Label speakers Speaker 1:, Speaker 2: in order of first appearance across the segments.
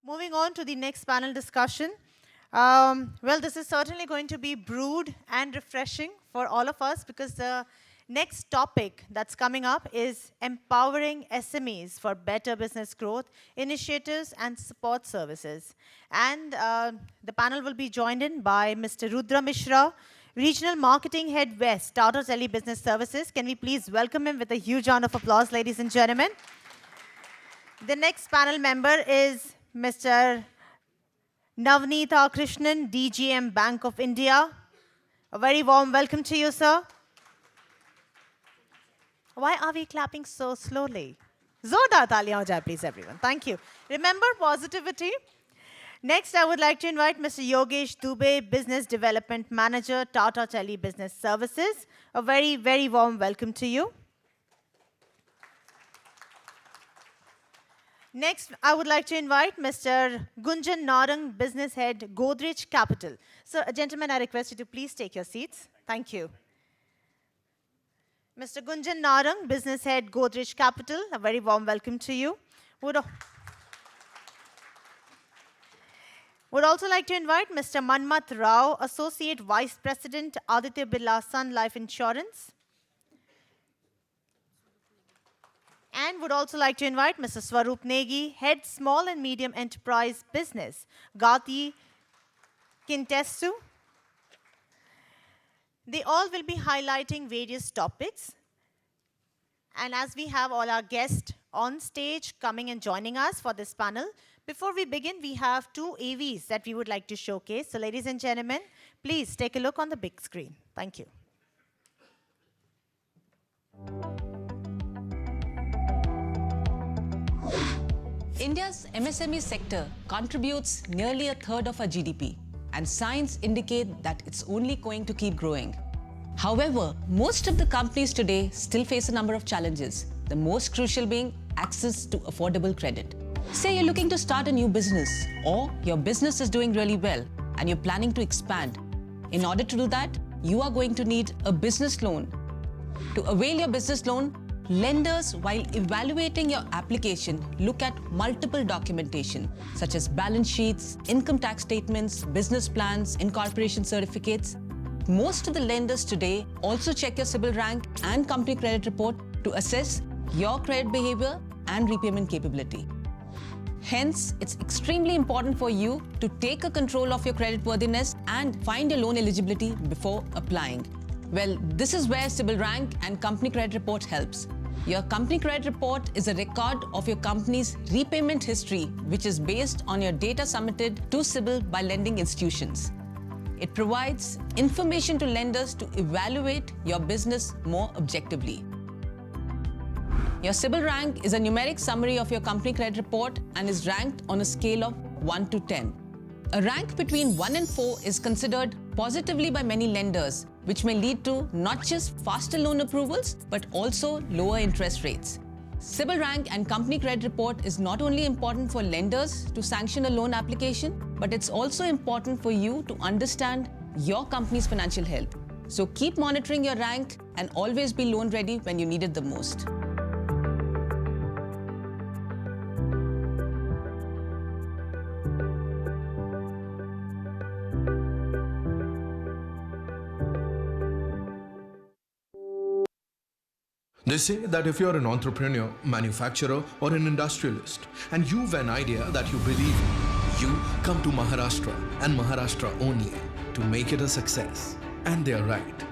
Speaker 1: Moving on to the next panel discussion. This is certainly going to be brewed and refreshing for all of us because the next topic that's coming up is empowering SMEs for better business growth, initiatives, and support services. And the panel will be joined in by Mr. Rudra Mishra, Regional Marketing Head West, Tata Tele Business Services. Can we please welcome him with a huge round of applause, ladies and gentlemen? The next panel member is Mr. Navneeta Krishnan, DGM Bank of India. A very warm welcome to you, sir. Why are we clapping so slowly? Zordar taaliyan ho jaye, please, everyone. Thank you. Remember positivity. Next, I would like to invite Mr. Yogesh Dubey, Business Development Manager, Tata Tele Business Services. A very, very warm welcome to you. Next, I would like to invite Mr. Gunjan Narang, Business Head, Godrej Capital. So, gentlemen, I request you to please take your seats. Thank you. Mr. Gunjan Narang, Business Head, Godrej Capital. A very warm welcome to you. Would also like to invite Mr. Manmat Rao, Associate Vice President, Aditya Birla Sun Life Insurance. And would also like to invite Mr. Swaroop Negi, Head Small and Medium Enterprise Business, Gati Kintesu. They all will be highlighting various topics. And as we have all our guests on stage coming and joining us for this panel, before we begin, we have two AVs that we would like to showcase. So ladies and gentlemen, please take a look on the big screen. Thank you.
Speaker 2: India's MSME sector contributes nearly a third of our GDP, and signs indicate that it's only going to keep growing. However, most of the companies today still face a number of challenges, the most crucial being access to affordable credit. Say you're looking to start a new business, or your business is doing really well and you're planning to expand. In order to do that, you are going to need a business loan. To avail your business loan, lenders, while evaluating your application, look at multiple documentation, such as balance sheets, income tax statements, business plans, incorporation certificates. Most of the lenders today also check your CIBIL rank and company credit report to assess your credit behavior and repayment capability. Hence, it's extremely important for you to take a control of your creditworthiness and find your loan eligibility before applying. Well, this is where CIBIL rank and company credit report helps. Your company credit report is a record of your company's repayment history, which is based on your data submitted to CIBIL by lending institutions. It provides information to lenders to evaluate your business more objectively. Your CIBIL rank is a numeric summary of your company credit report and is ranked on a scale of 1 to 10. A rank between 1 and 4 is considered positively by many lenders, which may lead to not just faster loan approvals, but also lower interest rates. CIBIL rank and company credit report is not only important for lenders to sanction a loan application, but it's also important for you to understand your company's financial health. So keep monitoring your rank and always be loan ready when you need it the most.
Speaker 3: They say that if you're an entrepreneur, manufacturer, or an industrialist, and you've an idea that you believe in, you come to Maharashtra and Maharashtra only to make it a success. And they're right.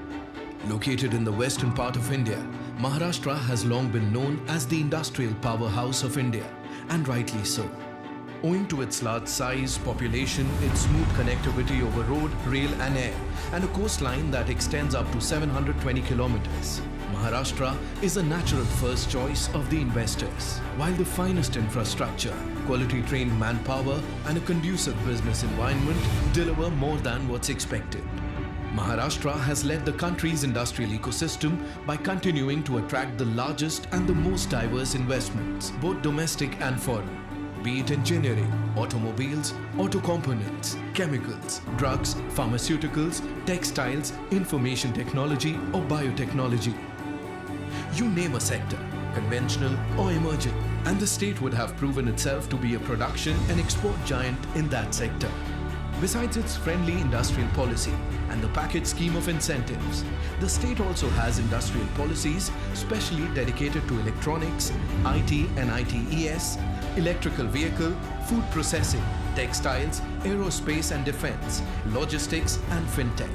Speaker 3: Located in the western part of India, Maharashtra has long been known as the industrial powerhouse of India, and rightly so. Owing to its large size, population, its smooth connectivity over road, rail and air, and a coastline that extends up to 720 kilometers, Maharashtra is a natural first choice of the investors. While the finest infrastructure, quality trained manpower and a conducive business environment deliver more than what's expected. Maharashtra has led the country's industrial ecosystem by continuing to attract the largest and the most diverse investments, both domestic and foreign. Be it engineering, automobiles, auto components, chemicals, drugs, pharmaceuticals, textiles, information technology or biotechnology. You name a sector, conventional or emerging, and the state would have proven itself to be a production and export giant in that sector. Besides its friendly industrial policy and the package scheme of incentives, the state also has industrial policies specially dedicated to electronics, IT and ITES, electrical vehicle, food processing, textiles, aerospace and defense, logistics and fintech.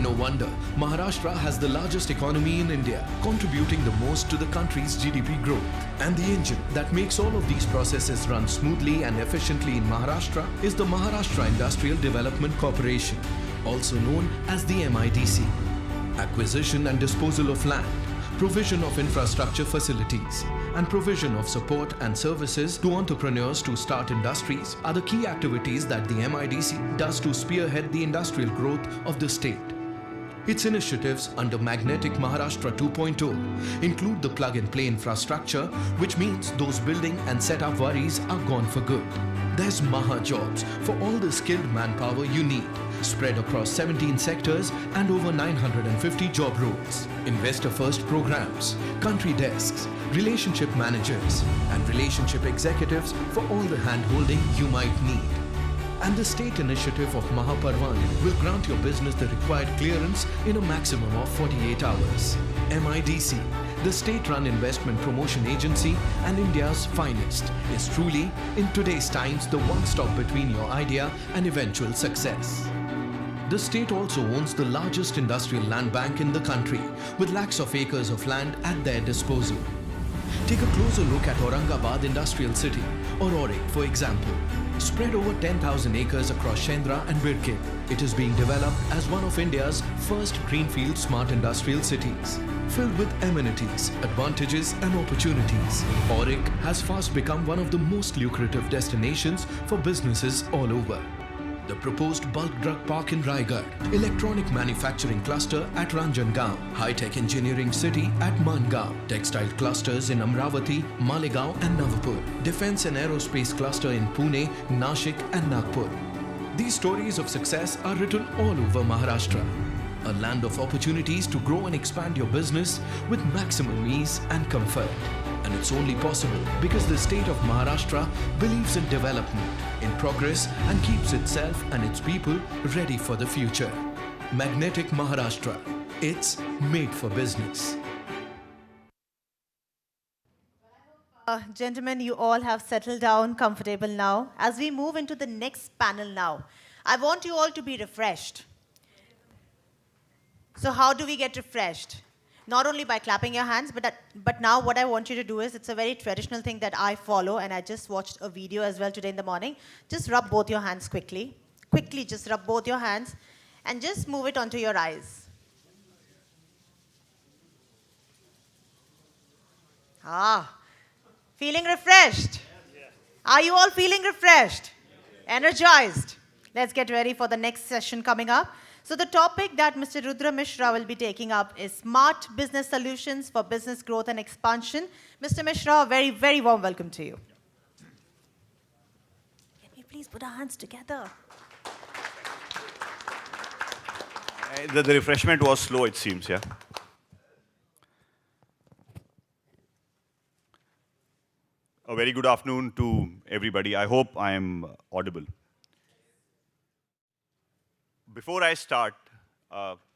Speaker 3: No wonder Maharashtra has the largest economy in India, contributing the most to the country's GDP growth. And the engine that makes all of these processes run smoothly and efficiently in Maharashtra is the Maharashtra Industrial Development Corporation, also known as the MIDC. Acquisition and disposal of land, provision of infrastructure facilities, and provision of support and services to entrepreneurs to start industries are the key activities that the MIDC does to spearhead the industrial growth of the state. Its initiatives under Magnetic Maharashtra 2.0 include the plug-and-play infrastructure, which means those building and setup worries are gone for good. There's Maha Jobs for all the skilled manpower you need, spread across 17 sectors and over 950 job roles. Investor First programs, country desks, relationship managers, and relationship executives for all the hand-holding you might need. And the state initiative of Mahaparvani will grant your business the required clearance in a maximum of 48 hours. MIDC, the state-run investment promotion agency and India's finest, is truly, in today's times, the one-stop between your idea and eventual success. The state also owns the largest industrial land bank in the country, with lakhs of acres of land at their disposal. Take a closer look at Aurangabad Industrial City, or AURIC for example. Spread over 10,000 acres across Shendra and Birkit, it is being developed as one of India's first greenfield smart industrial cities. Filled with amenities, advantages and opportunities, AURIC has fast become one of the most lucrative destinations for businesses all over. The proposed bulk drug park in Raigad, electronic manufacturing cluster at Ranjangaon, high-tech engineering city at Mangaon, textile clusters in Amravati, Malegaon and Navapur, defense and aerospace cluster in Pune, Nashik and Nagpur. These stories of success are written all over Maharashtra, a land of opportunities to grow and expand your business with maximum ease and comfort. And it's only possible because the state of Maharashtra believes in development, in progress and keeps itself and its people ready for the future. Magnetic Maharashtra. It's made for business.
Speaker 1: Gentlemen, you all have settled down comfortable now. As we move into the next panel now, I want you all to be refreshed. So how do we get refreshed? Not only by clapping your hands, but now what I want you to do is, it's a very traditional thing that I follow, and I just watched a video as well today in the morning. Just rub both your hands quickly. Quickly, just rub both your hands and just move it onto your eyes. Feeling refreshed? Are you all feeling refreshed? Energized? Let's get ready for the next session coming up. So the topic that Mr. Rudra Mishra will be taking up is Smart Business Solutions for Business Growth and Expansion. Mr. Mishra, a very, very warm welcome to you. Can we please put our hands together?
Speaker 4: The refreshment was slow, it seems, yeah. A very good afternoon to everybody. I hope I am audible. Before I start,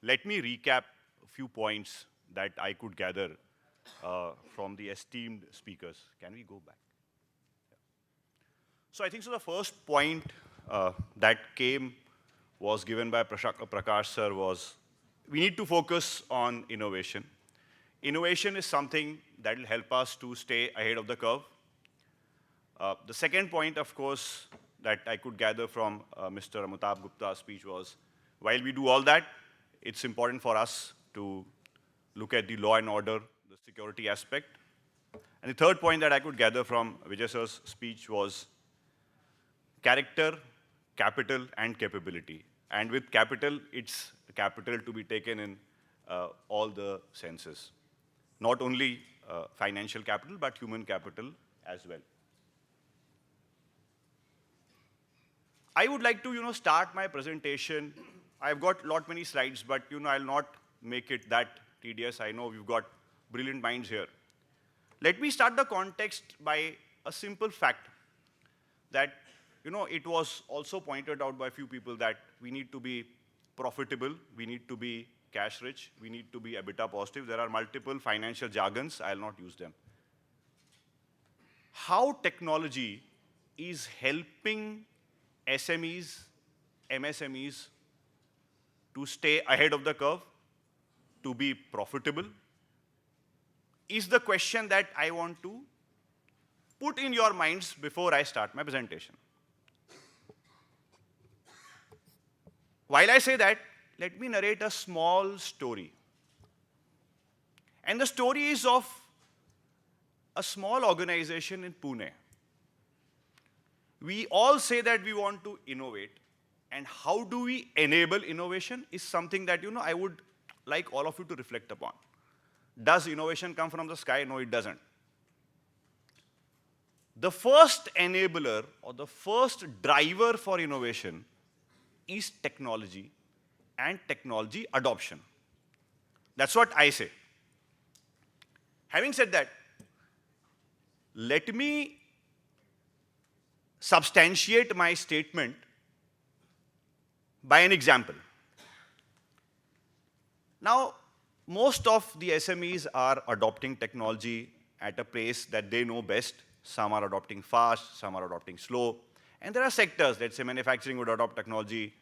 Speaker 4: let me recap a few points that I could gather from the esteemed speakers. Can we go back? Yeah. So I think the first point that was given by Prakash sir was, we need to focus on innovation. Innovation is something that will help us to stay ahead of the curve. The second point, of course, that I could gather from Mr. Amitabh Gupta's speech was, while we do all that, it's important for us to look at the law and order, the security aspect. And the third point that I could gather from Vijay sir's speech was character, capital, and capability. And with capital, it's capital to be taken in all the senses. Not only financial capital, but human capital as well. I would like to, start my presentation. I've got many slides, but, I'll not make it that tedious. I know we've got brilliant minds here. Let me start the context by a simple fact that, it was also pointed out by a few people that we need to be profitable, we need to be cash rich, we need to be EBITDA positive. There are multiple financial jargons, I'll not use them. How technology is helping SMEs, MSMEs to stay ahead of the curve, to be profitable, is the question that I want to put in your minds before I start my presentation. While I say that, let me narrate a small story. And the story is of a small organization in Pune. We all say that we want to innovate, and how do we enable innovation is something that, I would like all of you to reflect upon. Does innovation come from the sky? No, it doesn't. The first enabler or the first driver for innovation is technology and technology adoption. That's what I say. Having said that, let me substantiate my statement by an example. Now, most of the SMEs are adopting technology at a pace that they know best. Some are adopting fast, some are adopting slow. And there are sectors, let's say manufacturing would adopt technology,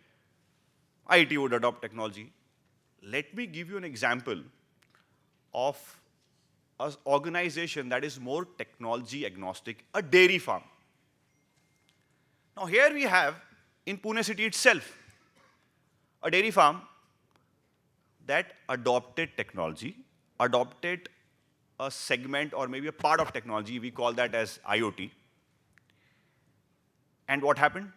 Speaker 4: IT would adopt technology. Let me give you an example of an organization that is more technology agnostic, a dairy farm. Now here we have, in Pune city itself, a dairy farm that adopted technology, adopted a segment or maybe a part of technology, we call that as IoT. And what happened?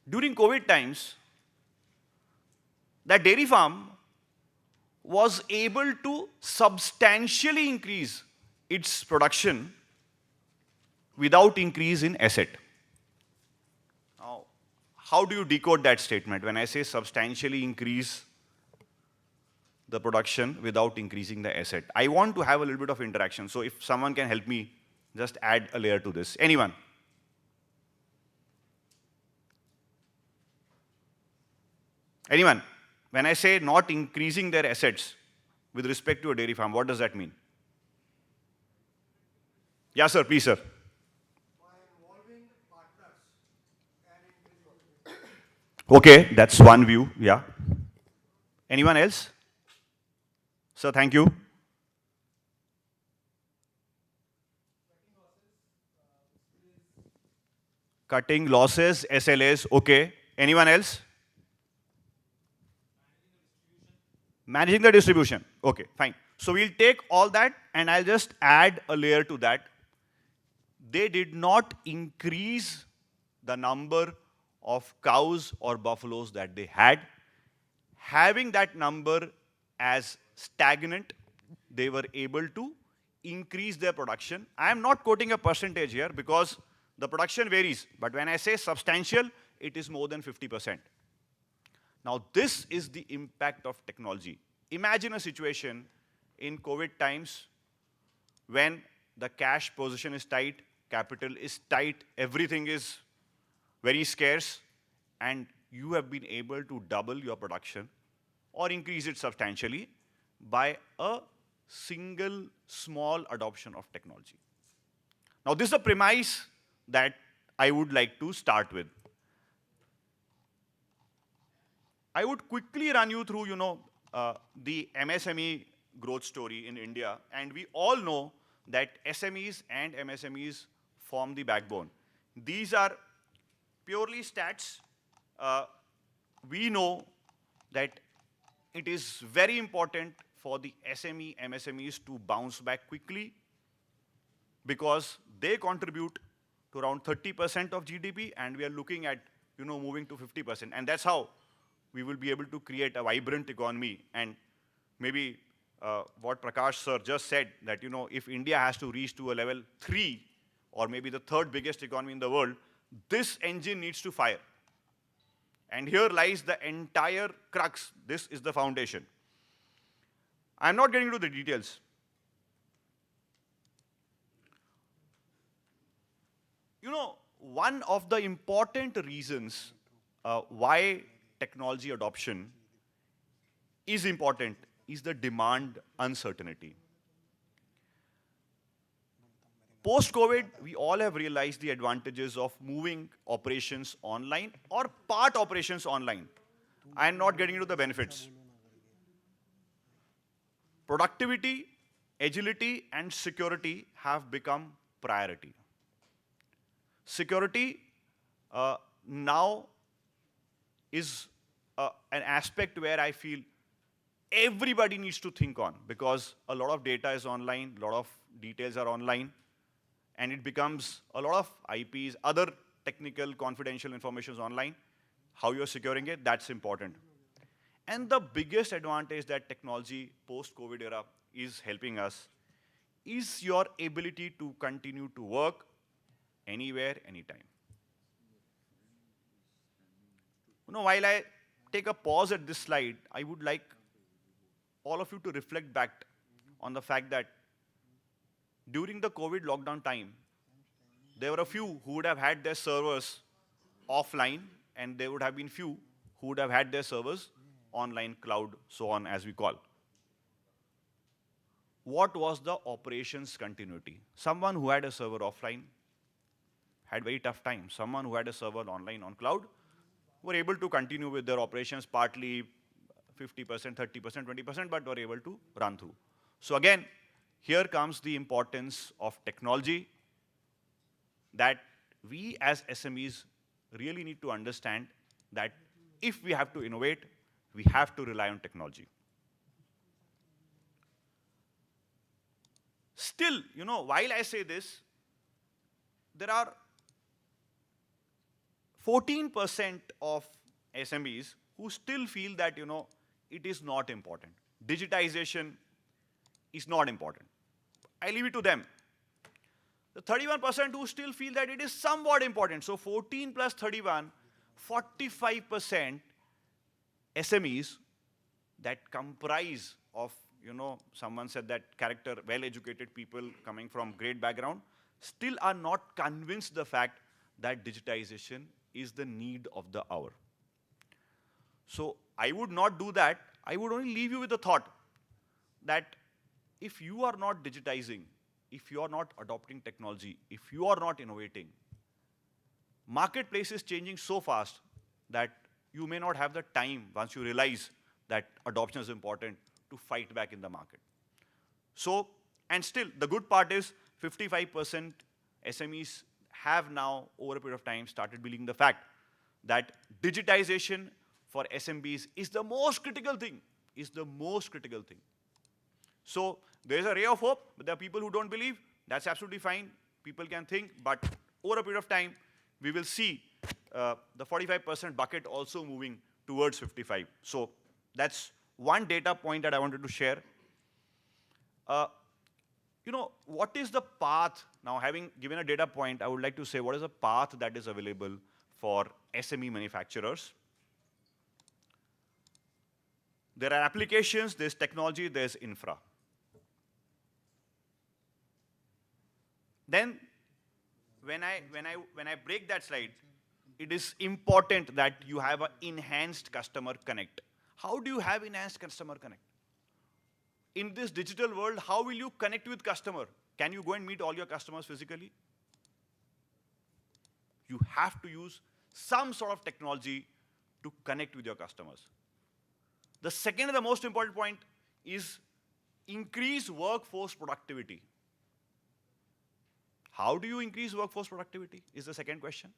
Speaker 4: During COVID times, that dairy farm was able to substantially increase its production without increase in asset. Now, how do you decode that statement? When I say substantially increase the production without increasing the asset, I want to have a little bit of interaction. So if someone can help me, just add a layer to this. Anyone? Anyone? When I say not increasing their assets with respect to a dairy farm, what does that mean? Yeah, sir, please, sir.
Speaker 5: By involving partners and individuals.
Speaker 4: Okay, that's one view, yeah. Anyone else? Sir, thank you. Cutting losses, SLAs, okay. Anyone else? Managing the distribution. Okay, fine. So we'll take all that and I'll just add a layer to that. They did not increase the number of cows or buffaloes that they had. Having that number as stagnant, they were able to increase their production. I am not quoting a percentage here because the production varies. But when I say substantial, it is more than 50%. Now, this is the impact of technology. Imagine a situation in COVID times when the cash position is tight, capital is tight, everything is very scarce, and you have been able to double your production or increase it substantially by a single small adoption of technology. Now, this is the premise that I would like to start with. I would quickly run you through, the MSME growth story in India. And we all know that SMEs and MSMEs form the backbone. These are purely stats. We know that it is very important for the SME, MSMEs to bounce back quickly because they contribute to around 30% of GDP, and we are looking at, moving to 50%. And that's how we will be able to create a vibrant economy. And maybe what Prakash sir just said, that if India has to reach to a level 3 or maybe the third biggest economy in the world, this engine needs to fire. And here lies the entire crux. This is the foundation. I'm not getting into the details. You know, one of the important reasons why technology adoption is important is the demand uncertainty. Post-COVID, we all have realized the advantages of moving operations online or part operations online. I'm not getting into the benefits. Productivity, agility, and security have become priority. Security now is an aspect where I feel everybody needs to think on, because a lot of data is online, a lot of details are online, and it becomes a lot of IPs, other technical confidential information is online. How you're securing it, that's important. And the biggest advantage that technology post-COVID era is helping us is your ability to continue to work anywhere, anytime. You know, while I take a pause at this slide, I would like all of you to reflect back on the fact that during the COVID lockdown time, there were a few who would have had their servers offline, and there would have been few who would have had their servers online, cloud, so on as we call. What was the operations continuity? Someone who had a server offline had very tough time. Someone who had a server online on cloud were able to continue with their operations, partly 50%, 30%, 20%, but were able to run through. So again, here comes the importance of technology, that we as SMEs really need to understand that if we have to innovate, we have to rely on technology. Still, you know, while I say this, there are 14% of SMEs who still feel that, you know, it is not important. Digitization is not important. I leave it to them. The 31% who still feel that it is somewhat important. So 14 plus 31, 45% SMEs that comprise of, you know, someone said that character, well-educated people coming from great background, still are not convinced the fact that digitization is the need of the hour. So I would not do that. I would only leave you with the thought that if you are not digitizing, if you are not adopting technology, if you are not innovating, marketplace is changing so fast that you may not have the time, once you realize that adoption is important, to fight back in the market. So, and still, the good part is 55% SMEs have now, over a period of time, started believing the fact that digitization for SMBs is the most critical thing, So there is a ray of hope, but there are people who don't believe. That's absolutely fine. People can think, but over a period of time, we will see the 45% bucket also moving towards 55. So that's one data point that I wanted to share. You know, what is the path? Now, having given a data point, I would like to say what is the path that is available for SME manufacturers. There are applications, there's technology, there's infra. Then, when I break that slide, it is important that you have an enhanced customer connect. How do you have enhanced customer connect? In this digital world, how will you connect with customer? Can you go and meet all your customers physically? You have to use some sort of technology to connect with your customers. The second and the most important point is increase workforce productivity. How do you increase workforce productivity is the second question.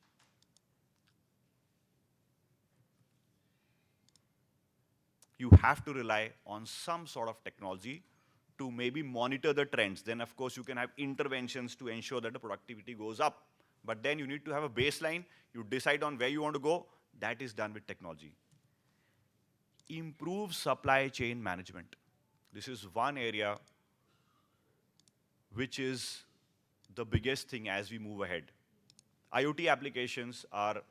Speaker 4: You have to rely on some sort of technology to maybe monitor the trends. Then, of course, you can have interventions to ensure that the productivity goes up. But then you need to have a baseline. You decide on where you want to go. That is done with technology. Improve supply chain management. This is one area which is the biggest thing as we move ahead. IoT applications are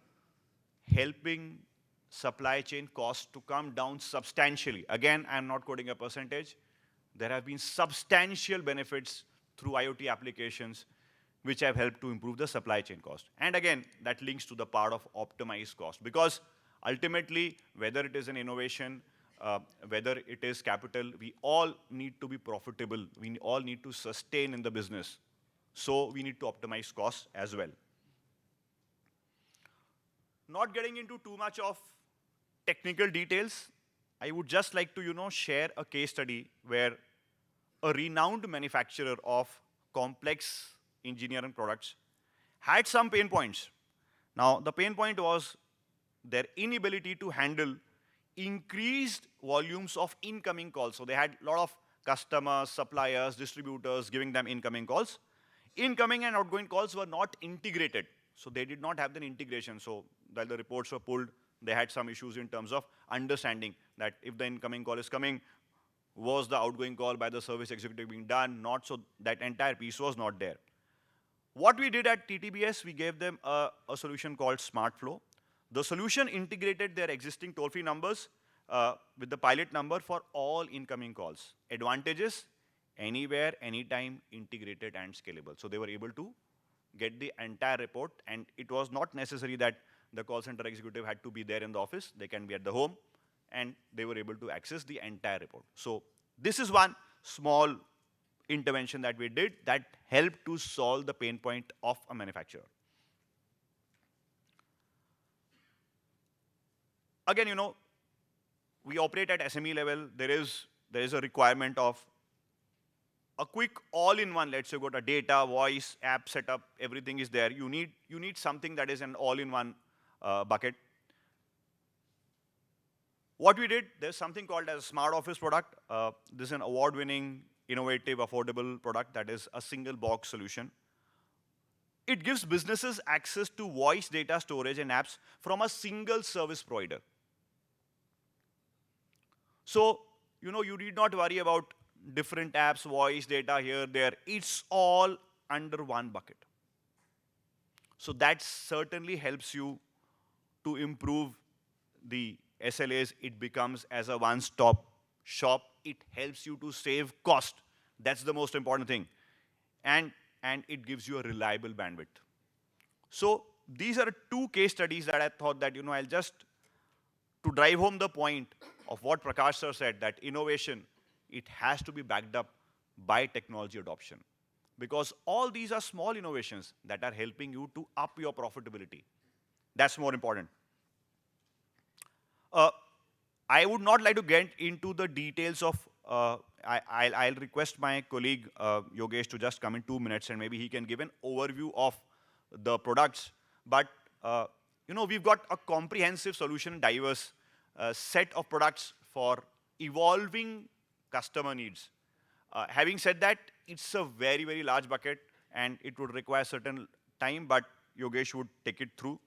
Speaker 4: helping supply chain costs to come down substantially. Again, I'm not quoting a percentage. there have been substantial benefits through IoT applications which have helped to improve the supply chain cost. And again, that links to the part of optimized cost, because ultimately, whether it is an innovation, whether it is capital, we all need to be profitable. We all need to sustain in the business. So we need to optimize costs as well. Not getting into too much of technical details, I would just like to, share a case study where a renowned manufacturer of complex engineering products had some pain points. Now, the pain point was their inability to handle increased volumes of incoming calls. So they had a lot of customers, suppliers, distributors giving them incoming calls. Incoming and outgoing calls were not integrated. So they did not have the integration. So while the reports were pulled, they had some issues in terms of understanding that if the incoming call is coming, was the outgoing call by the service executive being done? Not, so that entire piece was not there. What we did at TTBS, we gave them a solution called SmartFlow. The solution integrated their existing toll-free numbers with the pilot number for all incoming calls. Advantages, anywhere, anytime, integrated and scalable. So they were able to get the entire report, and it was not necessary that the call center executive had to be there in the office. They can be at the home, and they were able to access the entire report. So this is one small intervention that we did that helped to solve the pain point of a manufacturer. Again, we operate at SME level. There is a requirement of a quick all-in-one. Let's say, got a data, voice, app setup, everything is there. You need something that is an all-in-one bucket. What we did, there's something called as a Smart Office product. This is an award-winning, innovative, affordable product that is a single box solution. It gives businesses access to voice data storage and apps from a single service provider. So, you need not worry about different apps, voice data here, there. It's all under one bucket. So that certainly helps you to improve the SLAs. It becomes as a one-stop shop. It helps you to save cost. That's the most important thing. And it gives you a reliable bandwidth. So these are two case studies that I thought that, I'll just, to drive home the point of what Prakash sir said, that innovation, it has to be backed up by technology adoption. Because all these are small innovations that are helping you to up your profitability. That's more important. I would not like to get into the details of, I'll request my colleague Yogesh to just come in 2 minutes, and maybe he can give an overview of the products. But we've got a comprehensive solution, diverse set of products for evolving customer needs. Having said that, it's a very, very large bucket, and it would require certain time, but Yogesh would take it through.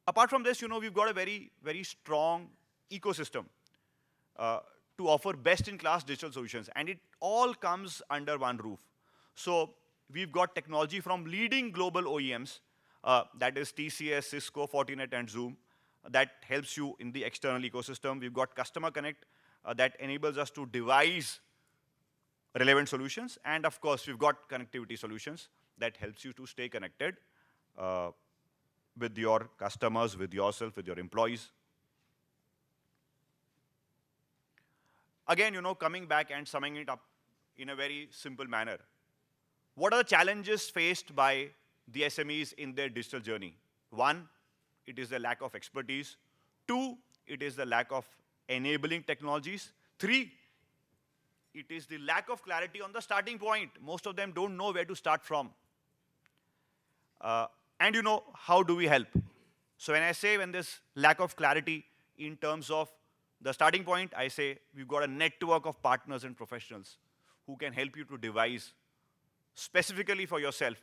Speaker 4: Apart from this, we've got a very, very strong ecosystem to offer best-in-class digital solutions, and it all comes under one roof. So we've got technology from leading global OEMs, that is TCS, Cisco, Fortinet, and Zoom, that helps you in the external ecosystem. We've got Customer Connect that enables us to devise relevant solutions. And of course, we've got connectivity solutions that helps you to stay connected with your customers, with yourself, with your employees. Again, coming back and summing it up in a very simple manner. What are the challenges faced by the SMEs in their digital journey? 1, it is the lack of expertise. 2, it is the lack of enabling technologies. 3, it is the lack of clarity on the starting point. Most of them don't know where to start from. And how do we help? So when there's lack of clarity in terms of the starting point, I say we've got a network of partners and professionals who can help you to devise specifically for yourself,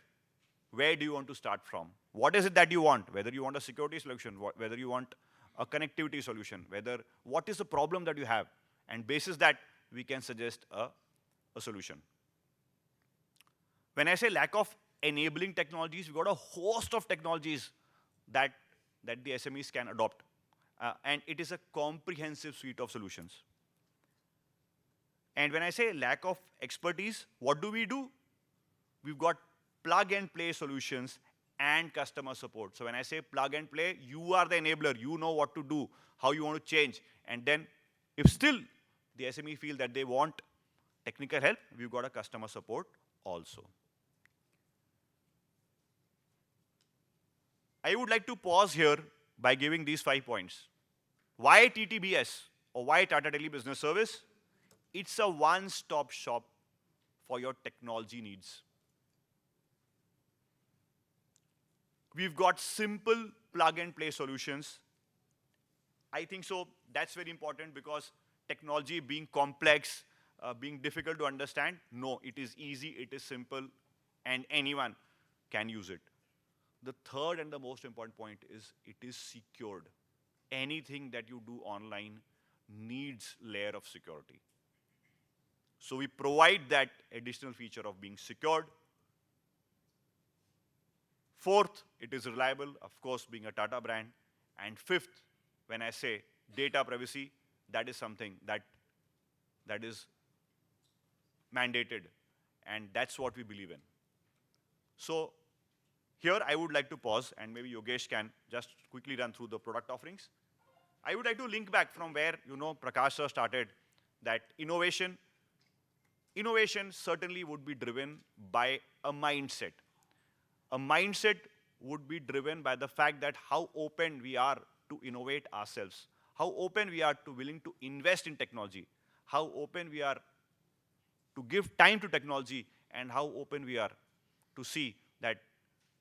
Speaker 4: where do you want to start from? What is it that you want? Whether you want a security solution, whether you want a connectivity solution, what is the problem that you have? And basis that, we can suggest a solution. When I say lack of enabling technologies, we've got a host of technologies that the SMEs can adopt. and it is a comprehensive suite of solutions. And when I say lack of expertise, what do? We've got plug and play solutions and customer support. So when I say plug and play, you are the enabler. You know what to do, how you want to change. And then if still the SME feel that they want technical help, we've got a customer support also. I would like to pause here by giving these 5 points. Why TTBS or why Tata Tele Business Service? It's a one-stop shop for your technology needs. We've got simple plug-and-play solutions. I think so that's very important because technology being complex, being difficult to understand, no, it is easy, it is simple, and anyone can use it. The third and the most important point is it is secured. Anything that you do online needs layer of security. So we provide that additional feature of being secured. Fourth, it is reliable, of course, being a Tata brand. And fifth, when I say data privacy, that is something that is mandated, and that's what we believe in. So here I would like to pause, and maybe Yogesh can just quickly run through the product offerings. I would like to link back from where, Prakash sir started, that innovation certainly would be driven by a mindset. A mindset would be driven by the fact that how open we are to innovate ourselves, how open we are to willing to invest in technology, how open we are to give time to technology, and how open we are to see that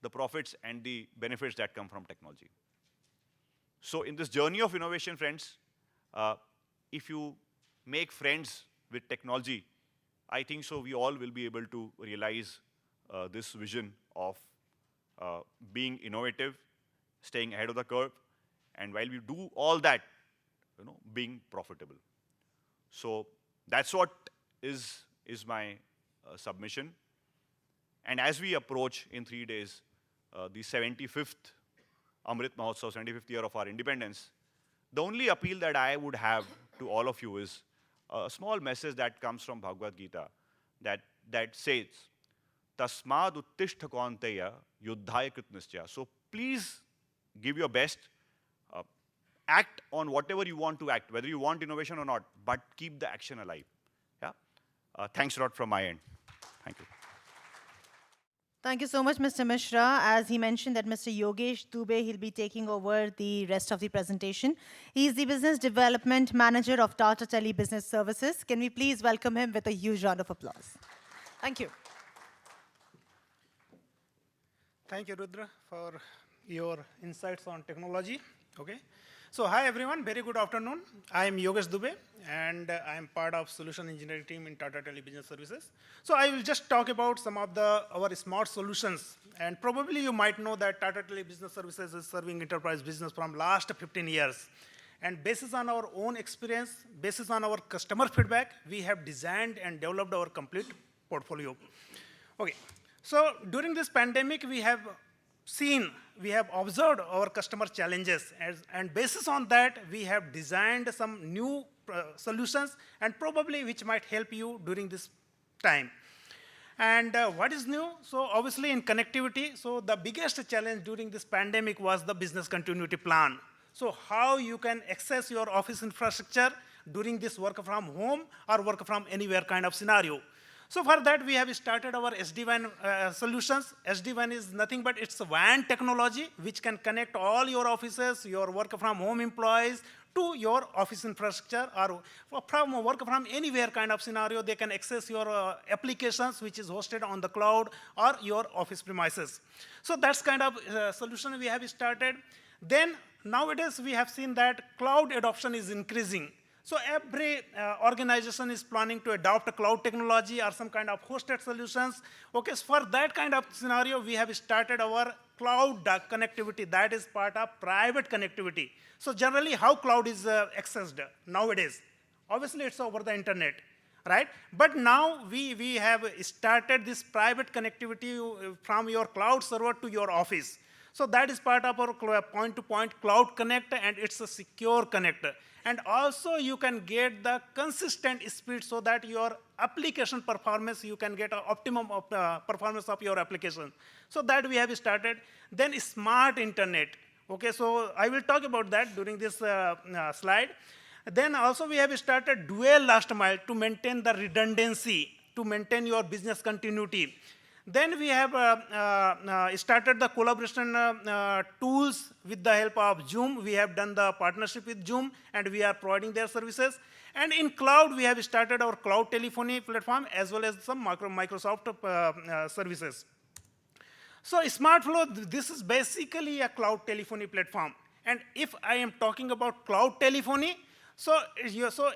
Speaker 4: the profits and the benefits that come from technology. So in this journey of innovation, friends, if you make friends with technology, I think so we all will be able to realize this vision of being innovative, staying ahead of the curve, and while we do all that, being profitable. So that's what is my submission. And as we approach in 3 days the 75th Amrit Mahotsav, 75th year of our independence, the only appeal that I would have to all of you is a small message that comes from Bhagavad Gita that says, Tasmad uttishta kaunteya yuddhaya kritnischaya. So please give your best, act on whatever you want to act, whether you want innovation or not, but keep the action alive. Yeah? Thanks a lot from my end. Thank you.
Speaker 1: Thank you so much, Mr. Mishra. As he mentioned that Mr. Yogesh Dubey, he'll be taking over the rest of the presentation. He is the Business Development Manager of Tata Tele Business Services. Can we please welcome him with a huge round of applause? Thank you.
Speaker 5: Thank you, Rudra, for your insights on technology. Okay. So hi, everyone. Very good afternoon. I am Yogesh Dubey, and I am part of Solution Engineering team in Tata Tele Business Services. So I will just talk about some of our smart solutions. And probably you might know that Tata Tele Business Services is serving enterprise business from last 15 years. And based on our own experience, based on our customer feedback, we have designed and developed our complete portfolio. Okay. So during this pandemic, we have observed our customer challenges, and basis on that, we have designed some new solutions, and probably which might help you during this time. And what is new? So obviously in connectivity, so the biggest challenge during this pandemic was the business continuity plan. So how you can access your office infrastructure during this work from home or work from anywhere kind of scenario. So for that, we have started our SD-WAN solutions. SD-WAN is nothing but it's a WAN technology which can connect all your offices, your work from home employees to your office infrastructure, or from work from anywhere kind of scenario, they can access your applications which is hosted on the cloud or your office premises. So that's kind of solution we have started. Then nowadays we have seen that cloud adoption is increasing. So every organization is planning to adopt a cloud technology or some kind of hosted solutions. Okay, so for that kind of scenario, we have started our cloud connectivity. That is part of private connectivity. So generally, how cloud is accessed nowadays? Obviously, it's over the internet, right? But now we have started this private connectivity from your cloud server to your office. So that is part of our point-to-point cloud connect, and it's a secure connector. And also you can get the consistent speed so that your application performance, you can get an optimum of, performance of your application. So that we have started. Then smart internet. Okay, so I will talk about that during this slide. Then also we have started dual last mile to maintain the redundancy, to maintain your business continuity. Then we have started the collaboration tools with the help of Zoom. We have done the partnership with Zoom, and we are providing their services. And in cloud, we have started our cloud telephony platform as well as some Microsoft services. So SmartFlow, this is basically a cloud telephony platform. And if I am talking about cloud telephony, so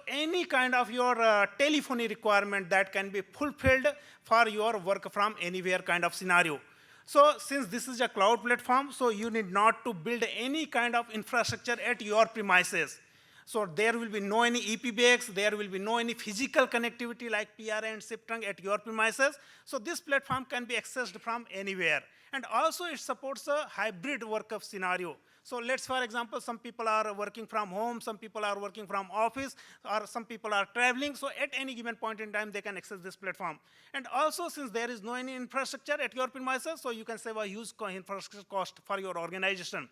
Speaker 5: any kind of your telephony requirement that can be fulfilled for your work from anywhere kind of scenario. So since this is a cloud platform, so you need not to build any kind of infrastructure at your premises. So there will be no any EPBX, there will be no any physical connectivity like PRA and SIP trunk at your premises. So this platform can be accessed from anywhere. And also it supports a hybrid work of scenario. So let's, for example, some people are working from home, some people are working from office, or some people are traveling. So at any given point in time, they can access this platform. And also, since there is no any infrastructure at your premises, so you can save a huge infrastructure cost for your organization.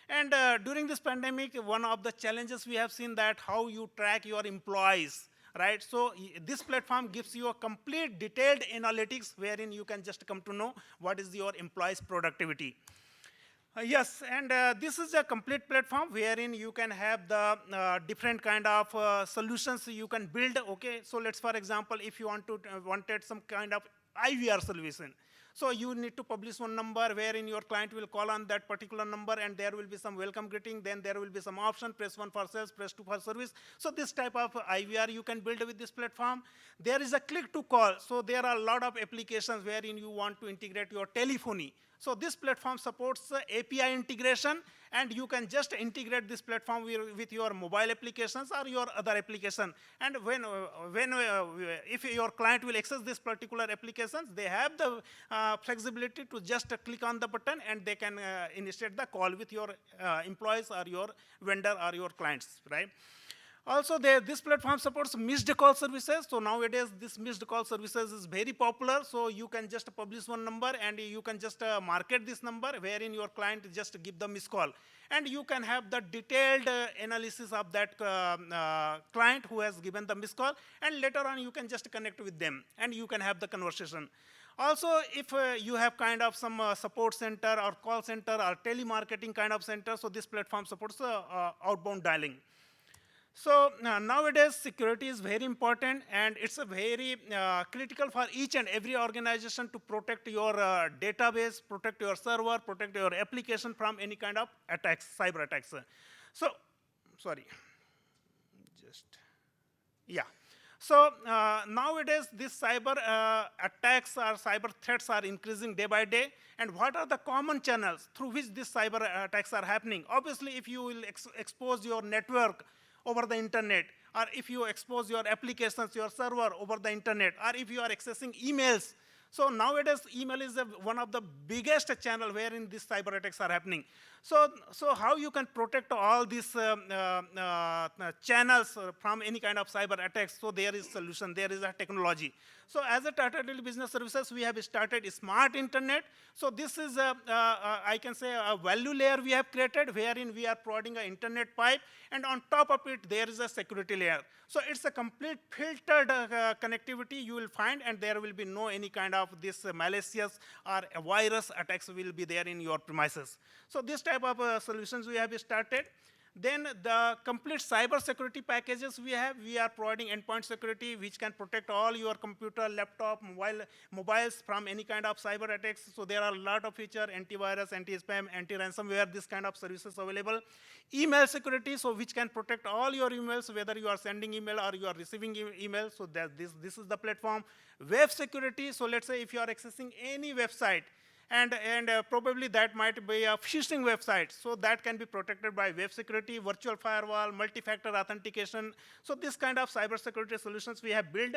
Speaker 5: And during this pandemic, one of the challenges we have seen that how you track your employees, right? So this platform gives you a complete detailed analytics wherein you can just come to know what is your employees' productivity. Yes, and this is a complete platform wherein you can have the different kind of solutions you can build. Okay, so let's, for example, if you wanted some kind of IVR solution, so you need to publish one number wherein your client will call on that particular number, and there will be some welcome greeting, then there will be some option, press 1 for sales, press 2 for service. So this type of IVR you can build with this platform. There is a click to call. So there are a lot of applications wherein you want to integrate your telephony. So this platform supports API integration, and you can just integrate this platform with your mobile applications or your other application. And if your client will access this particular applications, they have the flexibility to just click on the button, and they can initiate the call with your employees or your vendor or your clients, right? Also, this platform supports missed call services. So nowadays, this missed call services is very popular. So you can just publish one number, and you can just market this number wherein your client just give the missed call. And you can have the detailed analysis of that client who has given the missed call. And later on, you can just connect with them, and you can have the conversation. Also, if you have kind of some support center or call center or telemarketing kind of center, so this platform supports outbound dialing. So nowadays, security is very important, and it's a very critical for each and every organization to protect your database, protect your server, protect your application from any kind of attacks, cyber attacks. So, sorry, So nowadays, these cyber attacks or cyber threats are increasing day by day. And what are the common channels through which these cyber attacks are happening? Obviously, if you will expose your network over the internet, or if you expose your applications, your server over the internet, or if you are accessing emails. So nowadays, email is one of the biggest channel wherein these cyber attacks are happening. So how you can protect all these channels from any kind of cyber attacks? So there is solution, there is a technology. So as a Tata Daily Business Services, we have started smart internet. So this is, I can say, a value layer we have created wherein we are providing an internet pipe, and on top of it, there is a security layer. So it's a complete filtered connectivity you will find, and there will be no any kind of this malicious or virus attacks will be there in your premises. So this type of solutions we have started. Then the complete cyber security packages we are providing endpoint security, which can protect all your computer, laptop, mobiles from any kind of cyber attacks. So there are a lot of features, antivirus, anti-spam, anti-ransomware, this kind of services available. Email security, so which can protect all your emails, whether you are sending email or you are receiving email. So that this is the platform. Web security, so let's say if you are accessing any website, and probably that might be a phishing website. So that can be protected by web security, virtual firewall, multi-factor authentication. So this kind of cybersecurity solutions we have built.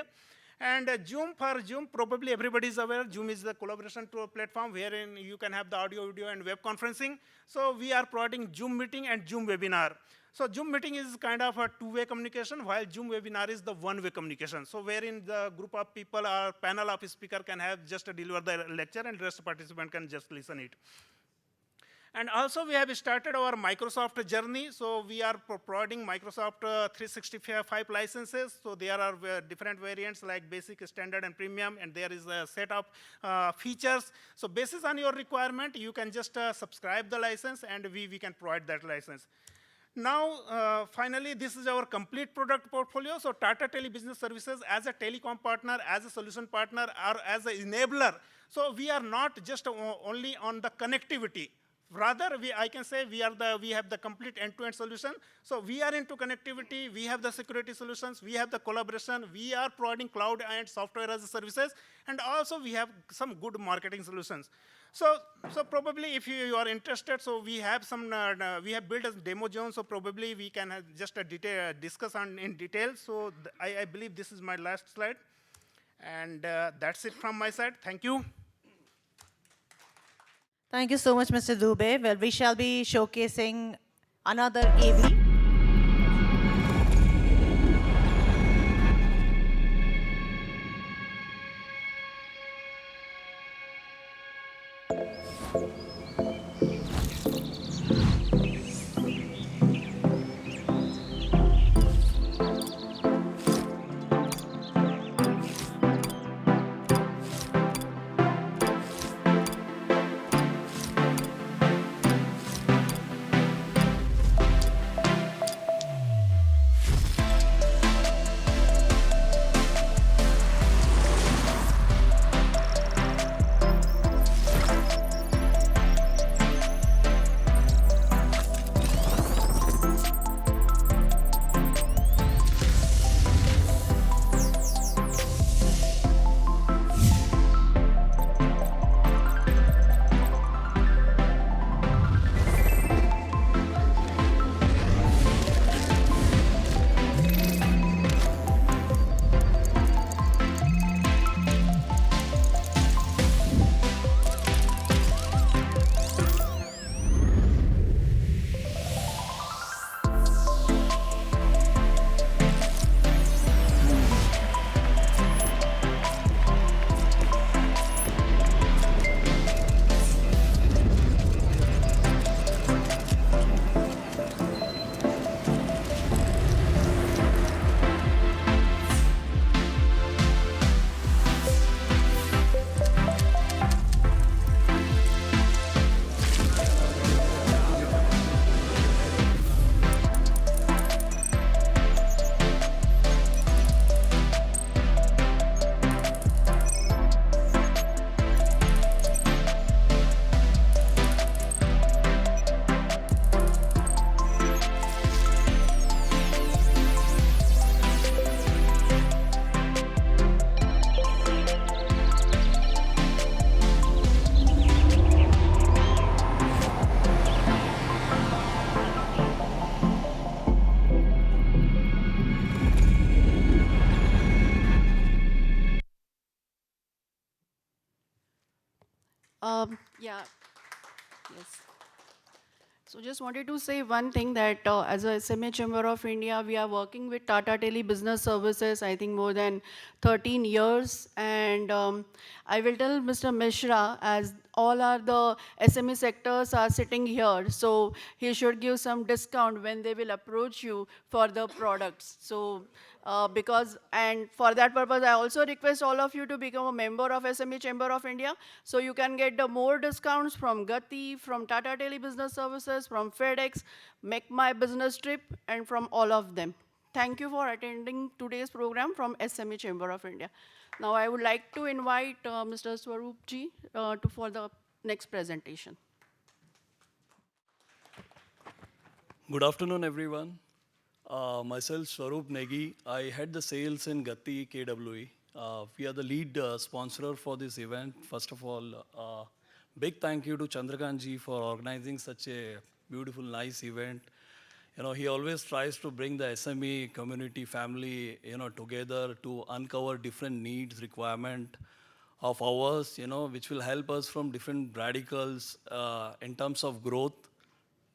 Speaker 5: And Zoom, probably everybody is aware, Zoom is the collaboration tool platform wherein you can have the audio, video, and web conferencing. So we are providing Zoom meeting and Zoom webinar. So Zoom meeting is kind of a two-way communication, while Zoom webinar is the one-way communication. So wherein the group of people or panel of speaker can have just deliver the lecture and rest participant can just listen it. And also we have started our Microsoft journey. So we are providing Microsoft 365 licenses. So there are different variants like basic, standard, and premium, and there is a set of features. So basis on your requirement, you can just subscribe the license, and we can provide that license. Now, finally, this is our complete product portfolio. So Tata Tele Business Services as a telecom partner, as a solution partner, or as an enabler. So we are not just only on the connectivity. Rather, I can say we have the complete end-to-end solution. So we are into connectivity, we have the security solutions, we have the collaboration, we are providing cloud and software as a services, and also we have some good marketing solutions. So probably if you are interested, so we have we have built a demo zone, so probably we can just discuss in detail. So I believe this is my last slide. And that's it from my side. Thank you.
Speaker 1: Thank you so much, Mr. Dubey. Well, we shall be showcasing another AV.
Speaker 6: Yeah, yes. So just wanted to say one thing that as a SMA Chamber of India, we are working with Tata Tele Business Services, I think more than 13 years. And I will tell Mr. Mishra, as all are the SME sectors are sitting here, so he should give some discount when they will approach you for the products. So and for that purpose, I also request all of you to become a member of SME Chamber of India, so you can get the more discounts from Gati, from Tata Tele Business Services, from FedEx, Make My Business Trip, and from all of them. Thank you for attending today's program from SME Chamber of India. Now I would like to invite Mr. Swaroop ji for the next presentation.
Speaker 7: Good afternoon, everyone. Myself, Swaroop Negi. I head the sales in Gati KWE. We are the lead sponsor for this event. First of all, big thank you to Chandrakant ji for organizing such a beautiful, nice event. You know, he always tries to bring the SME community family, you know, together to uncover different needs, requirement of ours, you know, which will help us from different radicals in terms of growth,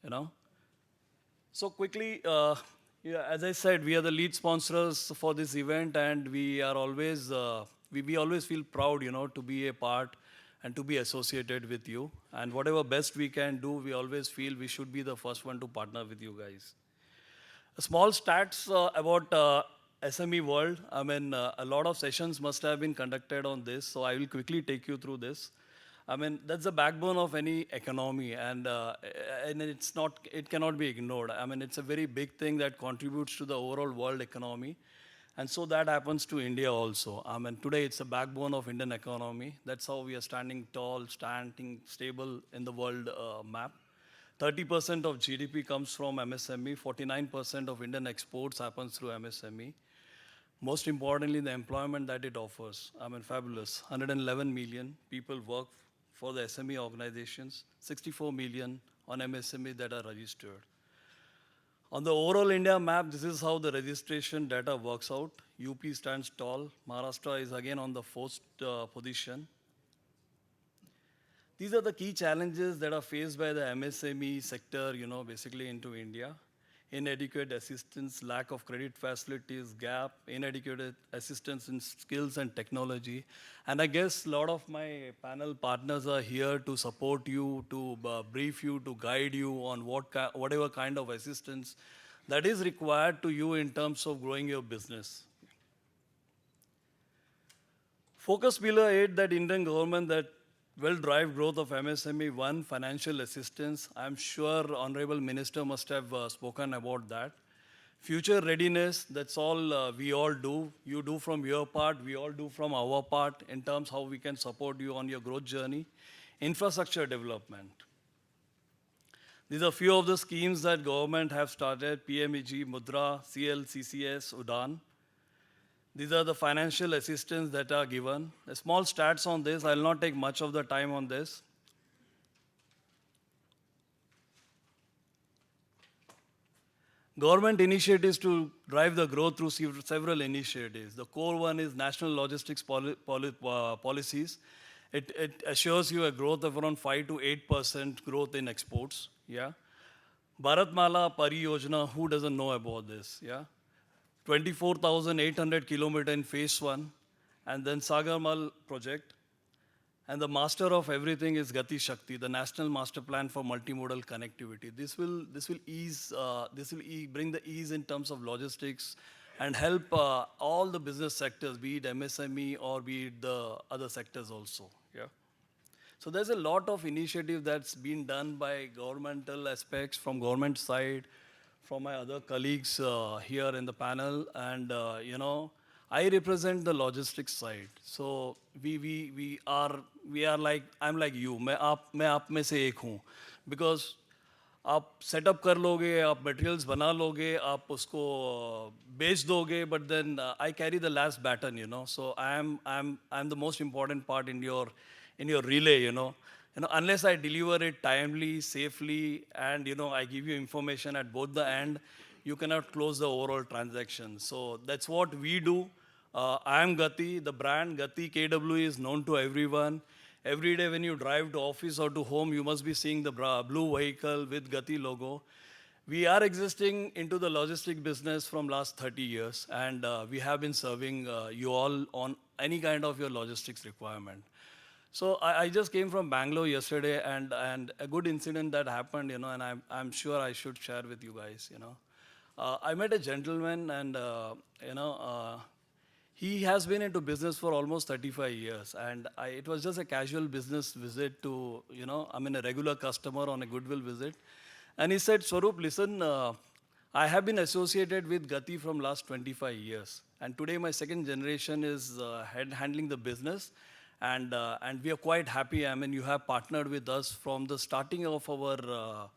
Speaker 7: you know. So quickly, yeah, as I said, we are the lead sponsors for this event, and we are always we always feel proud, you know, to be a part and to be associated with you. And whatever best we can do, we always feel we should be the first one to partner with you guys. Small stats about SME world. I mean, a lot of sessions must have been conducted on this, so I will quickly take you through this. I mean, that's the backbone of any economy, and it's not, it cannot be ignored. I mean, it's a very big thing that contributes to the overall world economy, and so that happens to India also. I mean, today it's the backbone of Indian economy. That's how we are standing tall, standing stable in the world map. 30% of GDP comes from MSME, 49% of Indian exports happens through MSME. Most importantly, the employment that it offers. I mean, fabulous. 111 million people work for the SME organizations, 64 million on MSME that are registered. On the overall India map, this is how the registration data works out. UP stands tall. Maharashtra is again on the fourth position. These are the key challenges that are faced by the MSME sector, you know, basically into India. Inadequate assistance, lack of credit facilities, gap, inadequate assistance in skills and technology. And I guess a lot of my panel partners are here to support you, to brief you, to guide you on whatever kind of assistance that is required to you in terms of growing your business. Focus pillar 8 that Indian government that will drive growth of MSME. One, financial assistance. I'm sure Honorable Minister must have spoken about that. Future readiness, that's all we all do. You do from your part, we all do from our part in terms how we can support you on your growth journey. Infrastructure development. These are few of the schemes that government have started: PMEG, Mudra, CL, CCS, UDAN. These are the financial assistance that are given. A small stats on this, I'll not take much of the time on this. Government initiatives to drive the growth through several initiatives. The core one is national logistics policies. It assures you a growth of around 5 to 8% growth in exports. Yeah. Bharatmala Pariyojana, who doesn't know about this? Yeah. 24,800 kilometers in phase 1, and then Sagarmal project. And the master of everything is Gati Shakti, the National Master Plan for Multimodal Connectivity. This will bring the ease in terms of logistics and help all the business sectors, be it MSME or be it the other sectors also. Yeah. So there's a lot of initiative that's been done by governmental aspects, from government side, from my other colleagues here in the panel, and you know, I represent the logistics side. So we are like, I'm like you. मैं आप में से एक हूँ, because आप setup कर लोगे, आप materials बना लोगे, आप उसको बेच दोगे, but then I carry the last baton, you know. So I'm the most important part in your relay, you know. You know, unless I deliver it timely, safely, and you know, I give you information at both the end, you cannot close the overall transaction. So that's what we do. I am Gati. The brand Gati KW is known to everyone. Every day when you drive to office or to home, you must be seeing the blue vehicle with Gati logo. We are existing into the logistic business from last 30 years, and we have been serving you all on any kind of your logistics requirement. So I just came from Bangalore yesterday, and a good incident that happened, you know, and I'm sure I should share with you guys, you know. I met a gentleman, and you know, he has been into business for almost 35 years, and it was just a casual business visit to, you know, I'm a regular customer on a goodwill visit. And he said, Swaroop, listen, I have been associated with Gati from last 25 years. And today my second generation is handling the business. And we are quite happy. I mean, you have partnered with us from the starting of our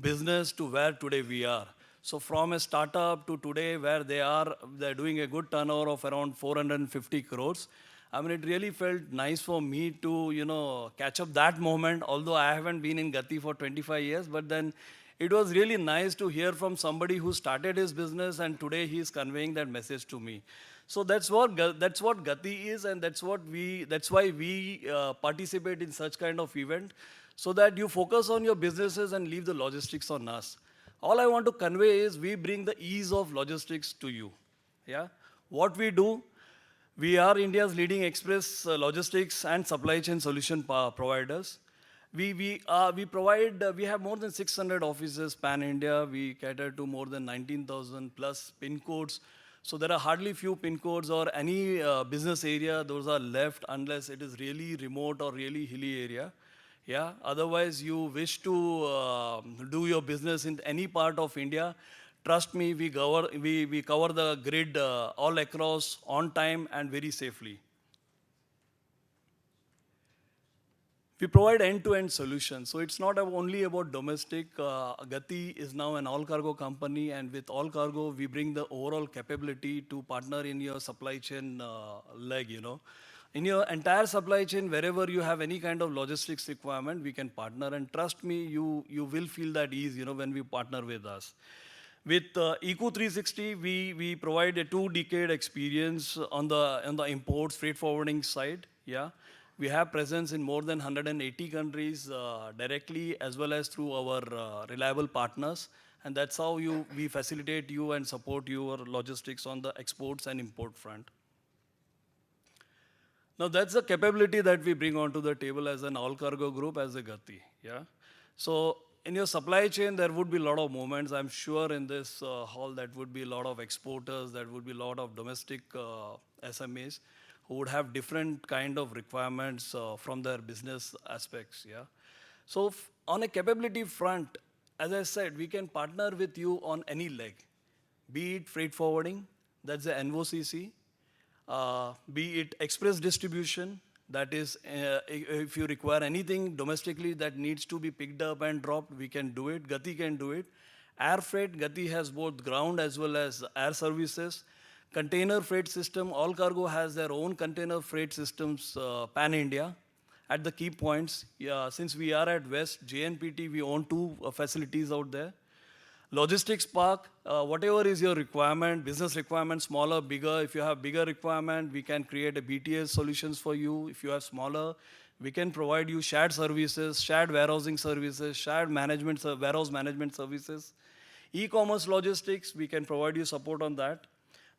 Speaker 7: business to where today we are. So from a startup to today where they're doing a good turnover of around 450 crores. I mean, it really felt nice for me to, catch up that moment, although I haven't been in Gati for 25 years, but then it was really nice to hear from somebody who started his business and today he is conveying that message to me. So that's what Gati is, and that's why we participate in such kind of event, so that you focus on your businesses and leave the logistics on us. All I want to convey is we bring the ease of logistics to you. Yeah, what we do, we are India's leading express logistics and supply chain solution providers. We have more than 600 offices pan India. We cater to more than 19,000 plus pin codes. So there are hardly few pin codes or any business area those are left unless it is really remote or really hilly area. Yeah. Otherwise, you wish to do your business in any part of India. Trust me, we cover the grid all across on time and very safely. We provide end-to-end solutions. So it's not only about domestic. Gati is now an all-cargo company, and with all cargo, we bring the overall capability to partner in your supply chain leg, In your entire supply chain, wherever you have any kind of logistics requirement, we can partner. And trust me, you will feel that ease, when we partner with us. With Eco 360, we provide a 2-decade experience on the imports, freight forwarding side. Yeah. We have presence in more than 180 countries directly as well as through our reliable partners. And that's how we facilitate you and support your logistics on the exports and import front. Now that's the capability that we bring onto the table as an all-cargo group, as a Gati. Yeah. So in your supply chain, there would be a lot of moments. I'm sure in this hall, that would be a lot of exporters, that would be a lot of domestic SMEs who would have different kind of requirements from their business aspects. Yeah. So on a capability front, as I said, we can partner with you on any leg, be it freight forwarding, that's the NOCC, be it express distribution, that is, if you require anything domestically that needs to be picked up and dropped, we can do it. Gati can do it. Air freight, Gati has both ground as well as air services. Container freight system, all cargo has their own container freight systems pan India at the key points. Yeah, since we are at West, JNPT, we own 2 facilities out there. Logistics park, whatever is your requirement, business requirement, smaller, bigger. If you have bigger requirement, we can create a BTS solutions for you. If you have smaller, we can provide you shared services, shared warehousing services, shared management, warehouse management services. E-commerce logistics, we can provide you support on that.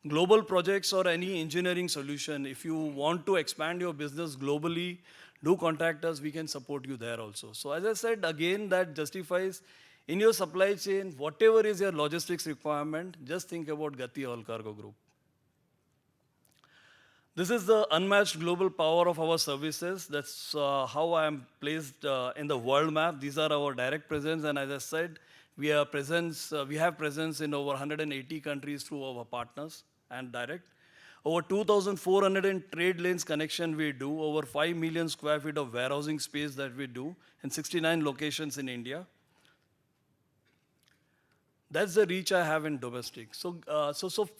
Speaker 7: Global projects or any engineering solution, if you want to expand your business globally, do contact us, we can support you there also. So as I said, again, that justifies in your supply chain, whatever is your logistics requirement, just think about Gati All Cargo Group. This is the unmatched global power of our services. That's how I am placed in the world map. These are our direct presence, and as I said, we have presence in over 180 countries through our partners and direct. Over 2,400 trade lanes connection we do, over 5 million square feet of warehousing space that we do in 69 locations in India. That's the reach I have in domestic. So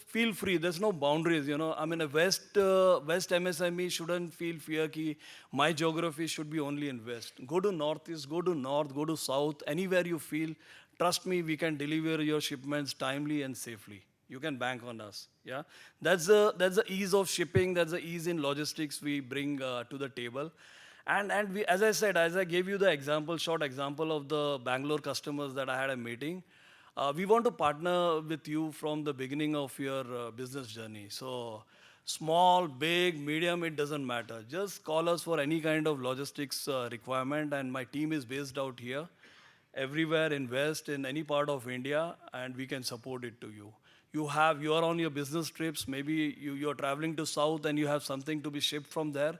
Speaker 7: feel free. There's no boundaries. I mean, a West MSME shouldn't feel fear ki my geography should be only in West. Go to Northeast, go to North, go to South. Anywhere you feel, trust me, we can deliver your shipments timely and safely. You can bank on us. Yeah, that's the ease of shipping. That's the ease in logistics we bring to the table. And we, as I said, as I gave you the short example of the Bangalore customers that I had a meeting. We want to partner with you from the beginning of your business journey. So small, big, medium, it doesn't matter. Just call us for any kind of logistics requirement, and my team is based out here, everywhere in West, in any part of India, and we can support it to you. You are on your business trips, maybe you're traveling to South and you have something to be shipped from there.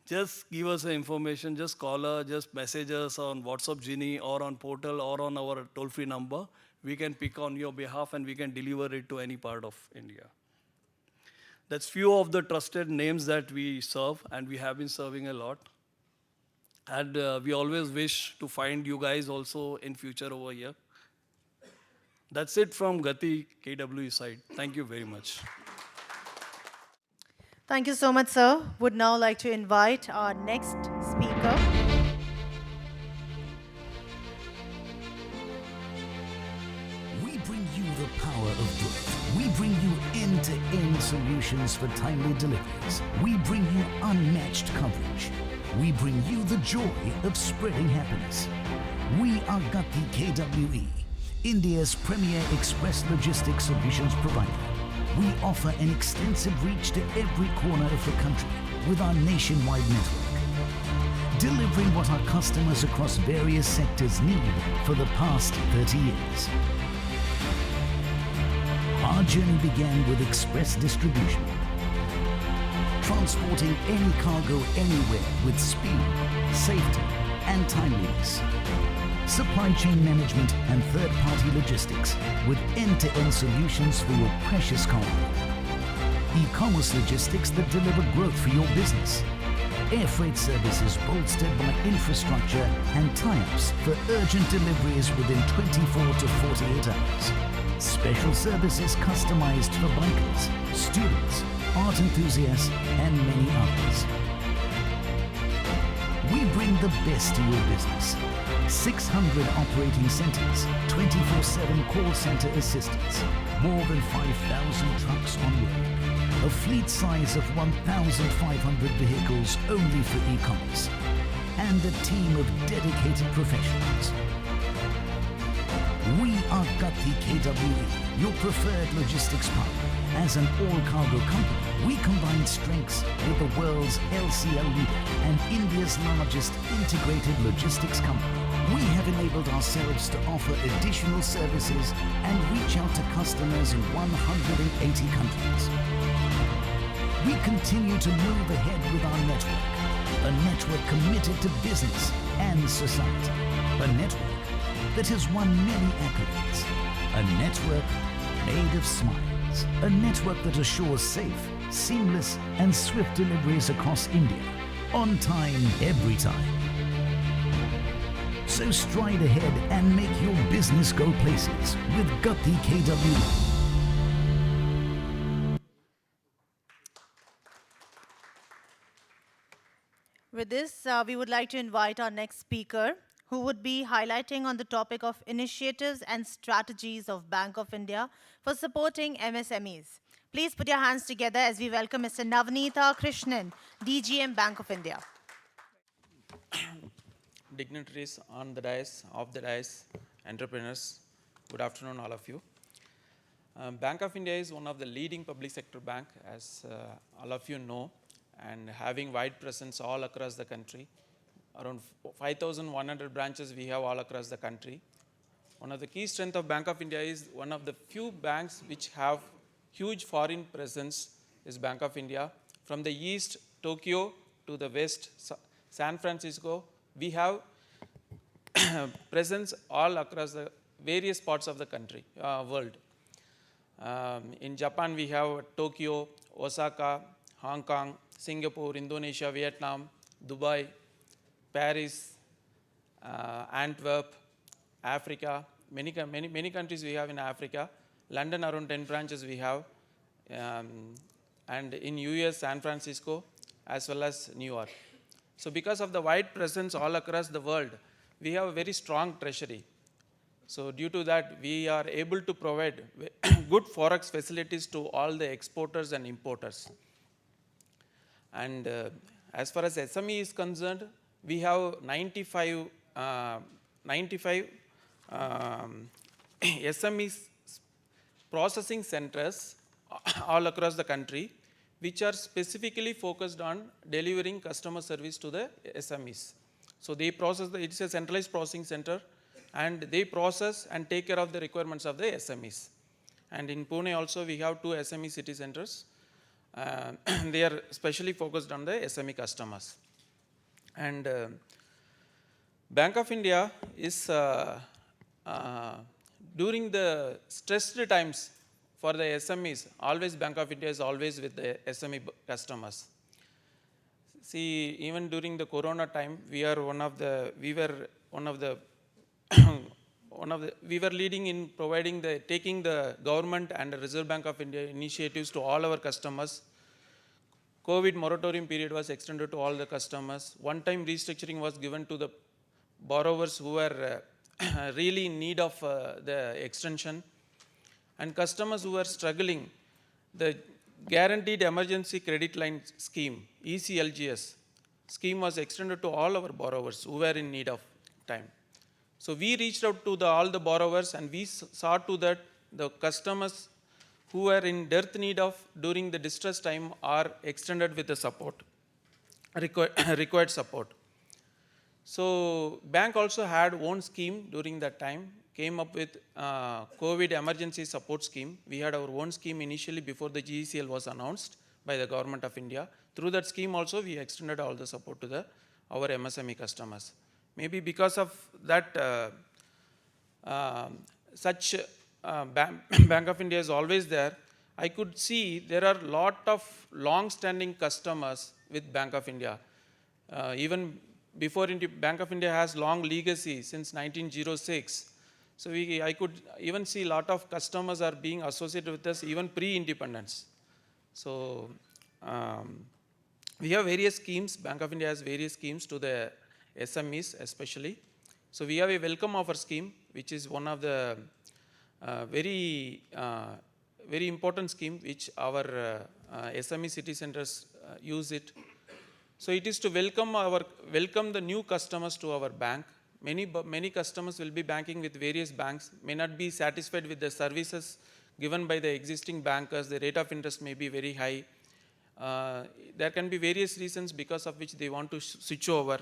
Speaker 7: Just give us the information, just call us, just message us on WhatsApp Genie or on portal or on our toll-free number. We can pick on your behalf and we can deliver it to any part of India. That's few of the trusted names that we serve, and we have been serving a lot. And we always wish to find you guys also in future over here. That's it from Gati KWE side. Thank you very much.
Speaker 1: Thank you so much, sir. Would now like to invite our next speaker.
Speaker 8: We bring you the power of growth. We bring you end-to-end solutions for timely deliveries. We bring you unmatched coverage. We bring you the joy of spreading happiness. We are Gati KWE, India's premier express logistics solutions provider. We offer an extensive reach to every corner of the country with our nationwide network, delivering what our customers across various sectors need for the past 30 years. Our journey began with express distribution, transporting any cargo anywhere with speed, safety, and timeliness. Supply chain management and third-party logistics with end-to-end solutions for your precious cargo. E-commerce logistics that deliver growth for your business. Air freight services bolstered by infrastructure and tie-ups for urgent deliveries within 24 to 48 hours. Special services customized for bikers, students, art enthusiasts, and many others. We bring the best to your business. 600 operating centers, 24/7 call center assistance, more than 5,000 trucks on road, a fleet size of 1,500 vehicles only for e-commerce, and a team of dedicated professionals. We are Gati KWE, your preferred logistics partner. As an all-cargo company, we combine strengths with the world's LCL leader and India's largest integrated logistics company. We have enabled ourselves to offer additional services and reach out to customers in 180 countries. We continue to move ahead with our network, a network committed to business and society, a network that has won many accolades, a network made of smiles, a network that assures safe, seamless, and swift deliveries across India, on time, every time. So stride ahead and make your business go places with Gati KWE.
Speaker 1: With this, we would like to invite our next speaker, who would be highlighting on the topic of initiatives and strategies of Bank of India for supporting MSMEs. Please put your hands together as we welcome Mr. Navneeta Krishnan, DGM Bank of India.
Speaker 9: Dignitaries on the dais, off the dais, entrepreneurs, good afternoon all of you. Bank of India is one of the leading public sector bank, as all of you know, and having wide presence all across the country. Around 5,100 branches we have all across the country. One of the key strengths of Bank of India is one of the few banks which have huge foreign presence is Bank of India. From the east, Tokyo, to the west, San Francisco, we have presence all across the various parts of the country, world. In Japan, we have Tokyo, Osaka, Hong Kong, Singapore, Indonesia, Vietnam, Dubai, Paris, Antwerp, Africa, many countries we have in Africa. London, around 10 branches we have, and in US, San Francisco, as well as New York. So because of the wide presence all across the world, we have a very strong treasury. So due to that, we are able to provide good forex facilities to all the exporters and importers. And as far as SME is concerned, we have 95 SME processing centers all across the country, which are specifically focused on delivering customer service to the SMEs. So they process, it's a centralized processing center, and they process and take care of the requirements of the SMEs. And in Pune also we have 2 SME city centers. They are specially focused on the SME customers. And Bank of India is, during the stressed times for the SMEs, always Bank of India is always with the SME customers. See, even during the Corona time, we were leading in providing taking the government and the Reserve Bank of India initiatives to all our customers. COVID moratorium period was extended to all the customers. One-time restructuring was given to the borrowers who were really in need of the extension. And customers who were struggling, the Guaranteed Emergency Credit Line Scheme, ECLGS, scheme was extended to all our borrowers who were in need of time. So we reached out to all the borrowers and we saw to that the customers who were in dearth need of during the distress time are extended with the support, required support. So bank also had own scheme during that time, came up with COVID emergency support scheme. We had our own scheme initially before the GECL was announced by the government of India. Through that scheme also we extended all the support to our MSME customers. Maybe because of that Bank of India is always there. I could see there are lot of long-standing customers with Bank of India. Even before Bank of India has long legacy since 1906. So I could even see lot of customers are being associated with us even pre-independence. So we have various schemes. Bank of India has various schemes to the SMEs especially. So we have a welcome offer scheme, which is one of the very important scheme which our SME city centers use it. So it is to welcome the new customers to our bank. Many customers will be banking with various banks, may not be satisfied with the services given by the existing bankers. The rate of interest may be very high. There can be various reasons because of which they want to switch over.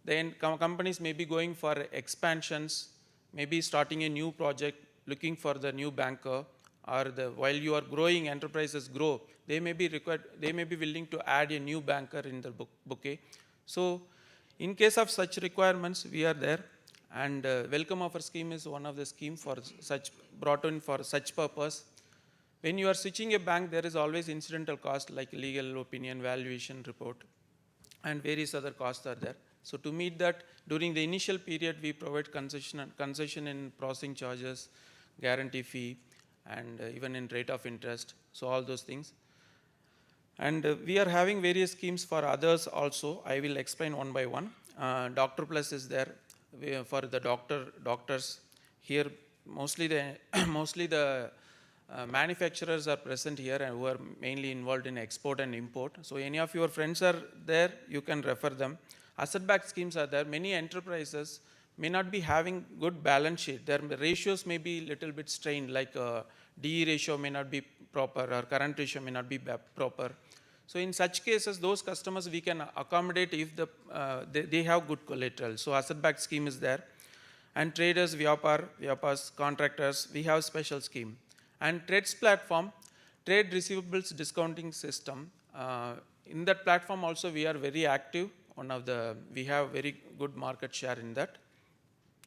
Speaker 9: Then companies may be going for expansions, maybe starting a new project, looking for the new banker, or while you are growing, enterprises grow, they may be willing to add a new banker in the bouquet. So in case of such requirements, we are there, and welcome offer scheme is one of the scheme for such brought in for such purpose. When you are switching a bank, there is always incidental cost like legal opinion, valuation report, and various other costs are there. So to meet that, during the initial period, we provide concession in processing charges, guarantee fee, and even in rate of interest. So all those things. And we are having various schemes for others also. I will explain one by one. Doctor Plus is there for the doctors. Here, mostly the manufacturers are present here and who are mainly involved in export and import. So any of your friends are there, you can refer them. Asset-backed schemes are there. Many enterprises may not be having good balance sheet. Their ratios may be little bit strained, like DE ratio may not be proper or current ratio may not be proper. So in such cases, those customers we can accommodate if they have good collateral. So asset-backed scheme is there. And traders, Vyapas, contractors, we have special scheme. And trades platform, trade receivables discounting system. In that platform also we are very active. We have very good market share in that.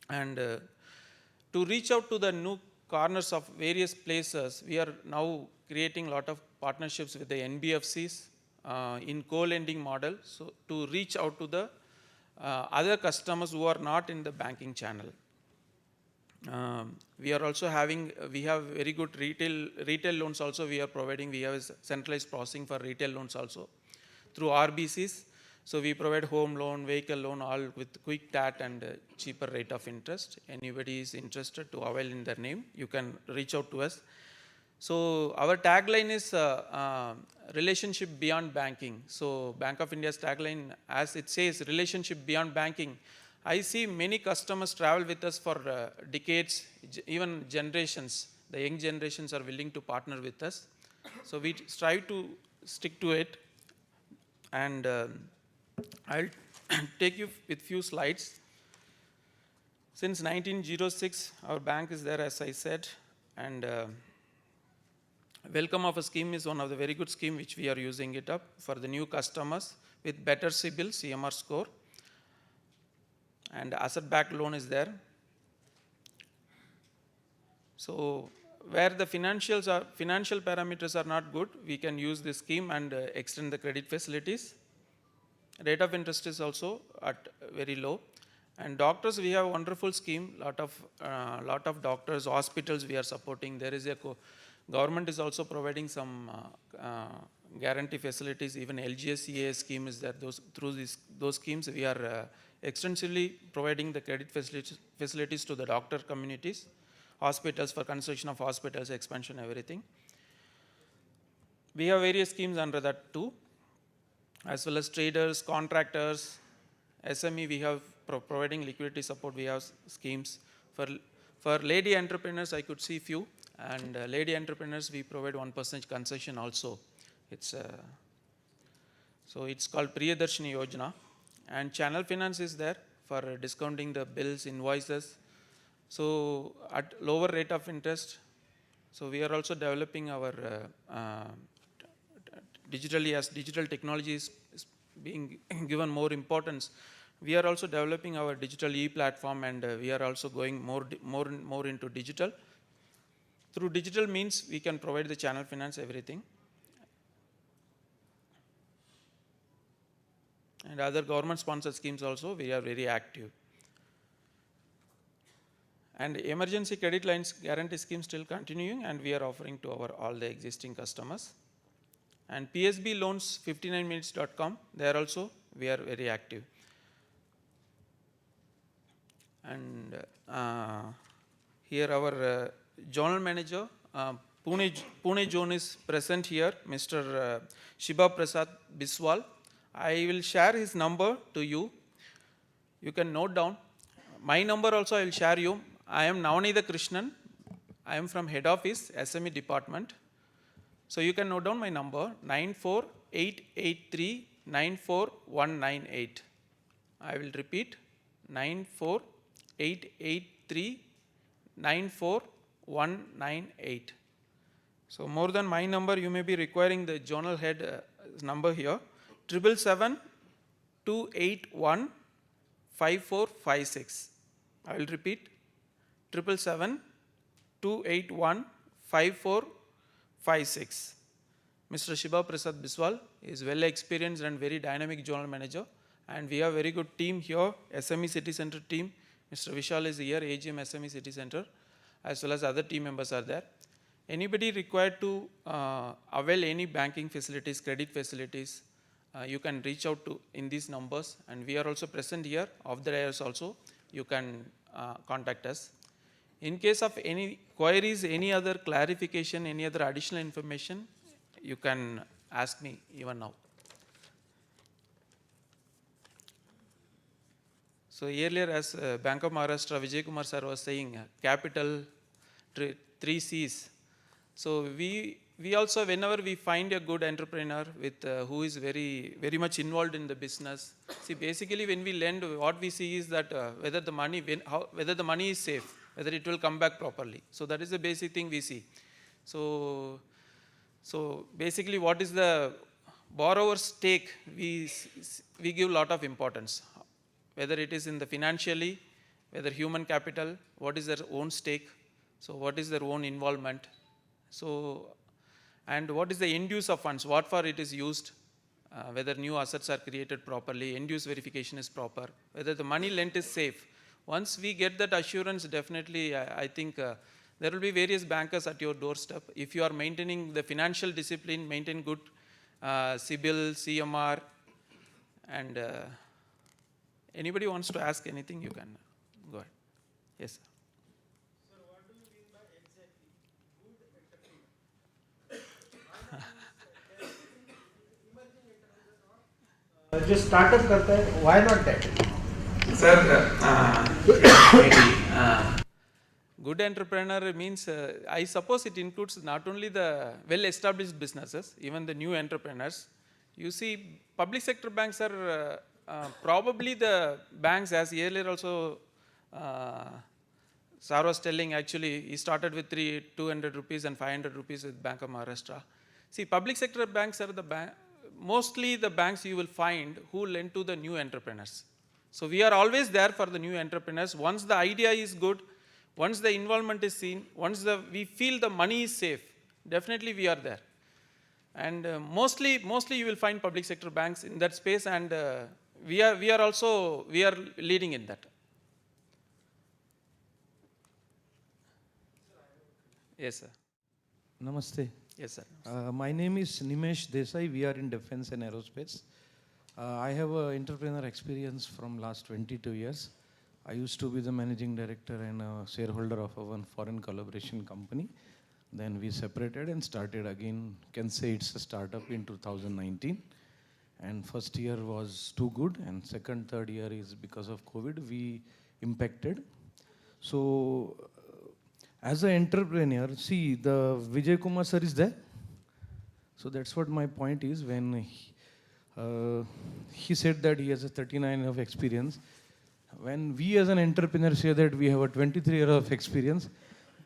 Speaker 9: And to reach out to the new corners of various places, we are now creating a lot of partnerships with the NBFCs in co-lending model. So to reach out to the other customers who are not in the banking channel. We are also we have very good retail loans also we are providing. We have a centralized processing for retail loans also through RBCs. So we provide home loan, vehicle loan, all with quick TAT and cheaper rate of interest. Anybody is interested to avail in their name, you can reach out to us. So our tagline is relationship beyond banking. So Bank of India's tagline, as it says, relationship beyond banking. I see many customers travel with us for decades, even generations. The young generations are willing to partner with us. So we strive to stick to it. And I'll take you with few slides. Since 1906, our bank is there, as I said, and welcome offer scheme is one of the very good scheme which we are using it up for the new customers with better CIBIL, CMR score, and asset-backed loan is there. So where the financial parameters are not good, we can use this scheme and extend the credit facilities. Rate of interest is also at very low. And doctors, we have a wonderful scheme. Lot of doctors, hospitals we are supporting. There is government is also providing some guarantee facilities, even LGS scheme is there. Those schemes, we are extensively providing the credit facilities to the doctor communities, hospitals for construction of hospitals, expansion, everything. We have various schemes under that too, as well as traders, contractors, SME. We have providing liquidity support. We have schemes for lady entrepreneurs. I could see few, and lady entrepreneurs we provide 1% concession also. It's so it's called Priyadarshini Yojana, and channel finance is there for discounting the bills, invoices, so at lower rate of interest. So we are also developing our digitally, as digital technology is being given more importance. We are also developing our digital e-platform, and we are also going more into digital. Through digital means, we can provide the channel finance, everything. And other government sponsored schemes also, we are very active. And emergency credit lines guarantee scheme still continuing, and we are offering to all the existing customers. And PSB loans 59minutes.com, there also we are very active. And here our zonal manager, Pune zone is present here, Mr. Shiba Prasad Biswal. I will share his number to you. You can note down. My number also I will share you. I am Navanitha Krishnan. I am from head office, SME department. So you can note down my number, 94883-94198. I will repeat, 94883-94198. So more than my number, you may be requiring the zonal head number here, 777-281-5456. I will repeat, 777-281-5456. Mr. Shiba Prasad Biswal is well experienced and very dynamic zonal manager, and we have very good team here, SME City Center team. Mr. Vishal is here, AGM SME City Center, as well as other team members are there. Anybody required to avail any banking facilities, credit facilities, you can reach out to in these numbers, and we are also present here, off the dais also, you can contact us. In case of any queries, any other clarification, any other additional information, you can ask me even now. So earlier, as Bank of Maharashtra, Vijay Kumar sir was saying, capital, 3 C's. So we also, whenever we find a good entrepreneur with who is very much involved in the business, see, basically when we lend, what we see is that whether the money is safe, whether it will come back properly. So that is the basic thing we see. So basically, what is the borrower's stake? We give a lot of importance, whether it is in the financially, whether human capital, what is their own stake, so what is their own involvement, so, and what is the end use of funds, what for it is used, whether new assets are created properly, end use verification is proper, whether the money lent is safe. Once we get that assurance, definitely I think there will be various bankers at your doorstep. If you are maintaining the financial discipline, maintain good CIBIL, CMR, and anybody wants to ask anything, you can go ahead. Yes, sir.
Speaker 5: Sir, what do you mean by exactly good entrepreneur? जो startup करता है, why not that?
Speaker 9: Sir, good entrepreneur means, I suppose it includes not only the well-established businesses, even the new entrepreneurs. You see, public sector banks are probably the banks, as earlier also Sir was telling, actually he started with 200 rupees and 500 rupees with Bank of Maharashtra. See, public sector banks are mostly the banks you will find who lend to the new entrepreneurs. So we are always there for the new entrepreneurs. Once the idea is good, once the involvement is seen, once we feel the money is safe, definitely we are there. And mostly you will find public sector banks in that space, and we are leading in that. Yes, sir.
Speaker 10: Namaste.
Speaker 9: Yes, sir.
Speaker 10: My name is Nimesh Desai. We are in defense and aerospace. I have entrepreneur experience from last 22 years. I used to be the managing director and a shareholder of one foreign collaboration company. Then we separated and started again. Can say it's a startup in 2019. And first year was too good, and second, third year is because of COVID, we impacted. So, as an entrepreneur, see, the Vijay Kumar sir is there. So that's what my point is. When he said that he has a 39 of experience, when we as an entrepreneur say that we have a 23 year of experience,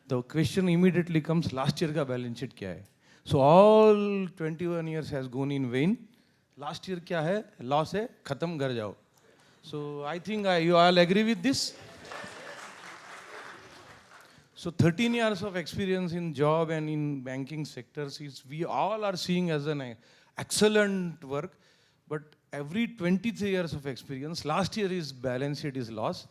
Speaker 10: the question immediately comes, last year ka balance sheet kya hai? So all 21 years has gone in vain. Last year kya hai? Loss hai, khatam kar jao. So I think you all agree with this. So 13 years of experience in job and in banking sectors is we all are seeing as an excellent work. But every 23 years of experience, last year is balance sheet is loss.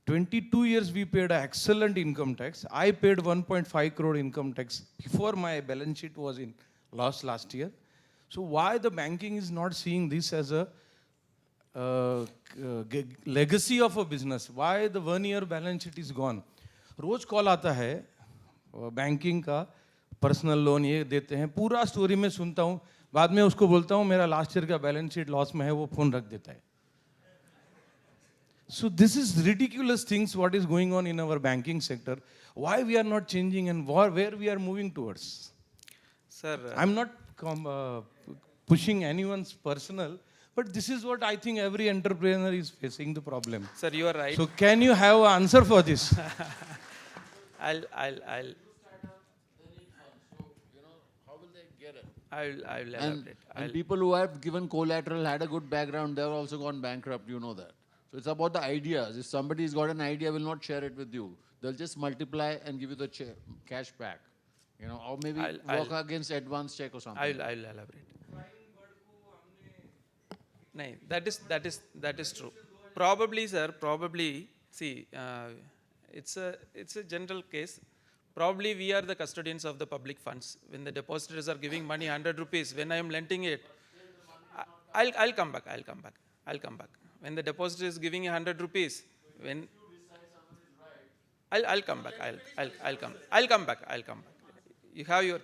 Speaker 10: 22 years we paid excellent income tax. I paid 1.5 crore income tax before my balance sheet was in loss last year. So why the banking is not seeing this as a legacy of a business? Why the 1 year balance sheet is gone? रोज call आता है banking का, personal loan ये देते हैं, पूरा story में सुनता हूँ, बाद में उसको बोलता हूँ मेरा लास्ट ईयर का बैलेंस शीट लॉस में है, वो फोन रख देता है. So this is ridiculous things what is going on in our banking sector. Why we are not changing and where we are moving towards?
Speaker 9: Sir,
Speaker 10: I'm not pushing anyone's personal, but this is what I think every entrepreneur is facing the problem.
Speaker 9: sir, you are right.
Speaker 10: So can you have an answer for this?
Speaker 9: I'll
Speaker 11: How will they get it?
Speaker 9: elaborate.
Speaker 11: And people who have given collateral, had a good background, they've also gone bankrupt, you know that. So it's about the ideas. If somebody's got an idea, will not share it with you. They'll just multiply and give you the cash back. You know, or maybe work against advance check or something.
Speaker 9: I'll elaborate. No, that is true. Probably, sir, see, it's a general case. Probably we are the custodians of the public funds. When the depositors are giving money 100 rupees, when I am lending it, I'll come back. When the depositor is giving 100 rupees, when I'll come back. I'll come back. You have your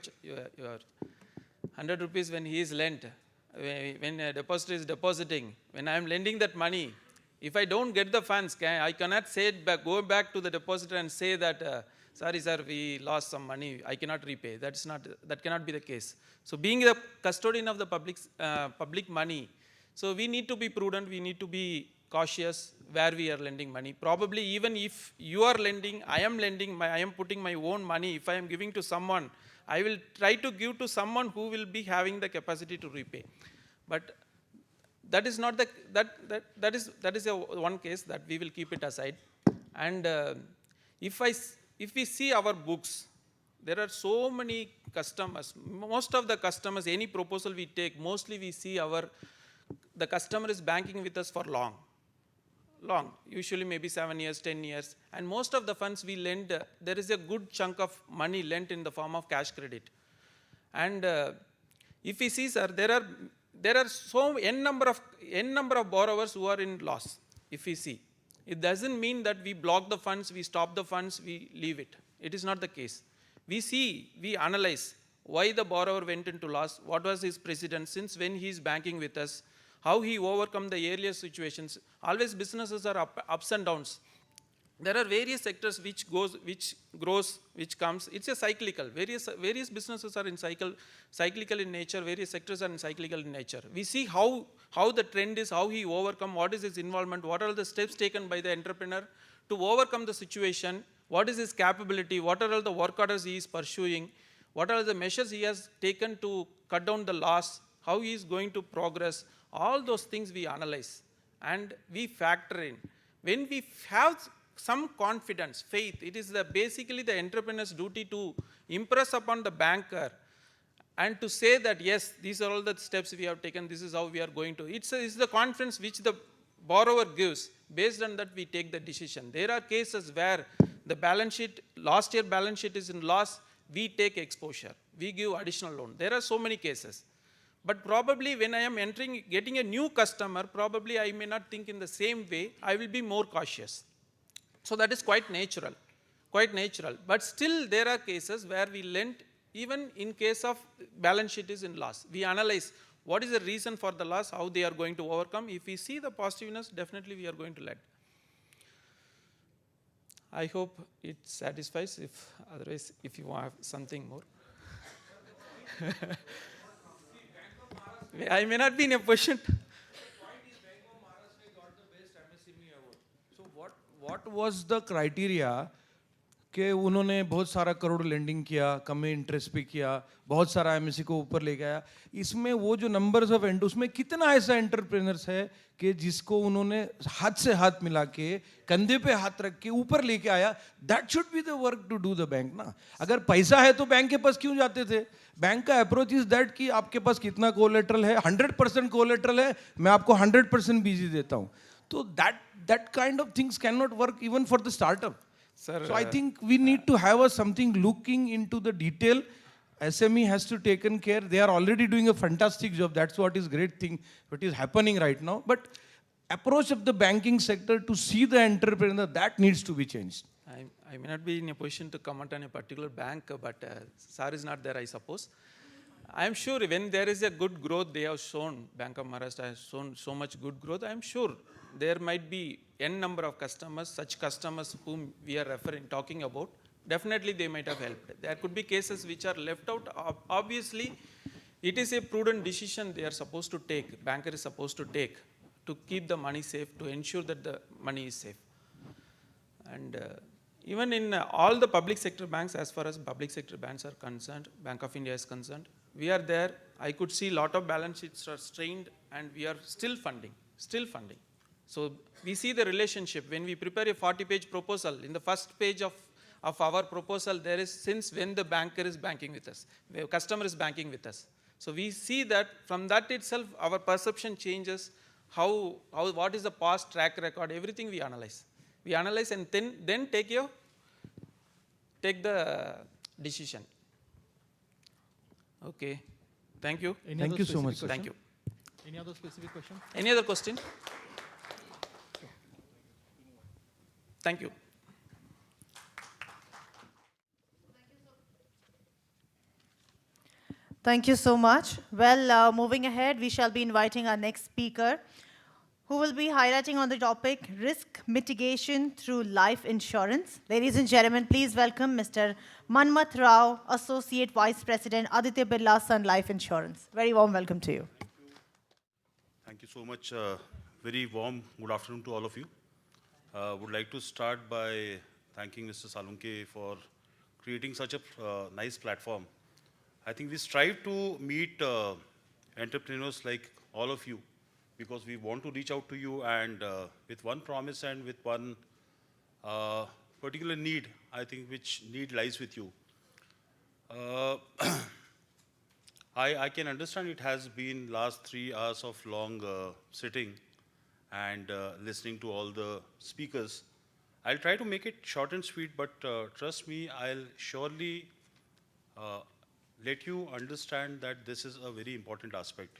Speaker 9: 100 rupees when he is lent. When a depositor is depositing, when I am lending that money, if I don't get the funds, I cannot say it back, go back to the depositor and say that, sorry sir, we lost some money, I cannot repay. That cannot be the case. So being the custodian of the public money, so we need to be prudent, we need to be cautious where we are lending money. Probably even if you are lending, I am putting my own money. If I am giving to someone, I will try to give to someone who will be having the capacity to repay. But that is not that is one case that we will keep it aside. And if we see our books, there are so many customers. Most of the customers, any proposal we take, mostly we see the customer is banking with us for long, usually maybe 7 years, 10 years. And most of the funds we lend, there is a good chunk of money lent in the form of cash credit. And if we see, sir, there are so n number of borrowers who are in loss. If we see, it doesn't mean that we block the funds, we stop the funds, we leave it. It is not the case. We analyze why the borrower went into loss, what was his precedent, since when he is banking with us, how he overcome the earlier situations. Always businesses are ups and downs. There are various sectors which grows, which comes. It's a cyclical. Various businesses are cyclical in nature. Various sectors are cyclical in nature. We see how the trend is, how he overcome, what is his involvement, what are the steps taken by the entrepreneur to overcome the situation, what is his capability, what are all the work orders he is pursuing, what are the measures he has taken to cut down the loss, how he is going to progress. All those things we analyze and we factor in. When we have some confidence, faith, it is basically the entrepreneur's duty to impress upon the banker and to say that, yes, these are all the steps we have taken, this is how we are going to. It's the confidence which the borrower gives. Based on that, we take the decision. There are cases where the balance sheet, last year balance sheet is in loss, we take exposure, we give additional loan. There are so many cases. But probably when I am getting a new customer, probably I may not think in the same way, I will be more cautious. So that is quite natural, quite natural. But still there are cases where we lend, even in case of balance sheet is in loss. We analyze what is the reason for the loss, how they are going to overcome. If we see the positiveness, definitely we are going to lend. I hope it satisfies. Otherwise, if you have something more. I may not be in a position.
Speaker 10: So what was the criteria कि उन्होंने बहुत सारा crore lending किया, कम interest पे किया, बहुत सारा MSc को ऊपर ले गया, इसमें वो जो नंबर्स ऑफ एंड उसमें कितना ऐसा एंटरप्रेन्योर्स है कि जिसको उन्होंने हाथ से हाथ मिला के कंधे पे हाथ रख के ऊपर लेके आया. That should be the work to do the bank ना. अगर पैसा है तो बैंक के पास क्यों जाते थे? बैंक का अप्रोच इज दैट कि आपके पास कितना कोलेटरल है, 100% कोलेटरल है, मैं आपको 100% बीजी देता हूं. तो that kind of things can not work even for the startup.
Speaker 9: Sir,
Speaker 10: So I think we need to have something looking into the detail. SME has to taken care. They are already doing a fantastic job. That's what is great thing. What is happening right now. But approach of the banking sector to see the entrepreneur, that needs to be changed.
Speaker 9: I may not be in a position to comment on a particular bank, but Sir is not there, I suppose. I am sure when there is a good growth, they have shown, Bank of Maharashtra has shown so much good growth, I am sure there might be n number of customers, such customers whom we are talking about, definitely they might have helped. There could be cases which are left out. Obviously, it is a prudent decision they are supposed to take, banker is supposed to take, to keep the money safe, to ensure that the money is safe. And even in all the public sector banks, as far as public sector banks are concerned, Bank of India is concerned, we are there. I could see a lot of balance sheets are strained and we are still funding. So we see the relationship. When we prepare a 40-page proposal, in the first page of our proposal, there is since when the banker is banking with us, the customer is banking with us. So we see that from that itself, our perception changes, what is the past track record, everything we analyze. We analyze and then take the decision. Okay. Thank you.
Speaker 10: Thank you so much.
Speaker 9: Thank you.
Speaker 12: Any other specific question?
Speaker 9: Any other question? Thank you.
Speaker 1: Thank you so much. Well, moving ahead, we shall be inviting our next speaker, who will be highlighting on the topic risk mitigation through life insurance. Ladies and gentlemen, please welcome Mr. Manmat Rao, Associate Vice President, Aditya Birla Sun Life Insurance. Very warm welcome to you.
Speaker 13: Thank you so much. Very warm good afternoon to all of you. Would like to start by thanking Mr. Salunke for creating such a nice platform. I think we strive to meet entrepreneurs like all of you because we want to reach out to you and with one promise and with one particular need, I think which need lies with you. I can understand it has been last 3 hours of long sitting and listening to all the speakers. I'll try to make it short and sweet, but trust me, I'll surely let you understand that this is a very important aspect.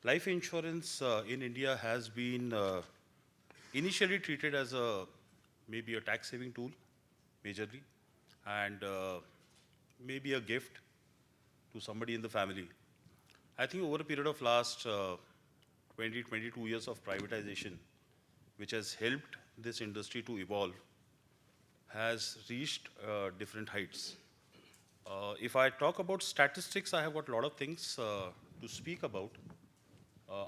Speaker 13: Life insurance in India has been initially treated as maybe a tax-saving tool, majorly, and maybe a gift to somebody in the family. I think over a period of last 20, 22 years of privatization, which has helped this industry to evolve, has reached different heights. If I talk about statistics, I have got a lot of things to speak about,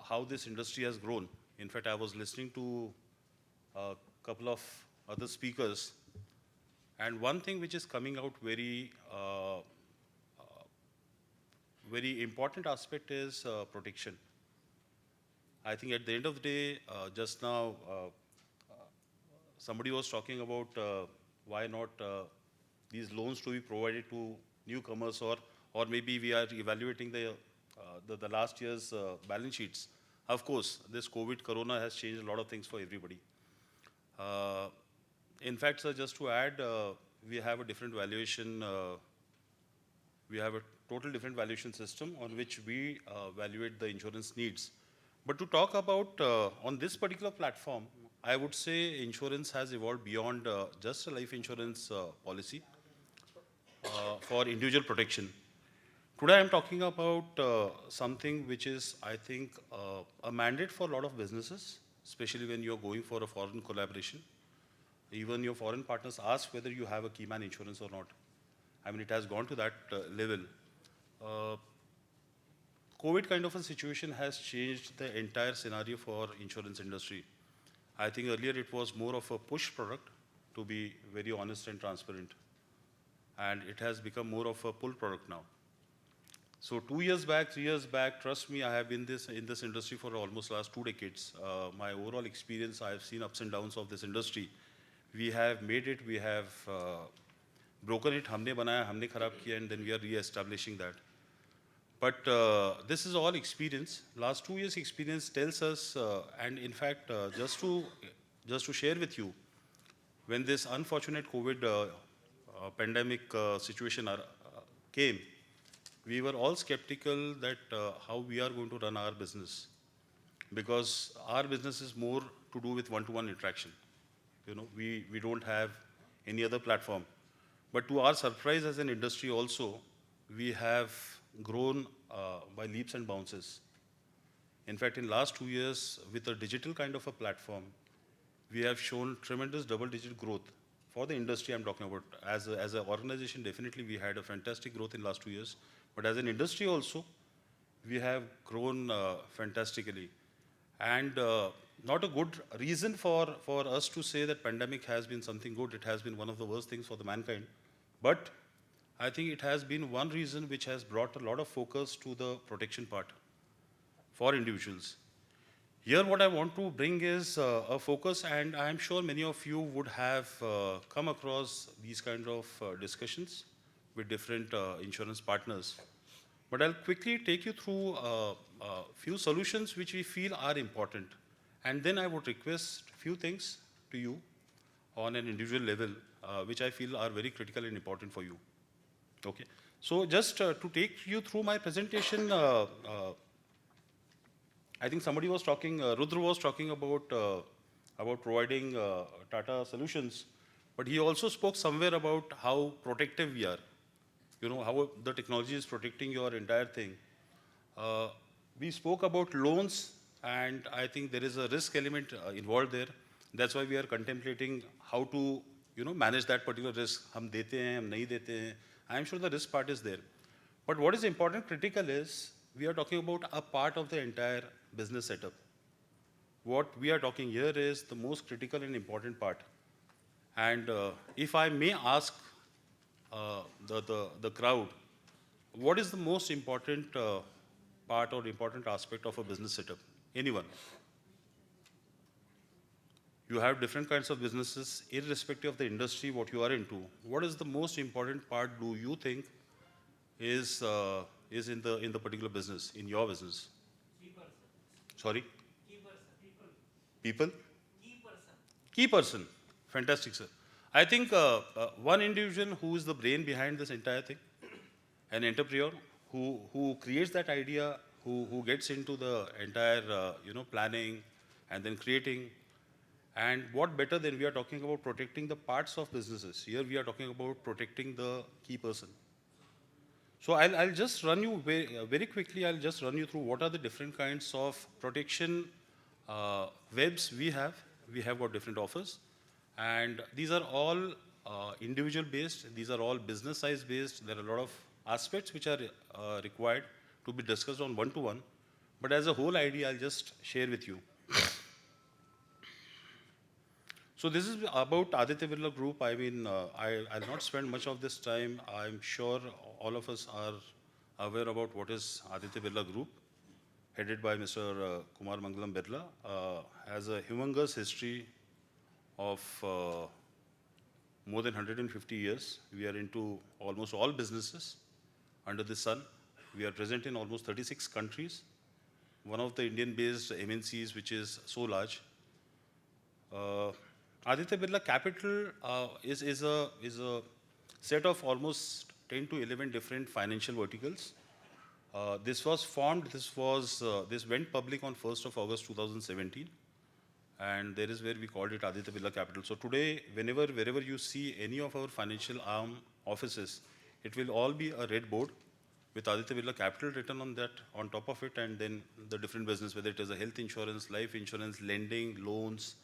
Speaker 13: how this industry has grown. In fact, I was listening to a couple of other speakers, and one thing which is coming out very important aspect is protection. I think at the end of the day, just now, somebody was talking about why not these loans to be provided to newcomers, or maybe we are evaluating the last year's balance sheets. Of course, this COVID corona has changed a lot of things for everybody. In fact, sir, just to add, we have a different valuation We have a total different valuation system on which we evaluate the insurance needs. But to talk about on this particular platform, I would say insurance has evolved beyond just a life insurance policy for individual protection. Today I'm talking about something which is, I think, a mandate for a lot of businesses, especially when you're going for a foreign collaboration. Even your foreign partners ask whether you have a key man insurance or not. I mean, it has gone to that level. COVID kind of a situation has changed the entire scenario for insurance industry. I think earlier it was more of a push product, to be very honest and transparent. And it has become more of a pull product now. So 2 years back, 3 years back, trust me, I have been in this industry for almost last 2 decades. My overall experience, I have seen ups and downs of this industry. We have made it, we have broken it, हमने बनाया, हमने खराब किया, and then we are re-establishing that. But this is all experience. Last 2 years experience tells us, and in fact, just to share with you, when this unfortunate COVID pandemic situation came, we were all skeptical that how we are going to run our business, because our business is more to do with one-to-one interaction. You know, we don't have any other platform. But to our surprise as an industry also, we have grown by leaps and bounces. In fact, in last 2 years, with a digital kind of a platform, we have shown tremendous double-digit growth. For the industry I'm talking about, as an organization, definitely we had a fantastic growth in last 2 years. But as an industry also, we have grown fantastically. And not a good reason for us to say that pandemic has been something good. It has been one of the worst things for the mankind. But I think it has been one reason which has brought a lot of focus to the protection part for individuals. Here what I want to bring is a focus, and I am sure many of you would have come across these kind of discussions with different insurance partners. But I'll quickly take you through a few solutions which we feel are important. And then I would request few things to you on an individual level, which I feel are very critical and important for you. Okay. So just to take you through my presentation, I think somebody was talking, Rudra was talking about providing Tata solutions, but he also spoke somewhere about how protective we are. You know, how the technology is protecting your entire thing. We spoke about loans, and I think there is a risk element involved there. That's why we are contemplating how to, you know, manage that particular risk. हम देते हैं, हम नहीं देते हैं. I am sure the risk part is there. But what is important, critical is, we are talking about a part of the entire business setup. What we are talking here is the most critical and important part. And if I may ask the crowd, what is the most important part or important aspect of a business setup? Anyone? You have different kinds of businesses, irrespective of the industry, what you are into. What is the most important part do you think is in the particular business, in your business? Key person. Sorry? Key person. People? Key person. Key person. Fantastic, sir. I think one individual who is the brain behind this entire thing, an entrepreneur who creates that idea, who gets into the entire planning and then creating. And what better than we are talking about protecting the parts of businesses. Here we are talking about protecting the key person. So I'll just run you very quickly, I'll just run you through what are the different kinds of protection webs we have. We have got different offers. And these are all individual based, these are all business size based. There are a lot of aspects which are required to be discussed on one-to-one. But as a whole idea, I'll just share with you. So this is about Aditya Birla Group. I mean, I'll not spend much of this time. I'm sure all of us are aware about what is Aditya Birla Group, headed by Mr. Kumar Mangalam Birla, has a humongous history of more than 150 years. We are into almost all businesses under the sun. We are present in almost 36 countries. One of the Indian-based MNCs which is so large. Aditya Birla Capital is a set of almost 10 to 11 different financial verticals. This was formed, this went public on 1st of August 2017. And there is where we called it Aditya Birla Capital. So today, wherever you see any of our financial arm offices, it will all be a red board with Aditya Birla Capital written on that, on top of it, and then the different business, whether it is a health insurance, life insurance, lending, loans,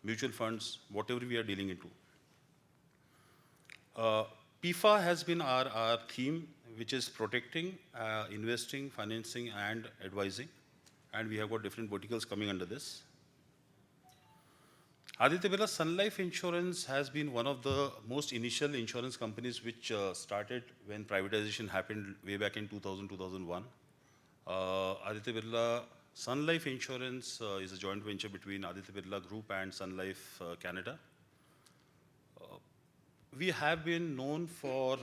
Speaker 13: mutual funds, whatever we are dealing into. PIFA has been our theme, which is protecting, investing, financing, and advising. And we have got different verticals coming under this. Aditya Birla Sun Life Insurance has been one of the most initial insurance companies which started when privatization happened way back in 2000, 2001. Aditya Birla Sun Life Insurance is a joint venture between Aditya Birla Group and Sun Life Canada. We have been known for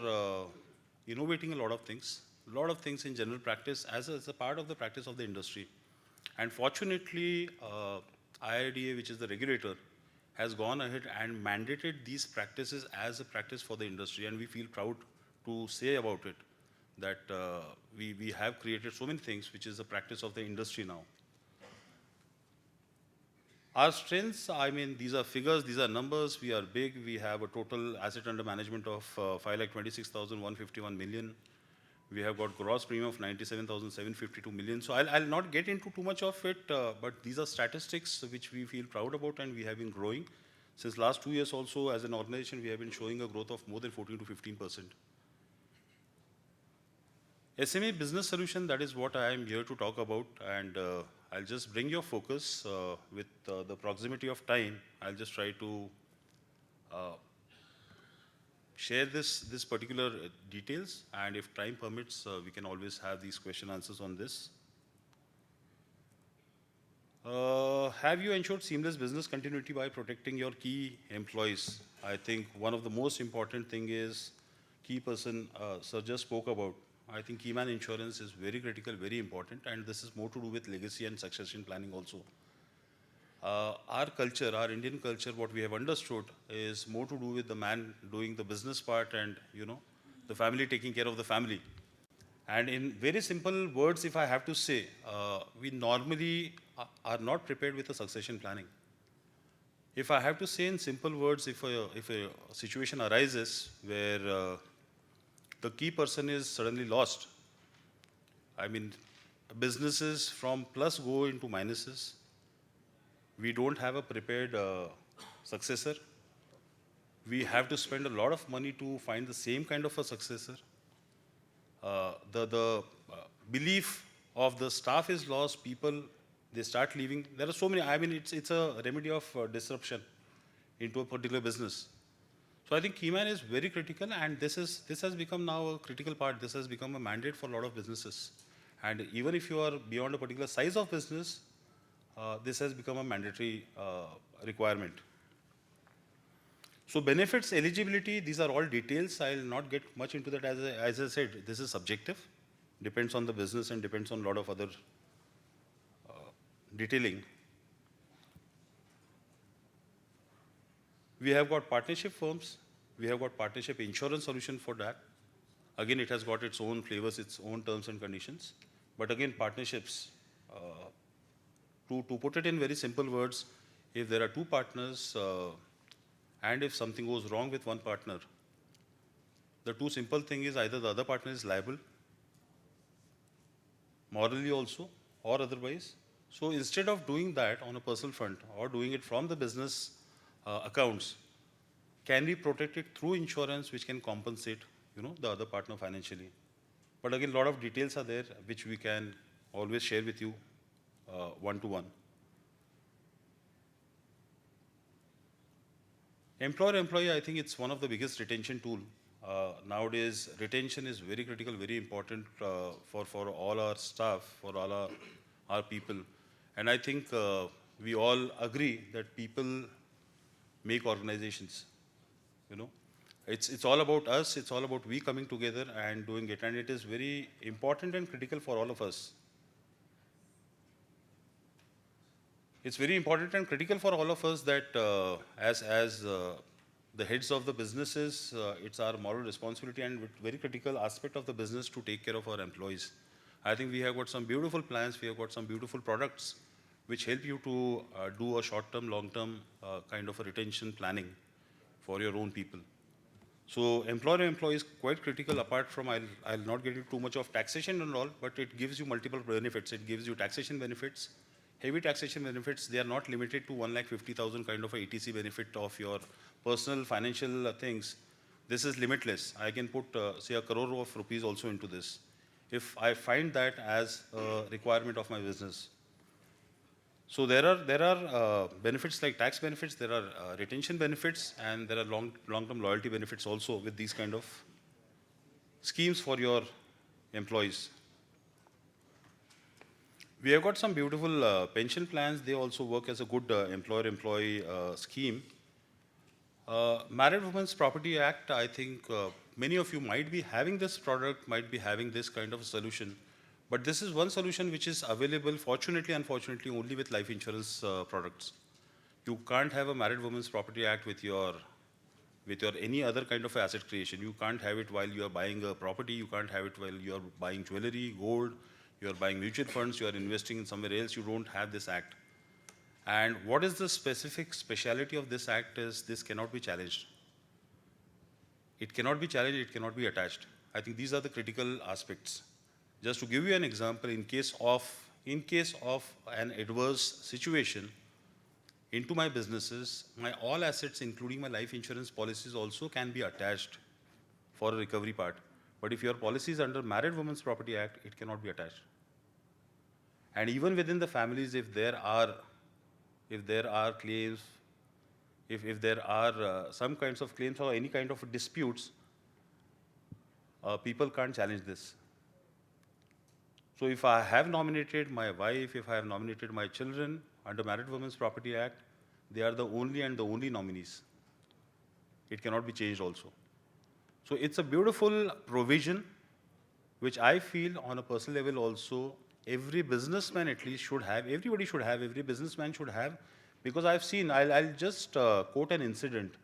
Speaker 13: innovating a lot of things in general practice as a part of the practice of the industry. And fortunately, IRDA, which is the regulator, has gone ahead and mandated these practices as a practice for the industry, and we feel proud to say about it that we have created so many things which is a practice of the industry now. Our strengths, I mean, these are figures, these are numbers, we are big, we have a total asset under management of 5,26,151 million. We have got gross premium of 97,752 million. So I'll not get into too much of it, but these are statistics which we feel proud about, and we have been growing. Since last 2 years also, as an organization, we have been showing a growth of more than 14 to 15%. SME business solution, that is what I am here to talk about, and I'll just bring your focus with the proximity of time. I'll just try to share this particular details, and if time permits, we can always have these question answers on this. Have you ensured seamless business continuity by protecting your key employees? I think one of the most important thing is key person, sir just spoke about. I think key man insurance is very critical, very important, and this is more to do with legacy and succession planning also. Our culture, our Indian culture, what we have understood is more to do with the man doing the business part and, you know, the family taking care of the family. And in very simple words, if I have to say, we normally are not prepared with the succession planning. If I have to say in simple words, if a situation arises where the key person is suddenly lost, I mean, businesses from plus go into minuses. We don't have a prepared successor. We have to spend a lot of money to find the same kind of a successor. The belief of the staff is lost, people, they start leaving. There are so many, I mean, it's a remedy of disruption into a particular business. So I think key man is very critical, and this has become now a critical part. This has become a mandate for a lot of businesses. And even if you are beyond a particular size of business, this has become a mandatory requirement. So benefits, eligibility, these are all details. I'll not get much into that. As I said, this is subjective. Depends on the business and depends on a lot of other detailing. We have got partnership firms. We have got partnership insurance solution for that. Again, it has got its own flavors, its own terms and conditions. But again, partnerships, to put it in very simple words, if there are two partners and if something goes wrong with one partner, the two simple thing is either the other partner is liable, morally also, or otherwise. So instead of doing that on a personal front or doing it from the business accounts, can we protect it through insurance which can compensate, you know, the other partner financially? But again, a lot of details are there which we can always share with you one-to-one. Employer-employee, I think it's one of the biggest retention tool. Nowadays, retention is very critical, very important for all our staff, for all our people. And I think we all agree that people make organizations, you know. It's all about us, it's all about we coming together and doing it. And it is very important and critical for all of us. It's very important and critical for all of us that as the heads of the businesses, it's our moral responsibility and very critical aspect of the business to take care of our employees. I think we have got some beautiful plans, we have got some beautiful products which help you to do a short-term, long-term kind of a retention planning for your own people. So employer-employee is quite critical. Apart from, I'll not get into too much of taxation and all, but it gives you multiple benefits. It gives you taxation benefits, heavy taxation benefits. They are not limited to 1,50,000 kind of a ATC benefit of your personal financial things. This is limitless. I can put, say, a crore of rupees also into this, if I find that as a requirement of my business. So there are benefits like tax benefits, there are retention benefits, and there are long-term loyalty benefits also with these kind of schemes for your employees. We have got some beautiful pension plans. They also work as a good employer-employee scheme. Married Women's Property Act, I think many of you might be having this product, might be having this kind of solution. But this is one solution which is available, fortunately, unfortunately, only with life insurance products. You can't have a Married Women's Property Act with your any other kind of asset creation. You can't have it while you are buying a property. You can't have it while you are buying jewelry, gold. You are buying mutual funds. You are investing in somewhere else. You don't have this act. And what is the specific speciality of this act is this cannot be challenged. It cannot be challenged. It cannot be attached. I think these are the critical aspects. Just to give you an example, in case of an adverse situation into my businesses, my all assets, including my life insurance policies, also can be attached for a recovery part. But if your policy is under Married Women's Property Act, it cannot be attached. And even within the families, if there are claims, if there are some kinds of claims or any kind of disputes, people can't challenge this. So if I have nominated my wife, if I have nominated my children under Married Women's Property Act, they are the only nominees. It cannot be changed also. So it's a beautiful provision, which I feel on a personal level also, every businessman at least should have, everybody should have, every businessman should have, because I've seen, I'll just quote an incident.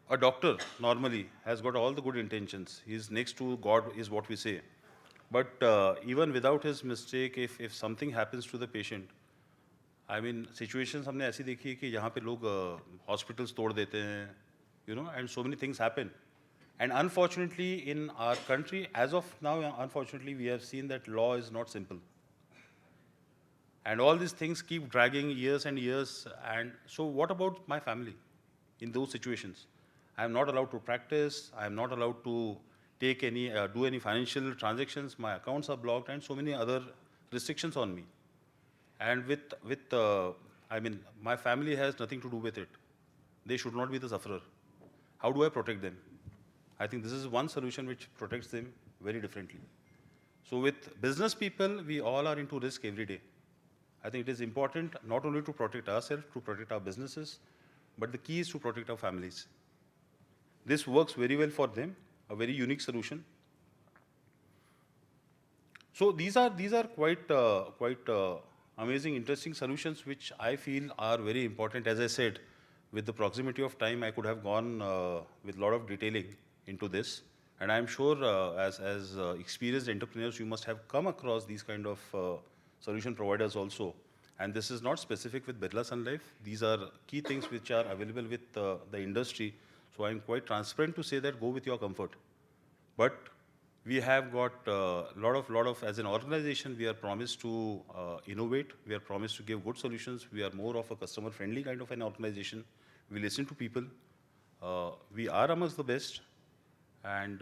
Speaker 13: A doctor normally has got all the good intentions. He's next to God is what we say. But even without his mistake, if something happens to the patient, I mean, situations हमने ऐसी देखी है कि यहाँ पे लोग hospitals तोड़ देते हैं, and so many things happen. And unfortunately, in our country, as of now, unfortunately, we have seen that law is not simple. And all these things keep dragging years and years. And so what about my family in those situations? I am not allowed to practice. I am not allowed to take any, do any financial transactions. My accounts are blocked and so many other restrictions on me. And I mean, my family has nothing to do with it. They should not be the sufferer. How do I protect them? I think this is one solution which protects them very differently. So with business people, we all are into risk every day. I think it is important not only to protect ourselves, to protect our businesses, but the key is to protect our families. This works very well for them, a very unique solution. So these are quite amazing, interesting solutions which I feel are very important. As I said, with the proximity of time, I could have gone with a lot of detailing into this. And I'm sure as experienced entrepreneurs, you must have come across these kind of solution providers also. And this is not specific with Birla Sun Life. These are key things which are available with the industry. So I'm quite transparent to say that go with your comfort. But we have got a lot of, as an organization, we are promised to innovate. We are promised to give good solutions. We are more of a customer-friendly kind of an organization. We listen to people. We are amongst the best. And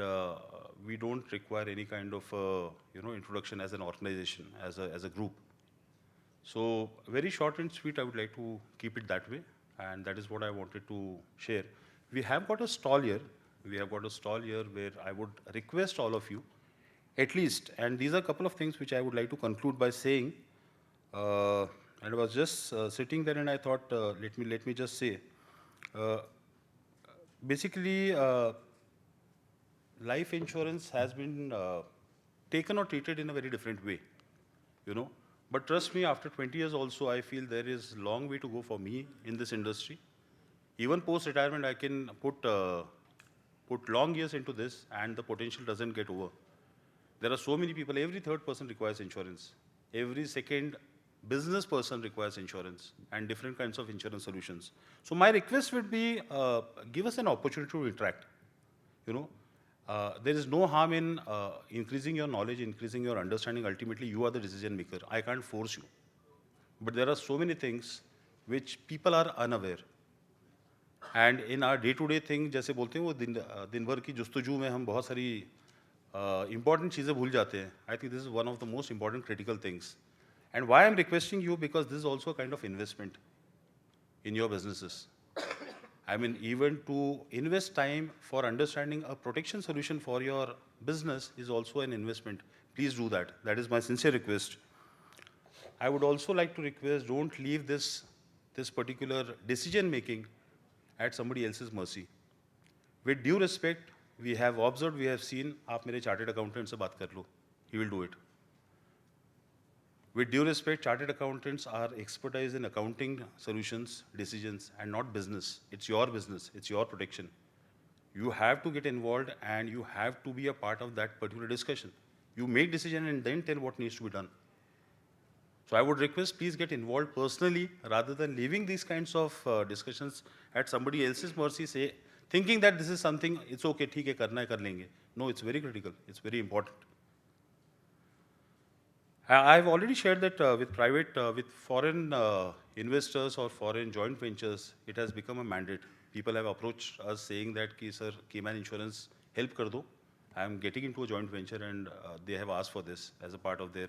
Speaker 13: we don't require any kind of introduction as an organization, as a group. So very short and sweet, I would like to keep it that way. And that is what I wanted to share. We have got a stall here. We have got a stall here where I would request all of you, at least, and these are a couple of things which I would like to conclude by saying, and I was just sitting there and I thought, let me just say, basically, life insurance has been taken or treated in a very different way, But trust me, after 20 years also, I feel there is long way to go for me in this industry. Even post-retirement, I can put long years into this and the potential doesn't get over. There are so many people, every third person requires insurance. Every second business person requires insurance and different kinds of insurance solutions. So my request would be, give us an opportunity to interact. You know, there is no harm in increasing your knowledge, increasing your understanding. Ultimately, you are the decision maker. I can't force you. But there are so many things which people are unaware. And in our day-to-day thing, जैसे बोलते हैं वो दिन भर की जुस्तजू में हम बहुत सारी important चीज़ें भूल जाते हैं. I think this is one of the most important critical things. And why I'm requesting you, because this is also a kind of investment in your businesses. I mean, even to invest time for understanding a protection solution for your business is also an investment. Please do that. That is my sincere request. I would also like to request, don't leave this particular decision making at somebody else's mercy. With due respect, we have observed, we have seen, आप मेरे chartered accountant से बात कर लो. He will do it. With due respect, chartered accountants are expertise in accounting solutions, decisions, and not business. It's your business, it's your protection. You have to get involved and you have to be a part of that particular discussion. You make decision and then tell what needs to be done. So I would request, please get involved personally rather than leaving these kinds of discussions at somebody else's mercy, say, thinking that this is something, it's okay, ठीक है, करना है, कर लेंगे. No, it's very critical, it's very important. I've already shared that with foreign investors or foreign joint ventures, it has become a mandate. People have approached us saying that, sir, Cayman Insurance, help kar do. I'm getting into a joint venture and they have asked for this as a part of their,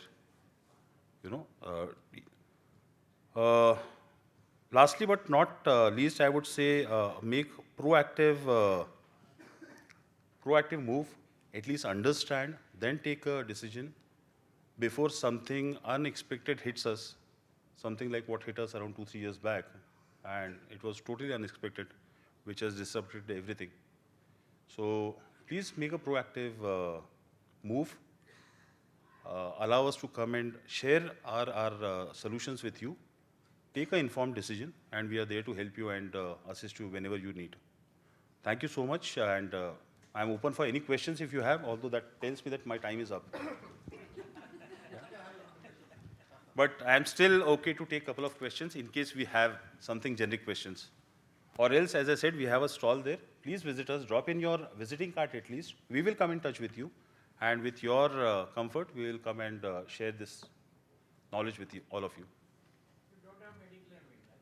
Speaker 13: lastly but not least, I would say make proactive move, at least understand, then take a decision before something unexpected hits us, something like what hit us around 2-3 years back, and it was totally unexpected, which has disrupted everything. So please make a proactive move. Allow us to come and share our solutions with you. Take an informed decision, and we are there to help you and assist you whenever you need. Thank you so much, and I'm open for any questions if you have, although that tells me that my time is up. But I'm still okay to take a couple of questions in case we have something generic questions. Or else, as I said, we have a stall there. Please visit us, drop in your visiting card at least. We will come in touch with you. And with your comfort, we will come and share this knowledge with you, all of you. You don't have Mediclaim, right?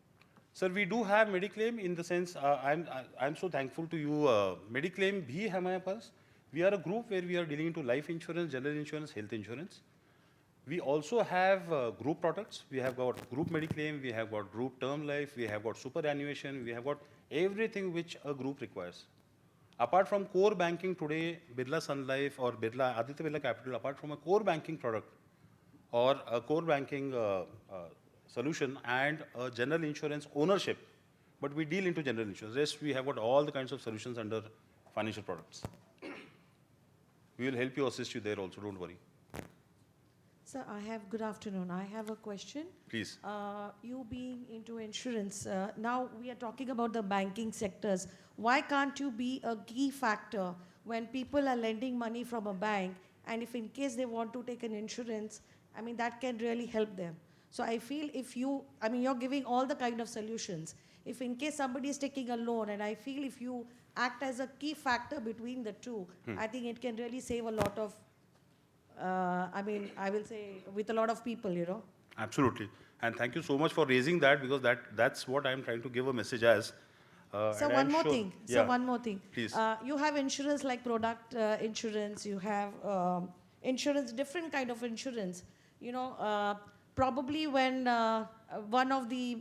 Speaker 13: Sir, we do have Mediclaim in the sense, I'm so thankful to you. Mediclaim bhi hai हमारे पास. We are a group where we are dealing into life insurance, general insurance, health insurance. We also have group products. We have got group Mediclaim, we have got group term life, we have got superannuation, we have got everything which a group requires. Apart from core banking today, Birla Sun Life or Aditya Birla Capital, apart from a core banking product or a core banking solution and a general insurance ownership, but we deal into general insurance. Rest, we have got all the kinds of solutions under financial products. We will help you, assist you there also, don't worry.
Speaker 14: Sir, good afternoon. I have a question.
Speaker 13: Please.
Speaker 14: You being into insurance, now we are talking about the banking sectors. Why can't you be a key factor when people are lending money from a bank, and if in case they want to take an insurance, I mean, that can really help them. So I feel if you, I mean, you're giving all the kind of solutions. If in case somebody is taking a loan, and I feel if you act as a key factor between the two, I think it can really save a lot of I mean, I will say with a lot of people, you know.
Speaker 13: Absolutely. And thank you so much for raising that, because that's what I'm trying to give a message as.
Speaker 14: So one more thing.
Speaker 13: Yeah.
Speaker 14: So one more thing.
Speaker 13: Please.
Speaker 14: You have insurance like product insurance. You have insurance, different kind of insurance. You know, probably when one of the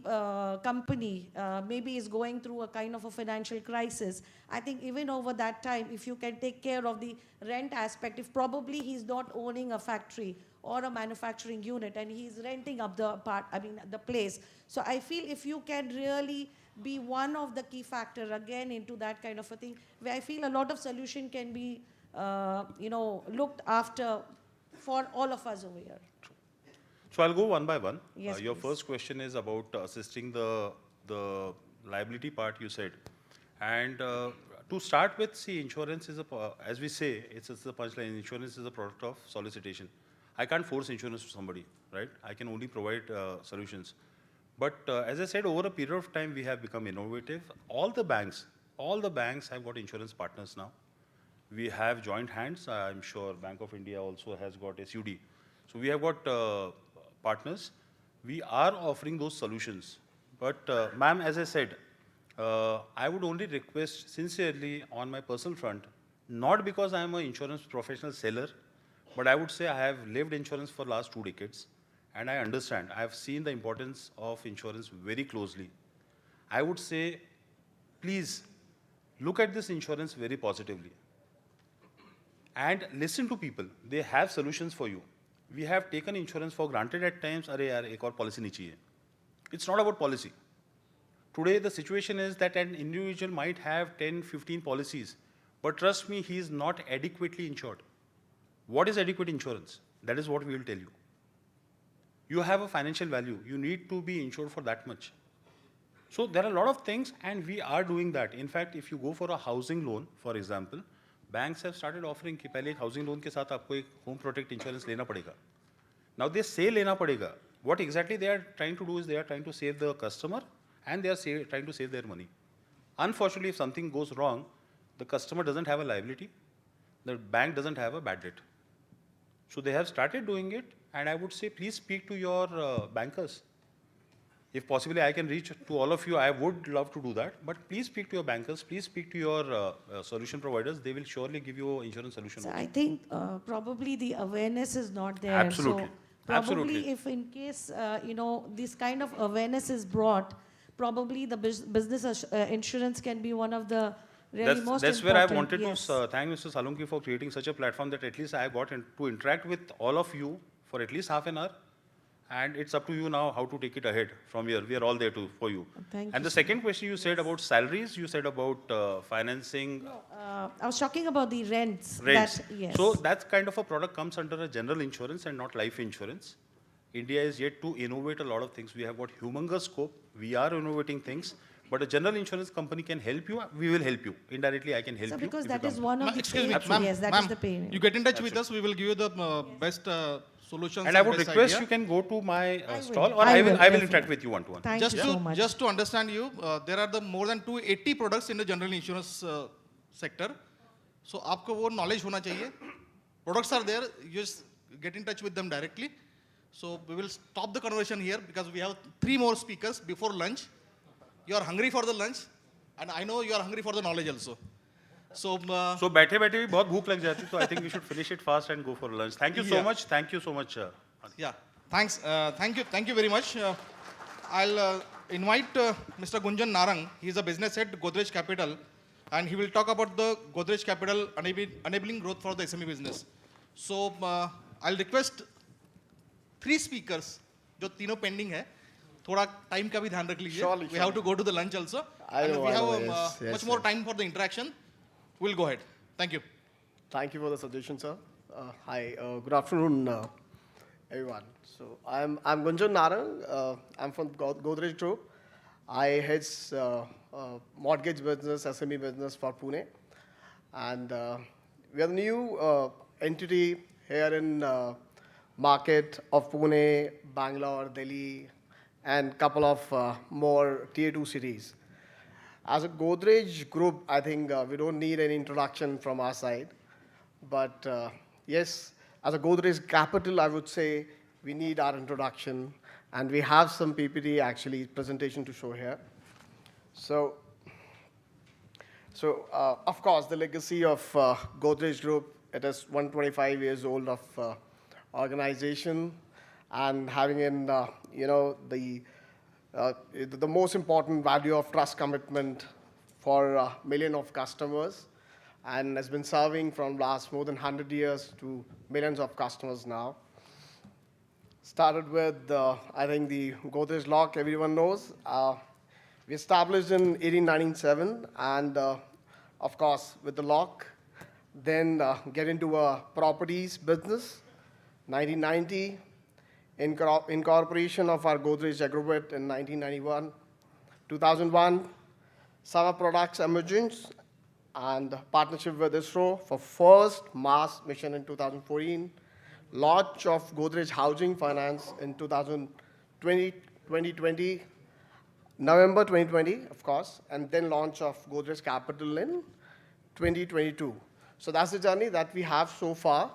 Speaker 14: company maybe is going through a kind of a financial crisis, I think even over that time, if you can take care of the rent aspect, if probably he's not owning a factory or a manufacturing unit and he's renting up the the place. So I feel if you can really be one of the key factor again into that kind of a thing, where I feel a lot of solution can be, you know, looked after for all of us over here.
Speaker 13: So I'll go one by one.
Speaker 14: Yes,
Speaker 13: Your
Speaker 14: please.
Speaker 13: first question is about assisting the liability part you said. And to start with, see, insurance is as we say, it's the punchline. Insurance is a product of solicitation. I can't force insurance to somebody, right? I can only provide solutions. But as I said, over a period of time, we have become innovative. All the banks have got insurance partners now. We have joint hands. I'm sure Bank of India also has got SUD. So we have got partners. We are offering those solutions. But ma'am, as I said, I would only request sincerely on my personal front, not because I am an insurance professional seller, but I would say I have lived insurance for last 2 decades and I understand. I have seen the importance of insurance very closely. I would say, please look at this insurance very positively and listen to people. They have solutions for you. We have taken insurance for granted at times. Arey yaar, ek aur policy nahi chahiye. It's not about policy. Today, the situation is that an individual might have 10, 15 policies, but trust me, he is not adequately insured. What is adequate insurance? That is what we will tell you. You have a financial value. You need to be insured for that much. So there are a lot of things, and we are doing that. In fact, if you go for a housing loan, for example, banks have started offering कि पहले एक housing loan के साथ आपको एक home protect insurance लेना पड़ेगा. Now they say लेना पड़ेगा. What exactly they are trying to do is they are trying to save the customer and they are trying to save their money. Unfortunately, if something goes wrong, the customer doesn't have a liability, the bank doesn't have a bad debt. So they have started doing it, and I would say please speak to your bankers. If possibly I can reach to all of you, I would love to do that. But please speak to your bankers, please speak to your solution providers. They will surely give you an insurance solution.
Speaker 14: So I think probably the awareness is not there.
Speaker 13: Absolutely.
Speaker 14: So probably
Speaker 13: Absolutely.
Speaker 14: if in case, this kind of awareness is brought, probably the business insurance can be one of the really most
Speaker 13: that's
Speaker 14: important.
Speaker 13: where I wanted
Speaker 14: Yes.
Speaker 13: to thank Mr. Salunki for creating such a platform that at least I got to interact with all of you for at least half an hour. And it's up to you now how to take it ahead from here. We are all there for you.
Speaker 14: Thank
Speaker 13: and
Speaker 14: you
Speaker 13: the second question you said about salaries, you said about financing.
Speaker 14: I was talking about the rents.
Speaker 13: Rents.
Speaker 14: Yes.
Speaker 13: So that kind of a product comes under a general insurance and not life insurance. India is yet to innovate a lot of things. We have got humongous scope. We are innovating things. But a general insurance company can help you. We will help you. Indirectly, I can help
Speaker 14: So
Speaker 13: you.
Speaker 14: because
Speaker 13: if
Speaker 14: that
Speaker 13: you
Speaker 14: is
Speaker 13: come.
Speaker 14: one of the
Speaker 12: Excuse me,
Speaker 14: pain.
Speaker 12: ma'am.
Speaker 14: Yes, that is the pain.
Speaker 12: You get in touch with us, we will give you the best solutions.
Speaker 13: And I would
Speaker 12: best
Speaker 13: request
Speaker 12: idea.
Speaker 13: you can go to my
Speaker 14: I will.
Speaker 13: stall, or
Speaker 14: I
Speaker 13: I
Speaker 14: will,
Speaker 13: will
Speaker 14: definitely.
Speaker 13: interact with you one-to-one.
Speaker 14: Thank
Speaker 12: just
Speaker 14: you so much.
Speaker 12: Just to understand you, there are the more than 280 products in the general insurance sector. So आपको वो knowledge होना चाहिए. Products are there. You just get in touch with them directly. So we will stop the conversation here because we have 3 more speakers before lunch. You are hungry for the lunch, and I know you are hungry for the knowledge also. So
Speaker 13: So बैठे-बैठे भी बहुत भूख लग जाती है, so I think we should finish it fast and go for lunch. Thank you so
Speaker 12: Yeah.
Speaker 13: much. Thank you so much.
Speaker 12: yeah, thanks. Thank you very much. I'll invite Mr. Gunjan Narang. He is a business head Godrej Capital, and he will talk about the Godrej Capital enabling growth for the SME business. So I'll request 3 speakers, जो तीनों pending है, थोड़ा time का भी ध्यान रख लीजिए. We have to go to the lunch also. And we have much more time for the interaction. We'll go ahead. Thank you.
Speaker 15: Thank you for the suggestion, sir. Hi, good afternoon, everyone. So I'm Gunjan Narang. I'm from Godrej Group. I head mortgage business, SME business for Pune, and we are the new entity here in market of Pune, Bangalore, Delhi, and couple of more tier 2 cities. As a Godrej Group, I think we don't need any introduction from our side. But yes, as a Godrej Capital, I would say we need our introduction. And we have some PPT, actually, presentation to show here. So of course, the legacy of Godrej Group, it is 125 years old of organization. And having in, the most important value of trust commitment for millions of customers, and has been serving from last more than 100 years to millions of customers now. Started with, I think, the Godrej lock, everyone knows. We established in 1897, and of course, with the lock, then get into a properties business, 1990. incorporation of our Godrej Agrobit in 1991, 2001, summer products emergence, and partnership with ISRO for first Mars mission in 2014, launch of Godrej Housing Finance in 2020, November 2020, of course, and then launch of Godrej Capital in 2022. So that's the journey that we have so far.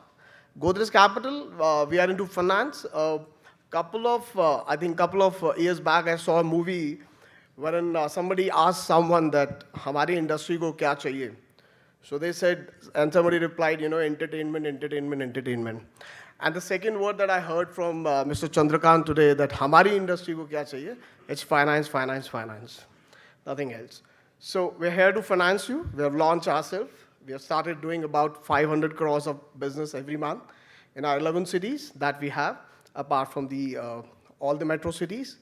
Speaker 15: Godrej Capital, we are into finance. I think couple of years back, I saw a movie wherein somebody asked someone that, "Hamari industry ko kya chahiye?" So they said, and somebody replied, entertainment, entertainment, entertainment. And the second word that I heard from Mr. Chandrakant today, that hamari industry ko kya chahiye? It's finance, finance, finance. Nothing else. So we're here to finance you. We have launched ourselves. We have started doing about 500 crores of business every month in our 11 cities that we have, apart from all the metro cities.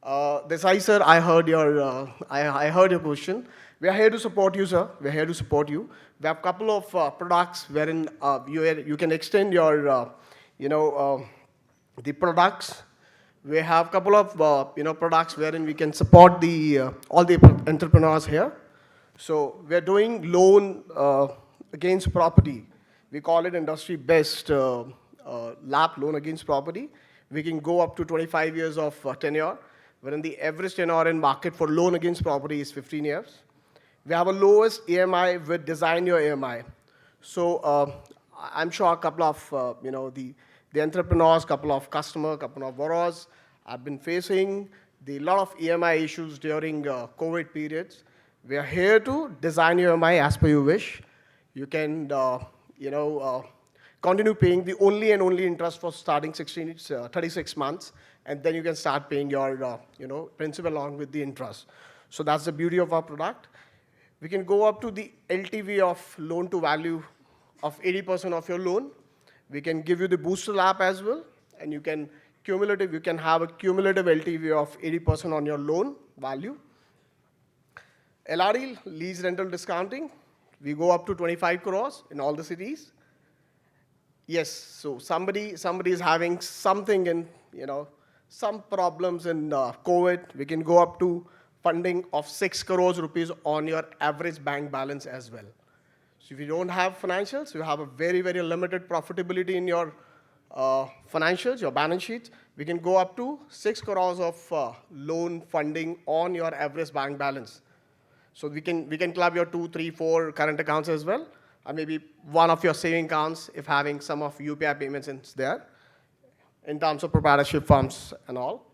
Speaker 15: Desai sir, I heard your question. We are here to support you, sir. We are here to support you. We have a couple of products wherein you can extend your, the products. We have a couple of products wherein we can support all the entrepreneurs here. So we are doing loan against property. We call it industry best LAP, loan against property. We can go up to 25 years of tenure, wherein the average tenure in market for loan against property is 15 years. We have a lowest EMI with Design Your EMI. So I'm sure a couple of the entrepreneurs, couple of customers, couple of borrowers have been facing a lot of EMI issues during COVID periods. We are here to design your EMI as per your wish. You can continue paying the only and only interest for starting 36 months, and then you can start paying your principal along with the interest. So that's the beauty of our product. We can go up to the LTV of loan to value of 80% of your loan. We can give you the booster app as well, and you can have a cumulative LTV of 80% on your loan value. LRD, lease rental discounting, we go up to 25 crores in all the cities. Yes, so somebody is having something in, some problems in COVID, we can go up to funding of 6 crores rupees on your average bank balance as well. So if you don't have financials, you have a very, very limited profitability in your financials, your balance sheets, we can go up to 6 crores of loan funding on your average bank balance. So we can club your 2, 3, 4 current accounts as well, or maybe one of your saving accounts if having some of UPI payments in there, in terms of proprietorship firms and all.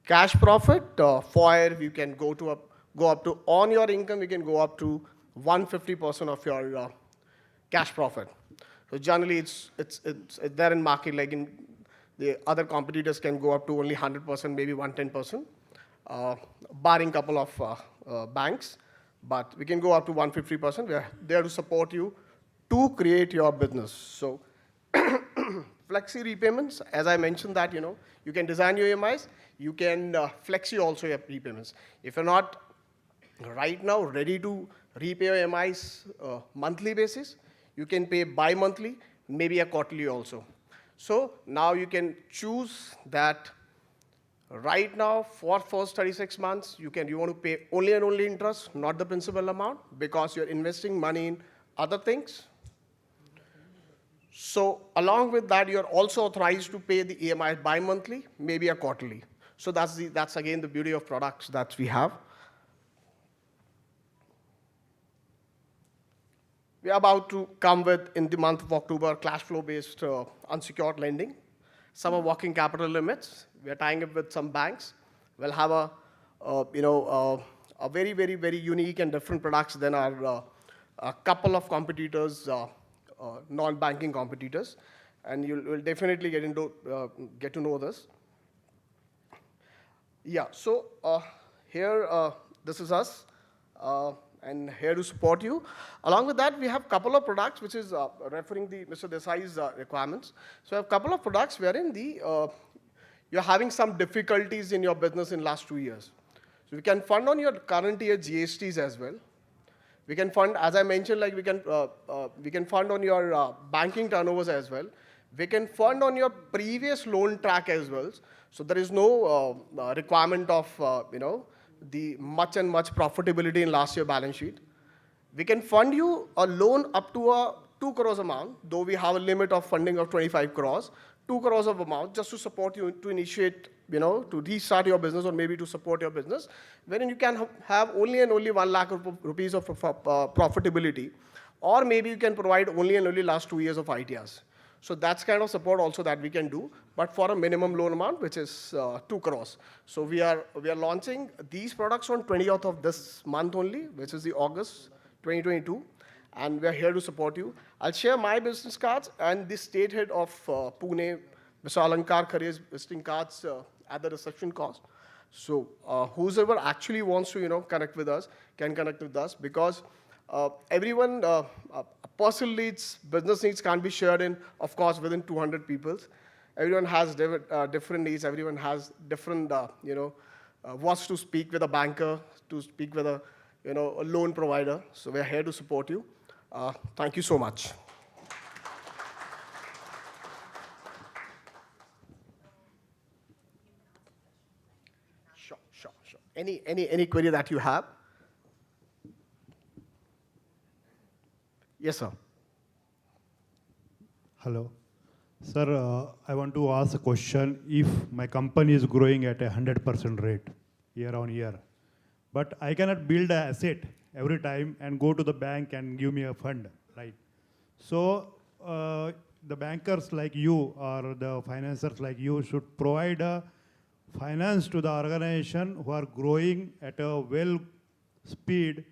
Speaker 15: Cash profit, FOIR, you can go up to, on your income, you can go up to 150% of your cash profit. So generally, it's there in market, like in the other competitors can go up to only 100%, maybe 110%, barring couple of banks. But we can go up to 150%. We are there to support you to create your business. So flexi repayments, as I mentioned that, you can design your EMIs, you can flexi also your repayments. If you're not right now ready to repay your EMIs monthly basis, you can pay bi-monthly, maybe a quarterly also. So now you can choose that right now for first 36 months, you want to pay only and only interest, not the principal amount, because you're investing money in other things. So along with that, you're also authorized to pay the EMI bi-monthly, maybe a quarterly. So that's again the beauty of products that we have. We are about to come with, in the month of October, cash flow-based unsecured lending. Some are working capital limits. We are tying up with some banks. We'll have a very, very, very unique and different products than our a couple of competitors, non-banking competitors, and you'll definitely get to know this. Yeah, so here, this is us, and here to support you. Along with that, we have a couple of products, which is referring Mr. Desai's requirements. So we have a couple of products wherein you're having some difficulties in your business in last 2 years. So we can fund on your current year GSTs as well. We can fund, as I mentioned, like we can fund on your banking turnovers as well. We can fund on your previous loan track as well. So there is no requirement of, the much profitability in last year balance sheet. We can fund you a loan up to a 2 crores amount, though we have a limit of funding of 25 crores, 2 crores of amount just to support you to initiate, to restart your business or maybe to support your business, wherein you can have only and only 1 lakh rupees of profitability, or maybe you can provide only and only last 2 years of ideas. So that's kind of support also that we can do, but for a minimum loan amount, which is 2 crores. So we are launching these products on 20th of this month only, which is the August 2022, and we are here to support you. I'll share my business cards and the state head of Pune, Mr. Alankar Khare's visiting cards at the reception cost. So whoever actually wants to, connect with us can connect with us, because everyone, personal needs, business needs can't be shared in, of course, within 200 people. Everyone has different needs. Everyone has different, wants to speak with a banker, to speak with a loan provider. So we're here to support you. Thank you so much. Sure. Any query that you have? Yes, sir.
Speaker 16: Hello. Sir, I want to ask a question. If my company is growing at 100% rate year on year, but I cannot build an asset every time and go to the bank and give me a fund, right? So the bankers like you or the financiers like you should provide a finance to the organization who are growing at a well speed,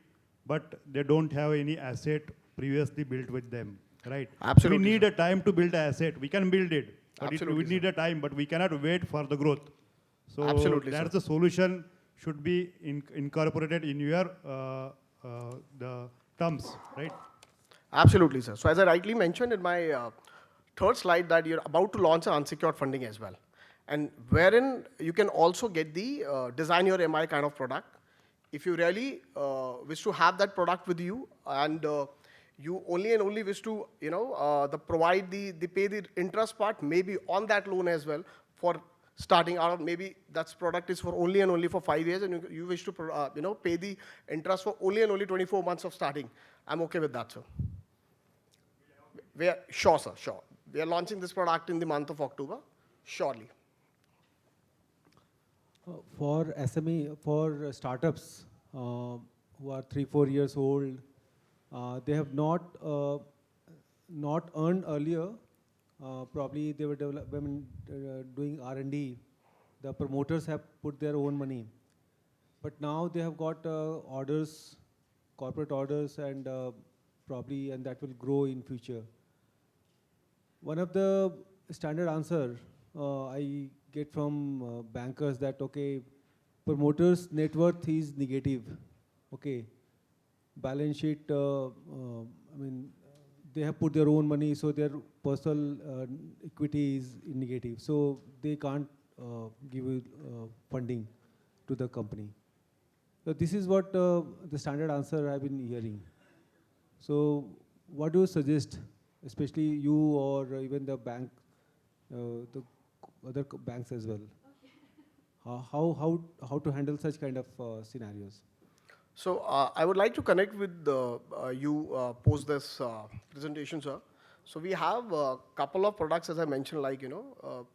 Speaker 16: but they don't have any asset previously built with them, right?
Speaker 15: Absolutely.
Speaker 16: We need a time to build an asset. We can build it, but
Speaker 15: Absolutely,
Speaker 16: we need a time, but we cannot wait for the growth. So
Speaker 15: Absolutely,
Speaker 16: that's
Speaker 15: sir.
Speaker 16: the solution should be incorporated in your the terms, right?
Speaker 15: Absolutely, sir. So as I rightly mentioned in my third slide, that you're about to launch an unsecured funding as well, and wherein you can also get the design your MI kind of product. If you really wish to have that product with you, and you only and only wish to, provide the pay the interest part, maybe on that loan as well for starting out. Maybe that product is for only and only for 5 years, and you wish to, pay the interest for only and only 24 months of starting. I'm okay with that, sir. Sure, sir, sure. We are launching this product in the month of October, surely.
Speaker 17: For SME, for startups who are 3-4 years old, they have not earned earlier. Probably they were doing R&D. The promoters have put their own money, but now they have got orders, corporate orders, and probably that will grow in future. One of the standard answer I get from bankers that, okay, promoters' net worth is negative, okay, balance sheet, they have put their own money, so their personal equity is negative, so they can't give funding to the company. So this is what the standard answer I've been hearing. So what do you suggest, especially you or even the bank, the other banks as well? How to handle such kind of scenarios?
Speaker 15: So I would like to connect with you post this presentation, sir. So we have a couple of products, as I mentioned, like,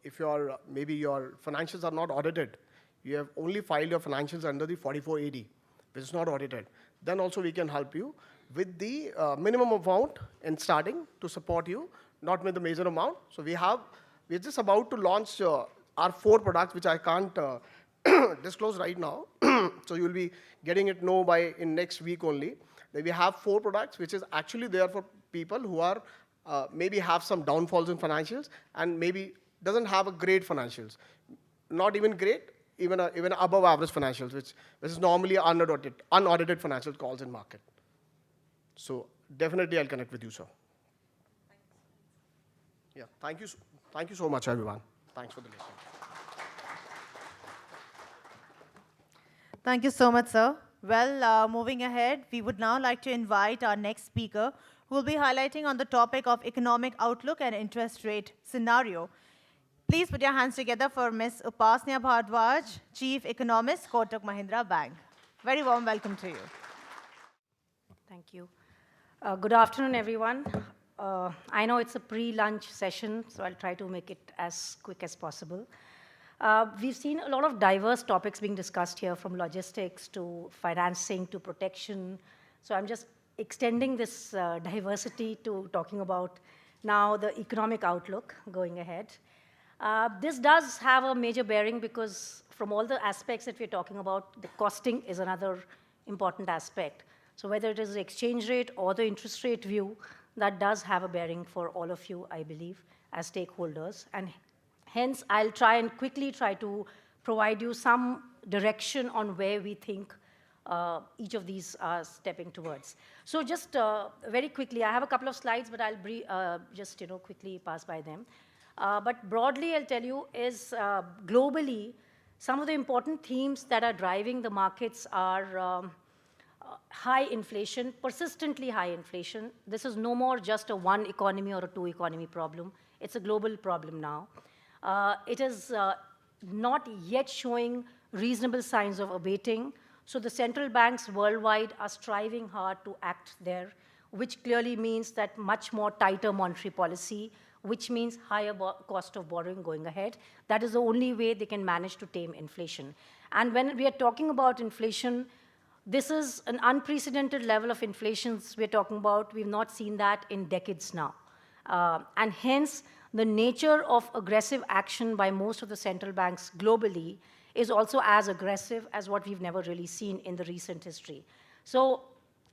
Speaker 15: if maybe your financials are not audited, you have only filed your financials under the 4480, which is not audited, then also we can help you with the minimum amount in starting to support you, not with the major amount. So we're just about to launch our 4 products, which I can't disclose right now. So you'll be getting it in next week only. Then we have 4 products, which is actually there for people who are maybe have some downfalls in financials and maybe doesn't have a great financials, not even great, even above average financials, which is normally unaudited financial calls in market. So definitely I'll connect with you, sir. Yeah, thank you so much, everyone. Thanks for the listening.
Speaker 1: Thank you so much, sir. Well, moving ahead, we would now like to invite our next speaker, who will be highlighting on the topic of economic outlook and interest rate scenario. Please put your hands together for Ms. Upasnya Bhardwaj, Chief Economist, Kotak Mahindra Bank. Very warm welcome to you.
Speaker 18: Thank you. Good afternoon, everyone. I know it's a pre-lunch session, so I'll try to make it as quick as possible. We've seen a lot of diverse topics being discussed here, from logistics to financing to protection. So I'm just extending this diversity to talking about now the economic outlook going ahead. This does have a major bearing because from all the aspects that we're talking about, the costing is another important aspect. So whether it is the exchange rate or the interest rate view, that does have a bearing for all of you, I believe, as stakeholders. And hence, I'll quickly try to provide you some direction on where we think each of these are stepping towards. So just very quickly, I have a couple of slides, but I'll just quickly pass by them. But broadly, I'll tell you is globally, some of the important themes that are driving the markets are high inflation, persistently high inflation. This is no more just a one economy or a two economy problem. It's a global problem now. It is not yet showing reasonable signs of abating. So the central banks worldwide are striving hard to act there, which clearly means that much more tighter monetary policy, which means higher cost of borrowing going ahead. That is the only way they can manage to tame inflation. And when we are talking about inflation, this is an unprecedented level of inflation we're talking about. We've not seen that in decades now. And hence, the nature of aggressive action by most of the central banks globally is also as aggressive as what we've never really seen in the recent history. So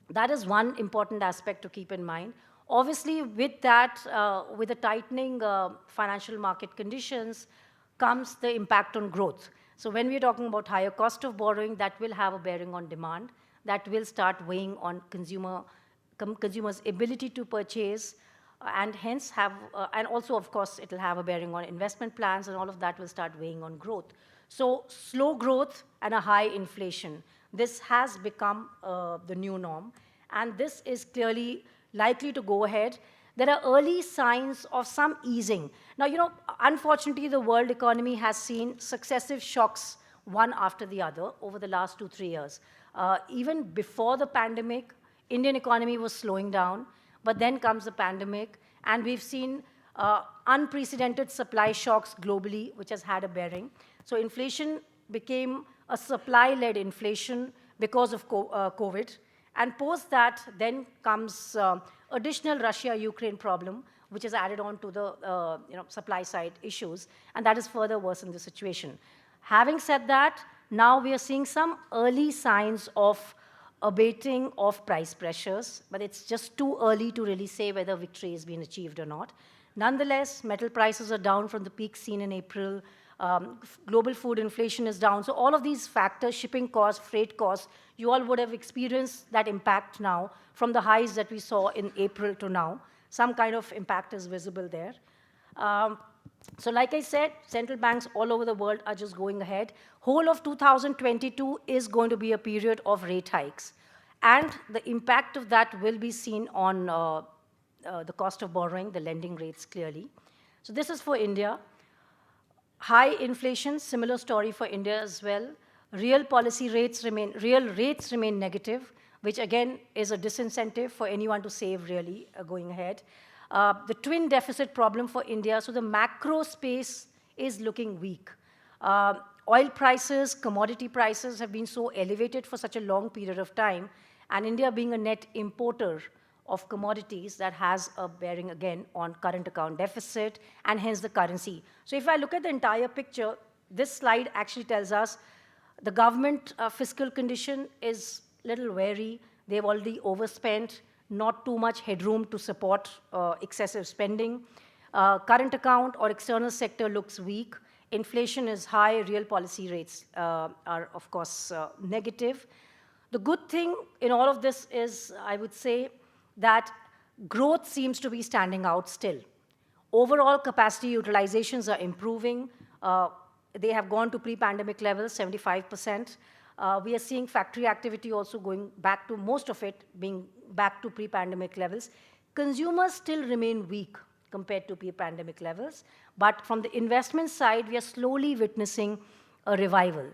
Speaker 18: that is one important aspect to keep in mind. Obviously, with that, with the tightening financial market conditions, comes the impact on growth. So when we're talking about higher cost of borrowing, that will have a bearing on demand. That will start weighing on consumers' ability to purchase, and hence have, and also, of course, it will have a bearing on investment plans, and all of that will start weighing on growth. So slow growth and a high inflation, this has become the new norm, and this is clearly likely to go ahead. There are early signs of some easing. Now, unfortunately, the world economy has seen successive shocks, one after the other, over the last 2-3 years. Even before the pandemic, Indian economy was slowing down, but then comes the pandemic, and we've seen unprecedented supply shocks globally, which has had a bearing. So inflation became a supply-led inflation because of COVID. And post that, then comes additional Russia-Ukraine problem, which is added on to the supply-side issues, and that has further worsened the situation. Having said that, now we are seeing some early signs of abating of price pressures, but it's just too early to really say whether victory has been achieved or not. Nonetheless, metal prices are down from the peak seen in April. Global food inflation is down. So all of these factors, shipping costs, freight costs, you all would have experienced that impact now from the highs that we saw in April to now. Some kind of impact is visible there. So like I said, central banks all over the world are just going ahead. Whole of 2022 is going to be a period of rate hikes. And the impact of that will be seen on the cost of borrowing, the lending rates clearly. So this is for India. High inflation, similar story for India as well. Real rates remain negative, which again is a disincentive for anyone to save really going ahead. The twin deficit problem for India, so the macro space is looking weak. Oil prices, commodity prices have been so elevated for such a long period of time, and India being a net importer of commodities, that has a bearing again on current account deficit and hence the currency. So if I look at the entire picture, this slide actually tells us the government fiscal condition is a little wary. They've already overspent, not too much headroom to support excessive spending. Current account or external sector looks weak. Inflation is high, real policy rates are of course negative. The good thing in all of this is, I would say, that growth seems to be standing out still. Overall capacity utilizations are improving. They have gone to pre-pandemic levels, 75%. We are seeing factory activity also going back to, most of it being back to pre-pandemic levels. consumers still remain weak compared to pre-pandemic levels. But from the investment side, we are slowly witnessing a revival.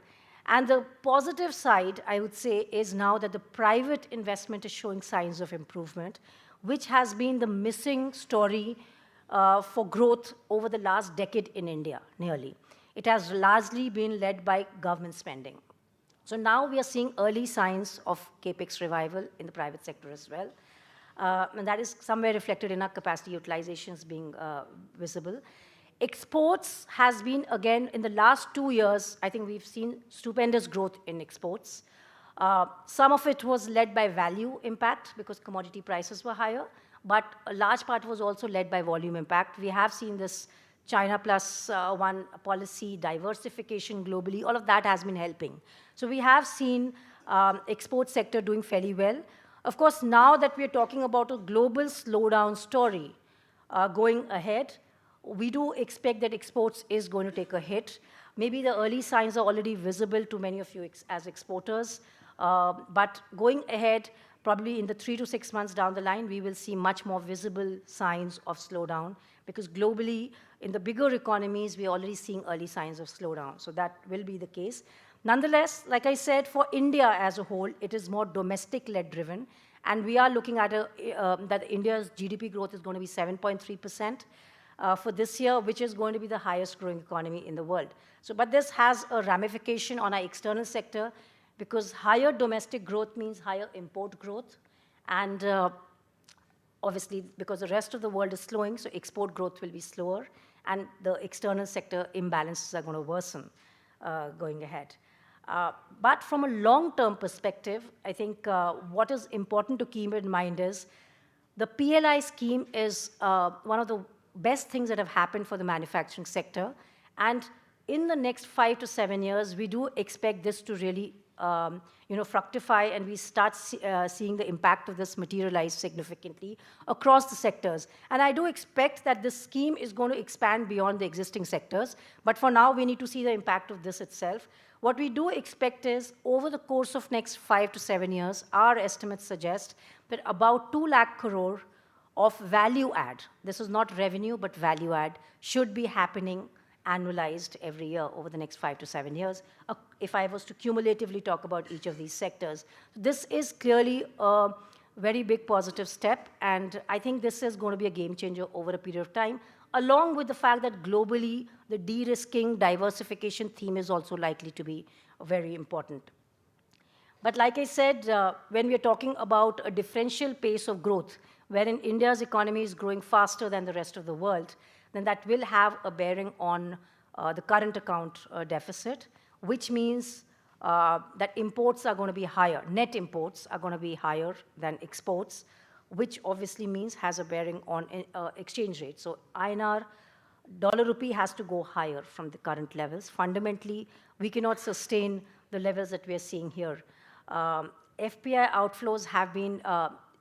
Speaker 18: And the positive side, I would say, is now that the private investment is showing signs of improvement, which has been the missing story for growth over the last decade in India, nearly. It has largely been led by government spending. So now we are seeing early signs of capex revival in the private sector as well. And that is somewhere reflected in our capacity utilizations being visible. Exports has been, again, in the last 2 years, I think we've seen stupendous growth in exports. Some of it was led by value impact because commodity prices were higher, but a large part was also led by volume impact. We have seen this China plus one policy, diversification globally, all of that has been helping. So we have seen export sector doing fairly well. Of course, now that we're talking about a global slowdown story going ahead, we do expect that exports is going to take a hit. Maybe the early signs are already visible to many of you as exporters, but going ahead, probably in the 3 to 6 months down the line, we will see much more visible signs of slowdown because globally, in the bigger economies, we're already seeing early signs of slowdown. So that will be the case. Nonetheless, like I said, for India as a whole, it is more domestic-led driven, and we are looking at that India's GDP growth is going to be 7.3%. For this year, which is going to be the highest growing economy in the world. So, but this has a ramification on our external sector because higher domestic growth means higher import growth. And obviously, because the rest of the world is slowing, so export growth will be slower, and the external sector imbalances are going to worsen going ahead. But from a long-term perspective, I think what is important to keep in mind is the PLI scheme is one of the best things that have happened for the manufacturing sector. And in the next 5 to 7 years, we do expect this to really fructify, and we start seeing the impact of this materialize significantly across the sectors. And I do expect that this scheme is going to expand beyond the existing sectors. But for now, we need to see the impact of this itself. What we do expect is, over the course of next 5 to 7 years, our estimates suggest that about 2 lakh crore of value add, this is not revenue, but value add, should be happening annualized every year over the next 5 to 7 years, if I was to cumulatively talk about each of these sectors. This is clearly a very big positive step, and I think this is going to be a game changer over a period of time, along with the fact that globally, the de-risking diversification theme is also likely to be very important. But like I said, when we're talking about a differential pace of growth, wherein India's economy is growing faster than the rest of the world, then that will have a bearing on the current account deficit, which means that imports are going to be higher. Net imports are going to be higher than exports, which obviously means has a bearing on exchange rate. So INR, dollar rupee has to go higher from the current levels. Fundamentally, we cannot sustain the levels that we are seeing here. FPI outflows have been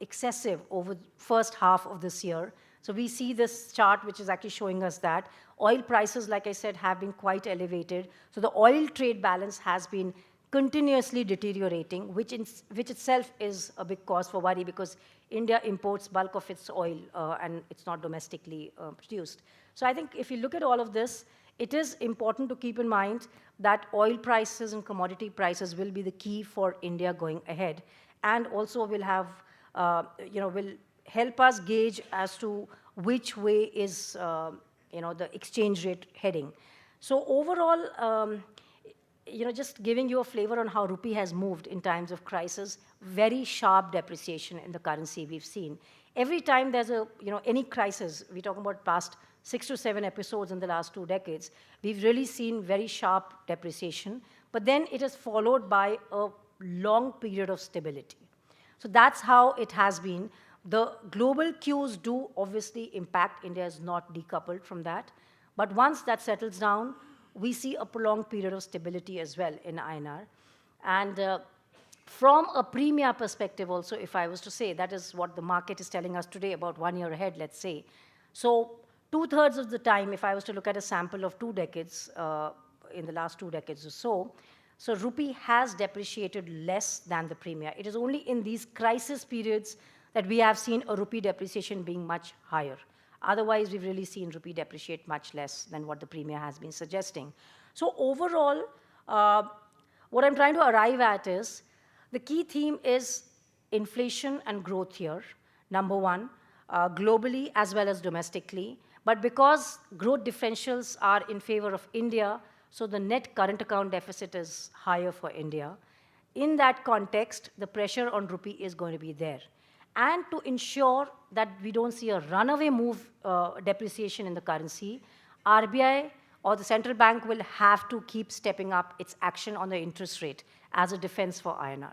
Speaker 18: excessive over the first half of this year. So we see this chart, which is actually showing us that oil prices, like I said, have been quite elevated. So the oil trade balance has been continuously deteriorating, which itself is a big cause for worry because India imports bulk of its oil and it's not domestically produced. So I think if you look at all of this, it is important to keep in mind that oil prices and commodity prices will be the key for India going ahead, and also will have, will help us gauge as to which way is, the exchange rate heading. So overall, just giving you a flavor on how rupee has moved in times of crisis, very sharp depreciation in the currency we've seen. Every time there's any crisis, we're talking about past 6 to 7 episodes in the last 2 decades, we've really seen very sharp depreciation, but then it is followed by a long period of stability. So that's how it has been. The global cues do obviously impact. India is not decoupled from that. But once that settles down, we see a prolonged period of stability as well in INR. And from a premium perspective also, if I was to say, that is what the market is telling us today about 1 year ahead, let's say. So 2/3 of the time, if I was to look at a sample of 2 decades, in the last 2 decades or so rupee has depreciated less than the premium. It is only in these crisis periods that we have seen a rupee depreciation being much higher. Otherwise, we've really seen rupee depreciate much less than what the Premier has been suggesting. So overall, what I'm trying to arrive at is, the key theme is inflation and growth here, number one, globally as well as domestically. But because growth differentials are in favor of India, so the net current account deficit is higher for India. In that context, the pressure on rupee is going to be there. And to ensure that we don't see a runaway move, depreciation in the currency, RBI or the central bank will have to keep stepping up its action on the interest rate as a defense for INR.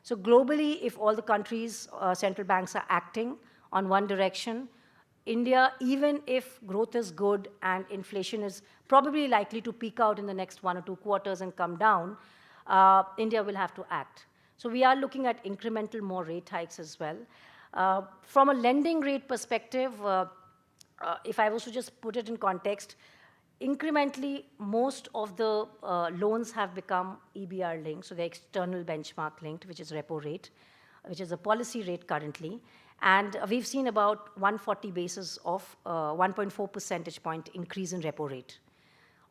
Speaker 18: So globally, if all the countries' central banks are acting on one direction, India, even if growth is good and inflation is probably likely to peak out in the next 1 or 2 quarters and come down, India will have to act. So we are looking at incremental more rate hikes as well. From a lending rate perspective, if I was to just put it in context, incrementally, most of the loans have become EBR linked, so they're external benchmark linked, which is repo rate, which is a policy rate currently. And we've seen about 140 basis of 1.4 percentage point increase in repo rate,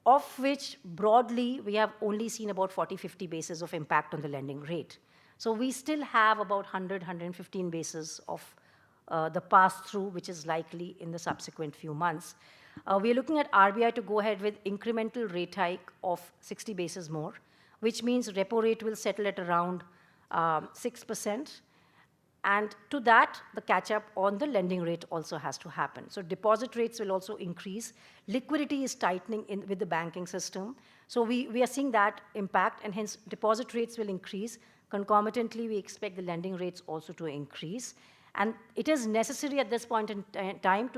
Speaker 18: of which broadly we have only seen about 40-50 basis of impact on the lending rate. So we still have about 100-115 basis of the pass-through, which is likely in the subsequent few months. We are looking at RBI to go ahead with incremental rate hike of 60 basis more, which means repo rate will settle at around 6%. And to that, the catch-up on the lending rate also has to happen. So deposit rates will also increase. Liquidity is tightening with the banking system. So we are seeing that impact, and hence deposit rates will increase. Concomitantly, we expect the lending rates also to increase. And it is necessary at this point in time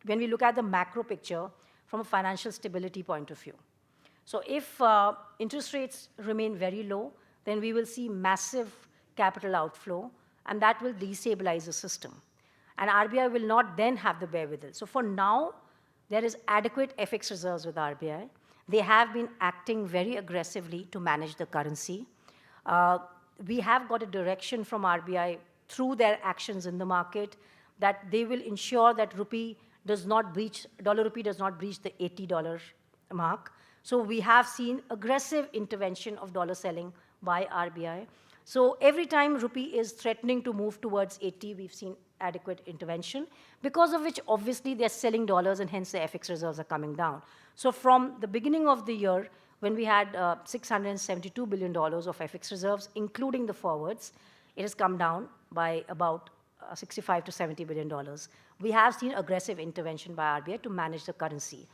Speaker 18: when we look at the macro picture from a financial stability point of view. So if interest rates remain very low, then we will see massive capital outflow, and that will destabilize the system. And RBI will not then have the wherewithal. So for now, there is adequate FX reserves with RBI. They have been acting very aggressively to manage the currency. We have got a direction from RBI through their actions in the market that they will ensure that dollar rupee does not breach the $80 mark. So we have seen aggressive intervention of dollar selling by RBI. So every time rupee is threatening to move towards 80, we've seen adequate intervention, because of which obviously they're selling dollars and hence the FX reserves are coming down. So from the beginning of the year, when we had $672 billion of FX reserves, including the forwards, it has come down by about $65 to $70 billion. We have seen aggressive intervention by RBI to manage the currency.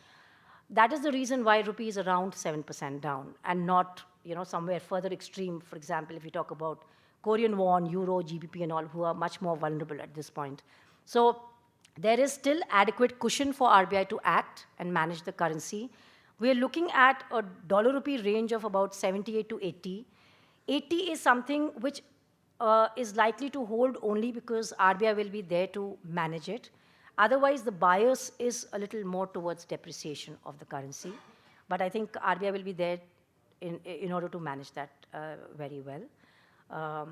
Speaker 18: That is the reason why rupee is around 7% down and not somewhere further extreme. For example, if we talk about Korean won, euro, GBP and all, who are much more vulnerable at this point. So there is still adequate cushion for RBI to act and manage the currency. We are looking at a dollar rupee range of about 78 to 80. 80 is something which is likely to hold only because RBI will be there to manage it. Otherwise, the bias is a little more towards depreciation of the currency. But I think RBI will be there in order to manage that very well.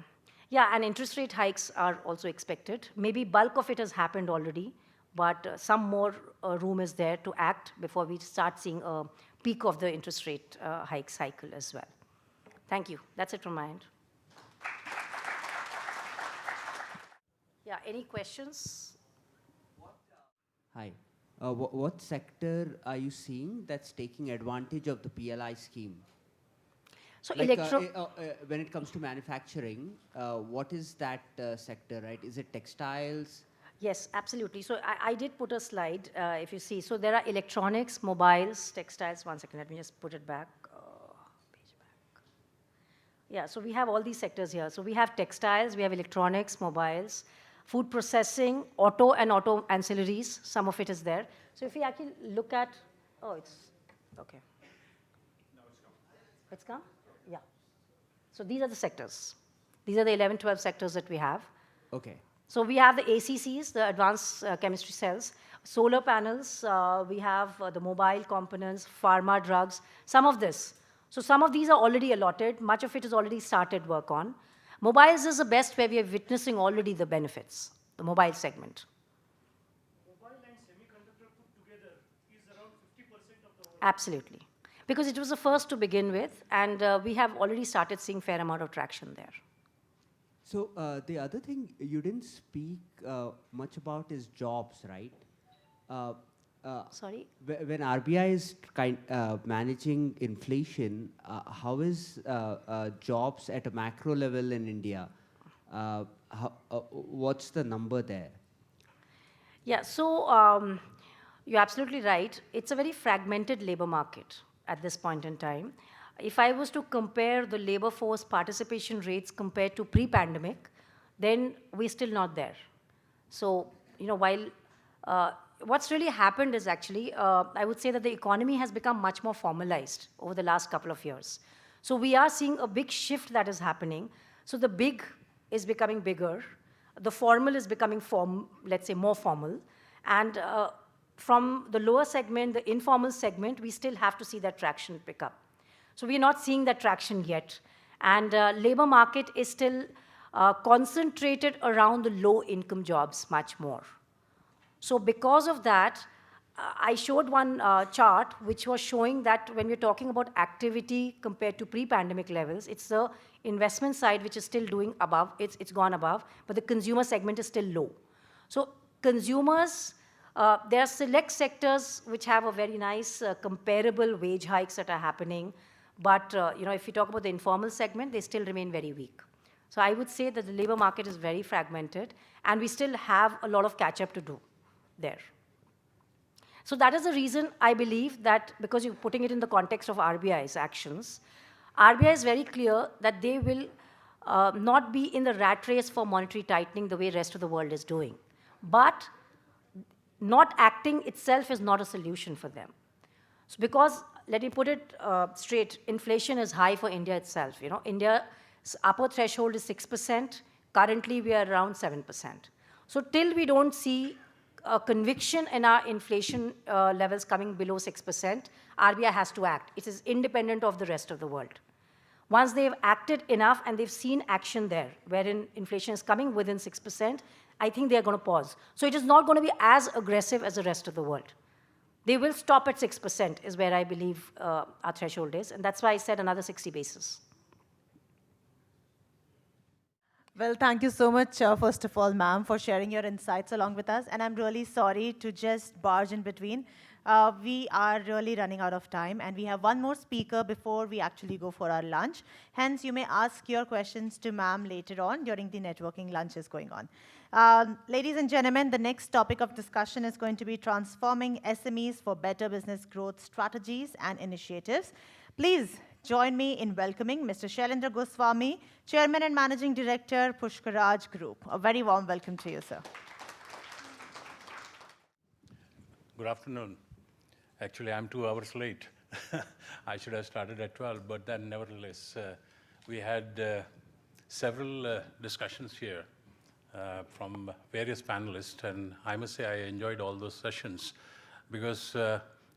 Speaker 18: Yeah, and interest rate hikes are also expected. Maybe bulk of it has happened already, but some more room is there to act before we start seeing a peak of the interest rate hike cycle as well. Thank you. That's it from my end. Yeah, any questions?
Speaker 19: Hi. What sector are you seeing that's taking advantage of the PLI scheme?
Speaker 18: So
Speaker 19: when it comes to manufacturing, what is that sector, right? Is it textiles?
Speaker 18: Yes, absolutely. So I did put a slide, if you see. So there are electronics, mobiles, textiles. One second, let me just put it back. Page back. Yeah, so we have all these sectors here. So we have textiles, we have electronics, mobiles, food processing, auto and auto ancillaries. Some of it is there. So if we actually look at, it's okay. It's come? Yeah. So these are the sectors. These are the 11, 12 sectors that we have.
Speaker 19: Okay.
Speaker 18: So we have the ACCs, the advanced chemistry cells, solar panels, we have the mobile components, pharma, drugs, some of this. So some of these are already allotted. Much of it is already started work on. Mobiles is the best where we are witnessing already the benefits. the mobile segment.
Speaker 5: Mobile and semiconductor put together is around 50% of the
Speaker 18: Absolutely. Because it was the first to begin with, and we have already started seeing fair amount of traction there.
Speaker 19: So the other thing you didn't speak much about is jobs, right?
Speaker 18: Sorry?
Speaker 19: When RBI is managing inflation, how is jobs at a macro level in India? What's the number there?
Speaker 18: Yeah, so you're absolutely right. It's a very fragmented labor market at this point in time. If I was to compare the labor force participation rates compared to pre-pandemic, then we're still not there. So, while what's really happened is actually, I would say that the economy has become much more formalized over the last couple of years. So we are seeing a big shift that is happening. So the big is becoming bigger. The formal is becoming, let's say, more formal. And from the lower segment, the informal segment, we still have to see that traction pick up. So we're not seeing that traction yet. And labor market is still concentrated around the low-income jobs much more. So because of that, I showed one chart which was showing that when we're talking about activity compared to pre-pandemic levels, it's the investment side which is still doing above, it's gone above, but the consumer segment is still low. So consumers, there are select sectors which have a very nice comparable wage hikes that are happening, but if you talk about the informal segment, they still remain very weak. So I would say that the labor market is very fragmented, and we still have a lot of catch-up to do there. So that is the reason I believe that, because you're putting it in the context of RBI's actions, RBI is very clear that they will not be in the rat race for monetary tightening the way the rest of the world is doing. But not acting itself is not a solution for them. So because, let me put it straight, inflation is high for India itself. India's upper threshold is 6%. Currently, we are around 7%. So till we don't see a conviction in our inflation levels coming below 6%, RBI has to act. It is independent of the rest of the world. Once they've acted enough and they've seen action there, wherein inflation is coming within 6%, I think they're going to pause. So it is not going to be as aggressive as the rest of the world. They will stop at 6% is where I believe our threshold is, and that's why I said another 60 basis.
Speaker 1: Well, thank you so much, first of all, ma'am, for sharing your insights along with us. And I'm really sorry to just barge in between. We are really running out of time, and we have one more speaker before we actually go for our lunch. Hence, you may ask your questions to ma'am later on during the networking lunches going on. Ladies and gentlemen, the next topic of discussion is going to be transforming SMEs for better business growth strategies and initiatives. Please join me in welcoming Mr. Shailendra Goswami, Chairman and Managing Director, Pushkaraj Group. A very warm welcome to you, sir.
Speaker 20: Good afternoon. Actually, I'm 2 hours late. I should have started at 12, but then nevertheless, we had several discussions here from various panelists, and I must say I enjoyed all those sessions because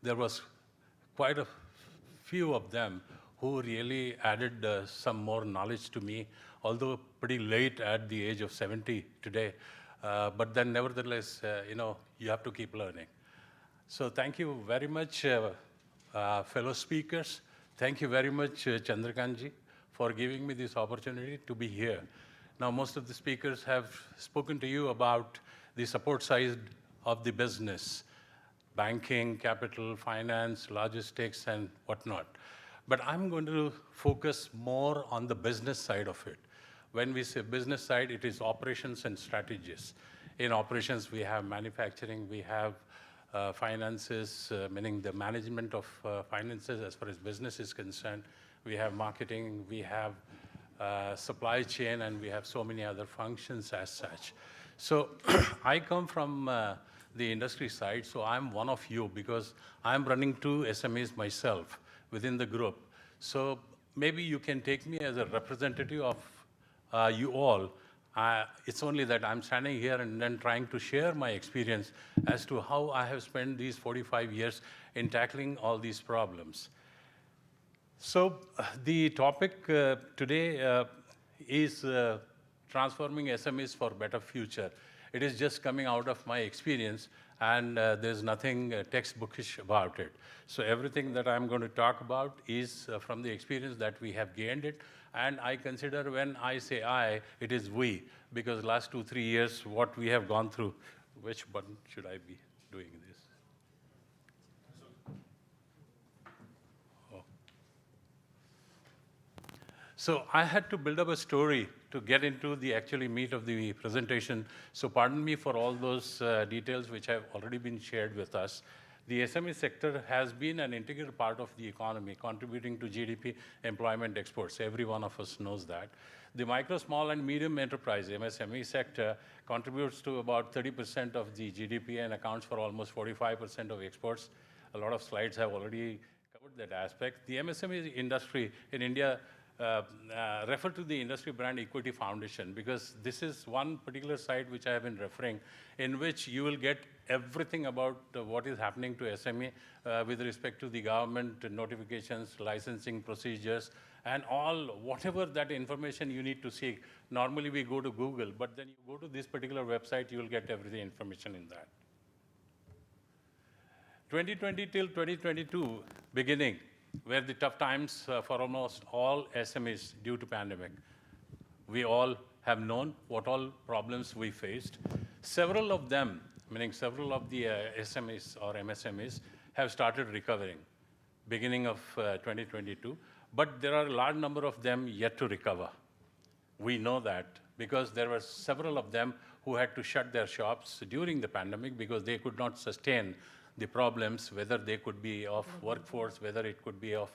Speaker 20: there was quite a few of them who really added some more knowledge to me, although pretty late at the age of 70 today. But then nevertheless, you have to keep learning. So thank you very much, fellow speakers. Thank you very much, Chandrakantji, for giving me this opportunity to be here. Now, most of the speakers have spoken to you about the support side of the business, banking, capital, finance, logistics, and whatnot. But I'm going to focus more on the business side of it. When we say business side, it is operations and strategies. In operations, we have manufacturing, we have finances, meaning the management of finances as far as business is concerned. We have marketing, we have supply chain, and we have so many other functions as such. So I come from the industry side, so I'm one of you because I'm running 2 SMEs myself within the group. So maybe you can take me as a representative of you all. It's only that I'm standing here and then trying to share my experience as to how I have spent these 45 years in tackling all these problems. So the topic today is transforming SMEs for better future. It is just coming out of my experience, and there's nothing textbookish about it. So everything that I'm going to talk about is from the experience that we have gained it. And I consider when I say I, it is we, because last 2-3 years, what we have gone through. Which button should I be doing this? Oh. So I had to build up a story to get into the actually meat of the presentation. So pardon me for all those details which have already been shared with us. The SME sector has been an integral part of the economy, contributing to GDP, employment, exports. Every one of us knows that. The micro, small, and medium enterprise, MSME sector, contributes to about 30% of the GDP and accounts for almost 45% of exports. A lot of slides have already covered that aspect. The MSME industry in India refer to the industry brand Equity Foundation, because this is one particular site which I have been referring, in which you will get everything about what is happening to SME with respect to the government notifications, licensing procedures, and all, whatever that information you need to seek. Normally we go to Google, but then you go to this particular website, you will get every information in that. 2020 till 2022 beginning were the tough times for almost all SMEs due to pandemic. We all have known what all problems we faced. Several of them, meaning several of the SMEs or MSMEs, have started recovering beginning of 2022, but there are a large number of them yet to recover. We know that because there were several of them who had to shut their shops during the pandemic because they could not sustain the problems, whether they could be of workforce, whether it could be of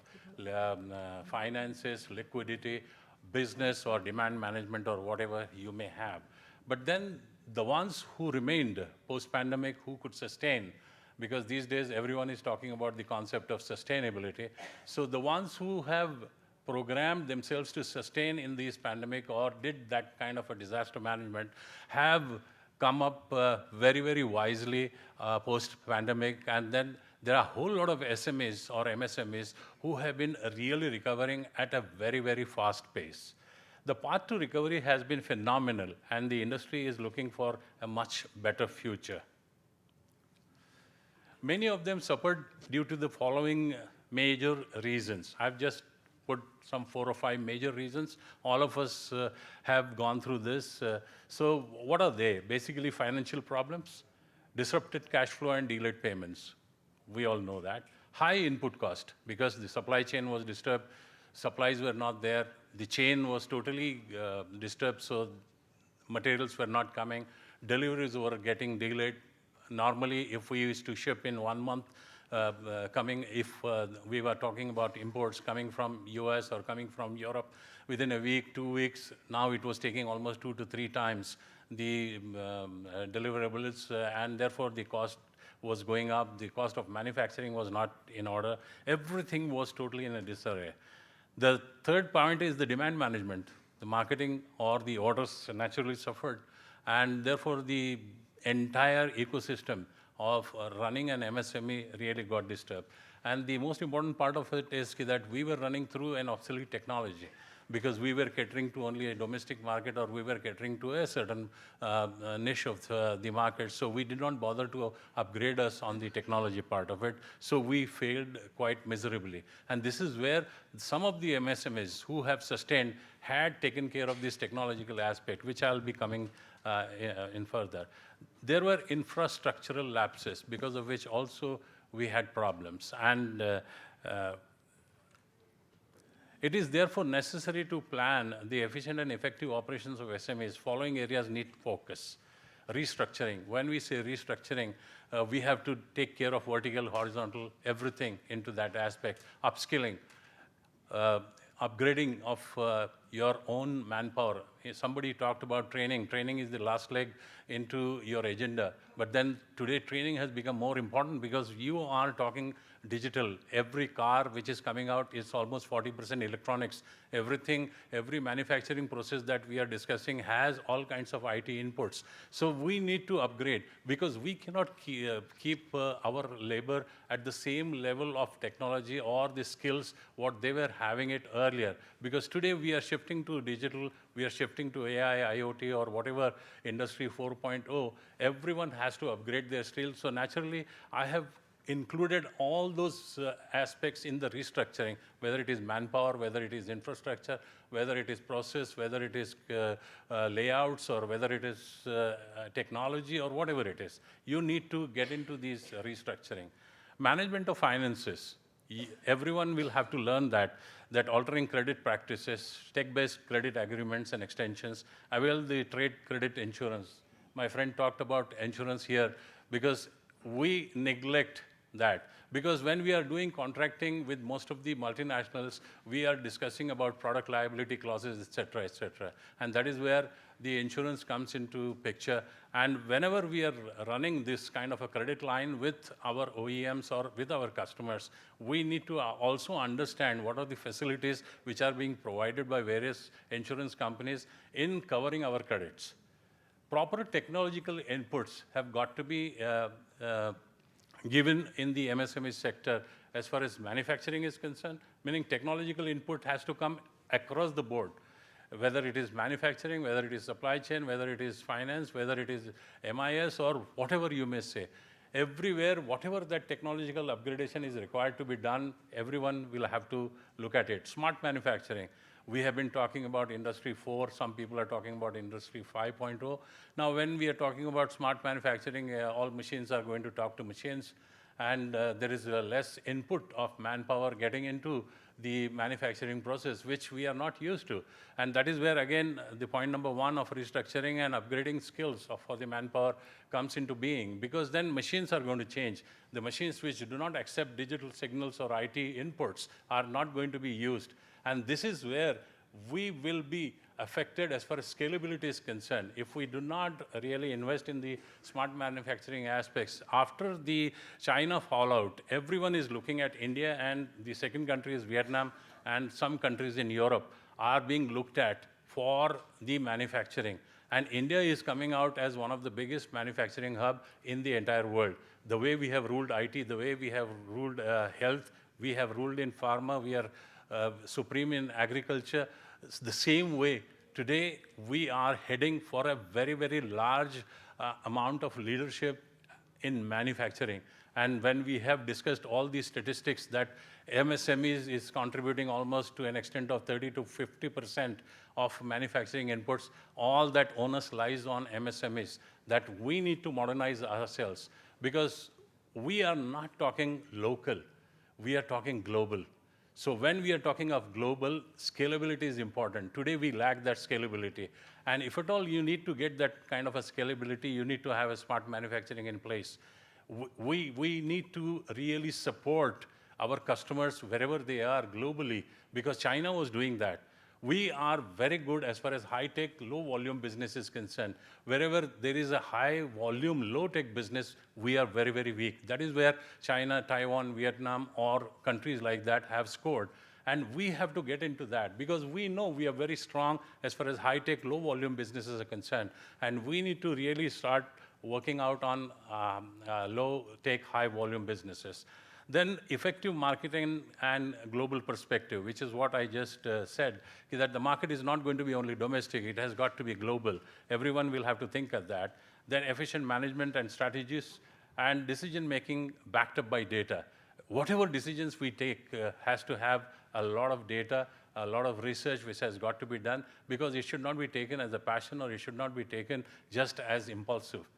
Speaker 20: finances, liquidity, business or demand management or whatever you may have. But then the ones who remained post-pandemic, who could sustain, because these days everyone is talking about the concept of sustainability. So the ones who have programmed themselves to sustain in this pandemic or did that kind of a disaster management have come up very, very wisely post-pandemic. And then there are a whole lot of SMEs or MSMEs who have been really recovering at a very, very fast pace. The path to recovery has been phenomenal, and the industry is looking for a much better future. Many of them suffered due to the following major reasons. I've just put some 4 or 5 major reasons. All of us have gone through this. So what are they? Basically financial problems, disrupted cash flow and delayed payments. We all know that. High input cost, because the supply chain was disturbed, supplies were not there, the chain was totally disturbed, so materials were not coming, deliveries were getting delayed. Normally, if we used to ship in 1 month, if we were talking about imports coming from US or coming from Europe within a week, 2 weeks, now it was taking almost 2 to 3 times the deliverables, and therefore the cost was going up, the cost of manufacturing was not in order, everything was totally in a disarray. The third point is the demand management. The marketing or the orders naturally suffered, and therefore the entire ecosystem of running an MSME really got disturbed. And the most important part of it is that we were running through an obsolete technology because we were catering to only a domestic market, or we were catering to a certain niche of the market. So we did not bother to upgrade us on the technology part of it. So we failed quite miserably. And this is where some of the MSMEs who have sustained had taken care of this technological aspect, which I'll be coming in further. There were infrastructural lapses, because of which also we had problems. And it is therefore necessary to plan the efficient and effective operations of SMEs. Following areas need focus. Restructuring. When we say restructuring, we have to take care of vertical, horizontal, everything into that aspect. Upskilling, upgrading of your own manpower. Somebody talked about training. Training is the last leg into your agenda. But then today training has become more important because you are talking digital. Every car which is coming out is almost 40% electronics. Everything, every manufacturing process that we are discussing has all kinds of IT inputs. So we need to upgrade because we cannot keep our labor at the same level of technology or the skills what they were having it earlier. Because today we are shifting shifting to digital, we are shifting to AI, IoT, or whatever, Industry 4.0, everyone has to upgrade their skills. So naturally, I have included all those aspects in the restructuring, whether it is manpower, whether it is infrastructure, whether it is process, whether it is layouts, or whether it is technology, or whatever it is. You need to get into these restructuring. Management of finances. Everyone will have to learn that altering credit practices, tech-based credit agreements and extensions, avail the trade credit insurance. My friend talked about insurance here because we neglect that. Because when we are doing contracting with most of the multinationals, we are discussing about product liability clauses, et cetera, et cetera. And that is where the insurance comes into picture. And whenever we are running this kind of a credit line with our OEMs or with our customers, we need to also understand what are the facilities which are being provided by various insurance companies in covering our credits. Proper technological inputs have got to be given in the MSME sector as far as manufacturing is concerned, meaning technological input has to come across the board, whether it is manufacturing, whether it is supply chain, whether it is finance, whether it is MIS, or whatever you may say. Everywhere, whatever that technological upgradation is required to be done, everyone will have to look at it. Smart manufacturing. We have been talking about Industry 4. Some people are talking about Industry 5.0. Now, when we are talking about smart manufacturing, all machines are going to talk to machines, and there is less input of manpower getting into the manufacturing process, which we are not used to. And that is where, again, the point number one of restructuring and upgrading skills for the manpower comes into being, because then machines are going to change. The machines which do not accept digital signals or IT inputs are not going to be used. And this is where we will be affected as far as scalability is concerned. If we do not really invest in the smart manufacturing aspects, after the China fallout, everyone is looking at India, and the second country is Vietnam, and some countries in Europe are being looked at for the manufacturing. And India is coming out as one of the biggest manufacturing hub in the entire world. The way we have ruled IT, the way we have ruled health, we have ruled in pharma, we are supreme in agriculture. The same way, today we are heading for a very, very large amount of leadership in manufacturing. And when we have discussed all these statistics that MSMEs is contributing almost to an extent of 30 to 50% of manufacturing inputs, all that onus lies on MSMEs, that we need to modernize ourselves, because we are not talking local, we are talking global. So when we are talking of global, scalability is important. Today we lack that scalability. And if at all you need to get that kind of a scalability, you need to have a smart manufacturing in place. We need to really support our customers wherever they are globally, because China was doing that. We are very good as far as high-tech, low-volume business is concerned. Wherever there is a high-volume, low-tech business, we are very, very weak. That is where China, Taiwan, Vietnam, or countries like that have scored. And we have to get into that, because we know we are very strong as far as high-tech, low-volume businesses are concerned. And we need to really start working out on low-tech, high-volume businesses. Then effective marketing and global perspective, which is what I just said, is that the market is not going to be only domestic, it has got to be global. Everyone will have to think of that. Then efficient management and strategies, and decision-making backed up by data. Whatever decisions we take has to have a lot of data, a lot of research which has got to be done, because it should not be taken as a passion, or it should not be taken just as impulsive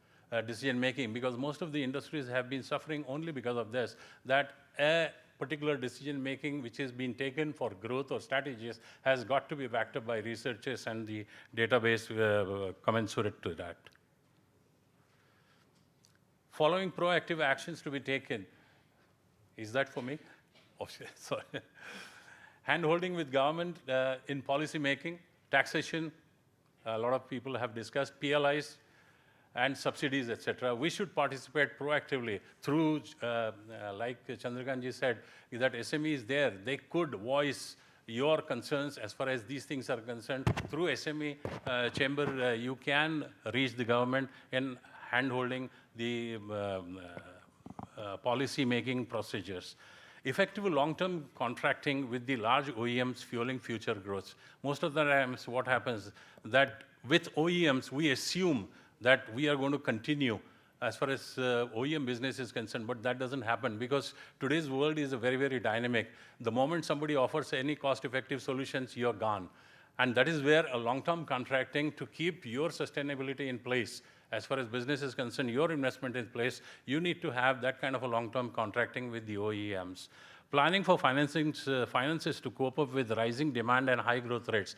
Speaker 20: decision-making, because most of the industries have been suffering only because of this, that a particular decision-making which has been taken for growth or strategies has got to be backed up by researchers and the database commensurate to that. Following proactive actions to be taken. Is that for me? Oh, sorry. Hand-holding with government in policy making, taxation, a lot of people have discussed, PLIs, and subsidies, etc. We should participate proactively through, like Chandrakantji said, that SME is there. They could voice your concerns as far as these things are concerned. Through SME chamber, you can reach the government in hand-holding the policy-making procedures. effective long-term contracting with the large OEMs fueling future growth. Most of the times what happens that with OEMs, we assume that we are going to continue as far as OEM business is concerned, but that doesn't happen because today's world is very, very dynamic. The moment somebody offers any cost-effective solutions, you're gone. And that is where a long-term contracting to keep your sustainability in place, as far as business is concerned, your investment in place, you need to have that kind of a long-term contracting with the OEMs. Planning for finances to cope up with rising demand and high growth rates.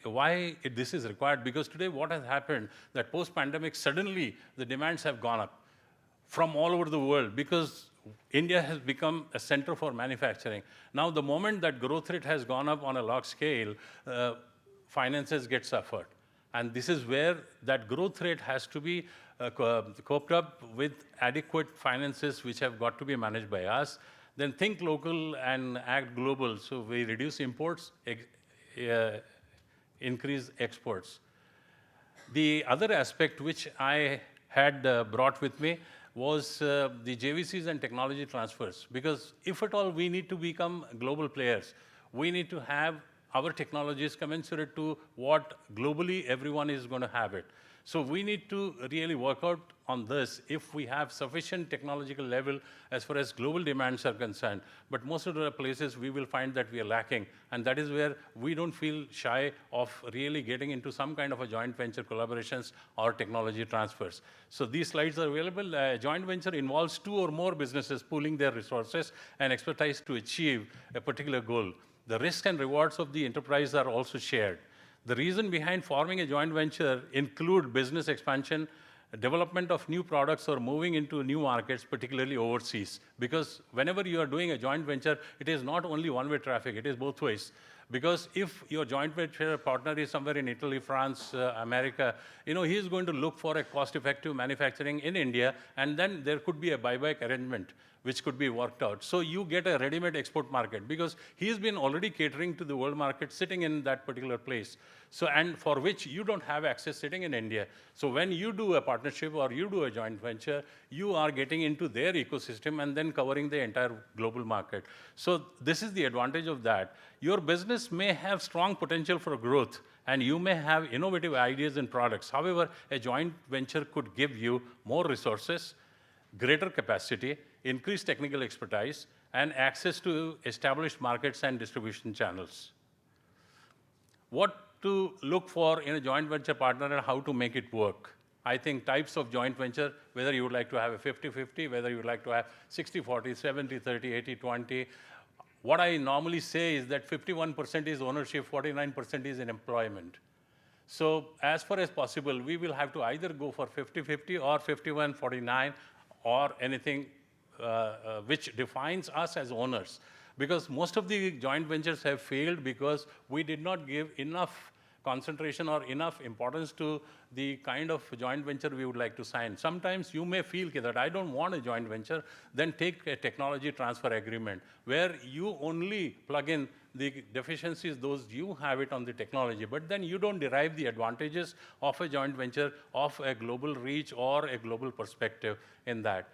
Speaker 20: Why this is required? Because today what has happened, that post-pandemic, suddenly the demands have gone up from all over the world because India has become a center for manufacturing. Now, the moment that growth rate has gone up on a large scale, finances get suffered. And this is where that growth rate has to be coped up with adequate finances which have got to be managed by us. Then think local and act global. So we reduce imports, increase exports. The other aspect which I had brought with me was the JVCs and technology transfers. Because if at all we need to become global players, we need to have our technologies commensurate to what globally everyone is going to have it. So we need to really work out on this if we have sufficient technological level as far as global demands are concerned. But most of the places we will find that we are lacking. And that is where we don't feel shy of really getting into some kind of a joint venture collaborations or technology transfers. So these slides are available. Joint venture involves 2 or more businesses pooling their resources and expertise to achieve a particular goal. The risks and rewards of the enterprise are also shared. The reason behind forming a joint venture include business expansion, development of new products, or moving into new markets, particularly overseas. Because whenever you are doing a joint venture, it is not only one-way traffic, it is both ways. Because if your joint venture partner is somewhere in Italy, France, America, he is going to look for a cost-effective manufacturing in India, and then there could be a buyback arrangement which could be worked out. So you get a ready-made export market because he's been already catering to the world market sitting in that particular place. So, and for which you don't have access sitting in India. So when you do a partnership or you do a joint venture, you are getting into their ecosystem and then covering the entire global market. So this is the advantage of that. Your business may have strong potential for growth and you may have innovative ideas and products. However, a joint venture could give you more resources, greater capacity, increased technical expertise, and access to established markets and distribution channels. What to look for in a joint venture partner and how to make it work? I think types of joint venture, whether you would like to have a 50-50, whether you would like to have 60-40, 70-30, 80-20. What I normally say is that 51% is ownership, 49% is in employment. So as far as possible, we will have to either go for 50-50 or 51-49 or anything which defines us as owners. Because most of the joint ventures have failed because we did not give enough concentration or enough importance to the kind of joint venture we would like to sign. Sometimes you may feel that I don't want a joint venture, then take a technology transfer agreement where you only plug in the deficiencies, those you have it on the technology, but then you don't derive the advantages of a joint venture, of a global reach or a global perspective in that.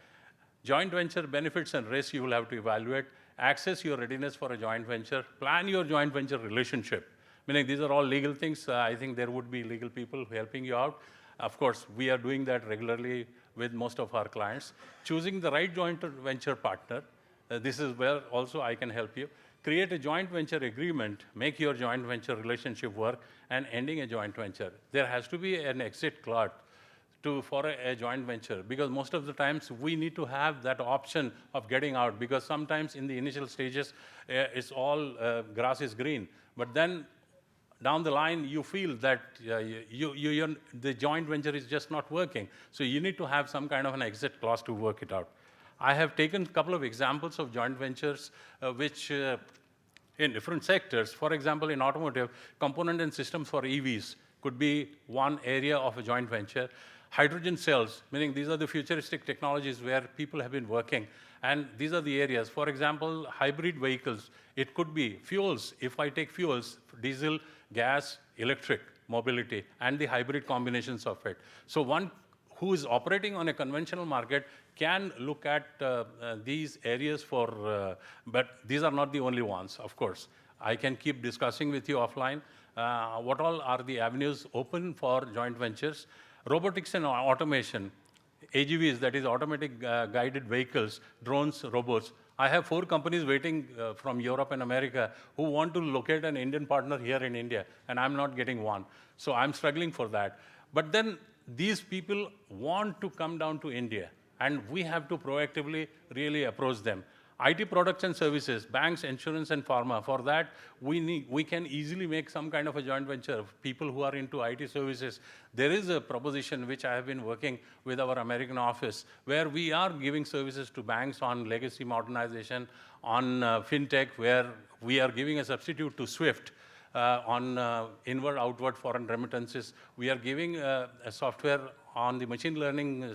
Speaker 20: Joint venture benefits and risks you will have to evaluate, access your readiness for a joint venture, plan your joint venture relationship. Meaning these are all legal things. I think there would be legal people helping you out. Of course, we are doing that regularly with most of our clients. Choosing the right joint venture partner. This is where also I can help you. Create a joint venture agreement, make your joint venture relationship work, and ending a joint venture. There has to be an exit clause for a joint venture, because most of the times we need to have that option of getting out, because sometimes in the initial stages, it's all grass is green. But then down the line, you feel that the joint venture is just not working. So you need to have some kind of an exit clause to work it out. I have taken a couple of examples of joint ventures which in different sectors. For example, in automotive, component and systems for EVs could be one area of a joint venture. Hydrogen cells, meaning these are the futuristic technologies where people have been working. And these are the areas. For example, hybrid vehicles. It could be fuels. If I take fuels, diesel, gas, electric mobility, and the hybrid combinations of it. So one who is operating on a conventional market can look at these areas for, but these are not the only ones, of course. I can keep discussing with you offline what all are the avenues open for joint ventures. Robotics and automation, AGVs, that is automatic guided vehicles, drones, robots. I have 4 companies waiting from Europe and America who want to locate an Indian partner here in India, and I'm not getting one. So I'm struggling for that. But then these people want to come down to India, and we have to proactively really approach them. IT products and services, banks, insurance, and pharma. For that, we can easily make some kind of a joint venture of people who are into IT services. There is a proposition which I have been working with our American office, where we are giving services to banks on legacy modernization, on fintech, where we are giving a substitute to SWIFT. On inward-outward foreign remittances. We are giving a software on the machine learning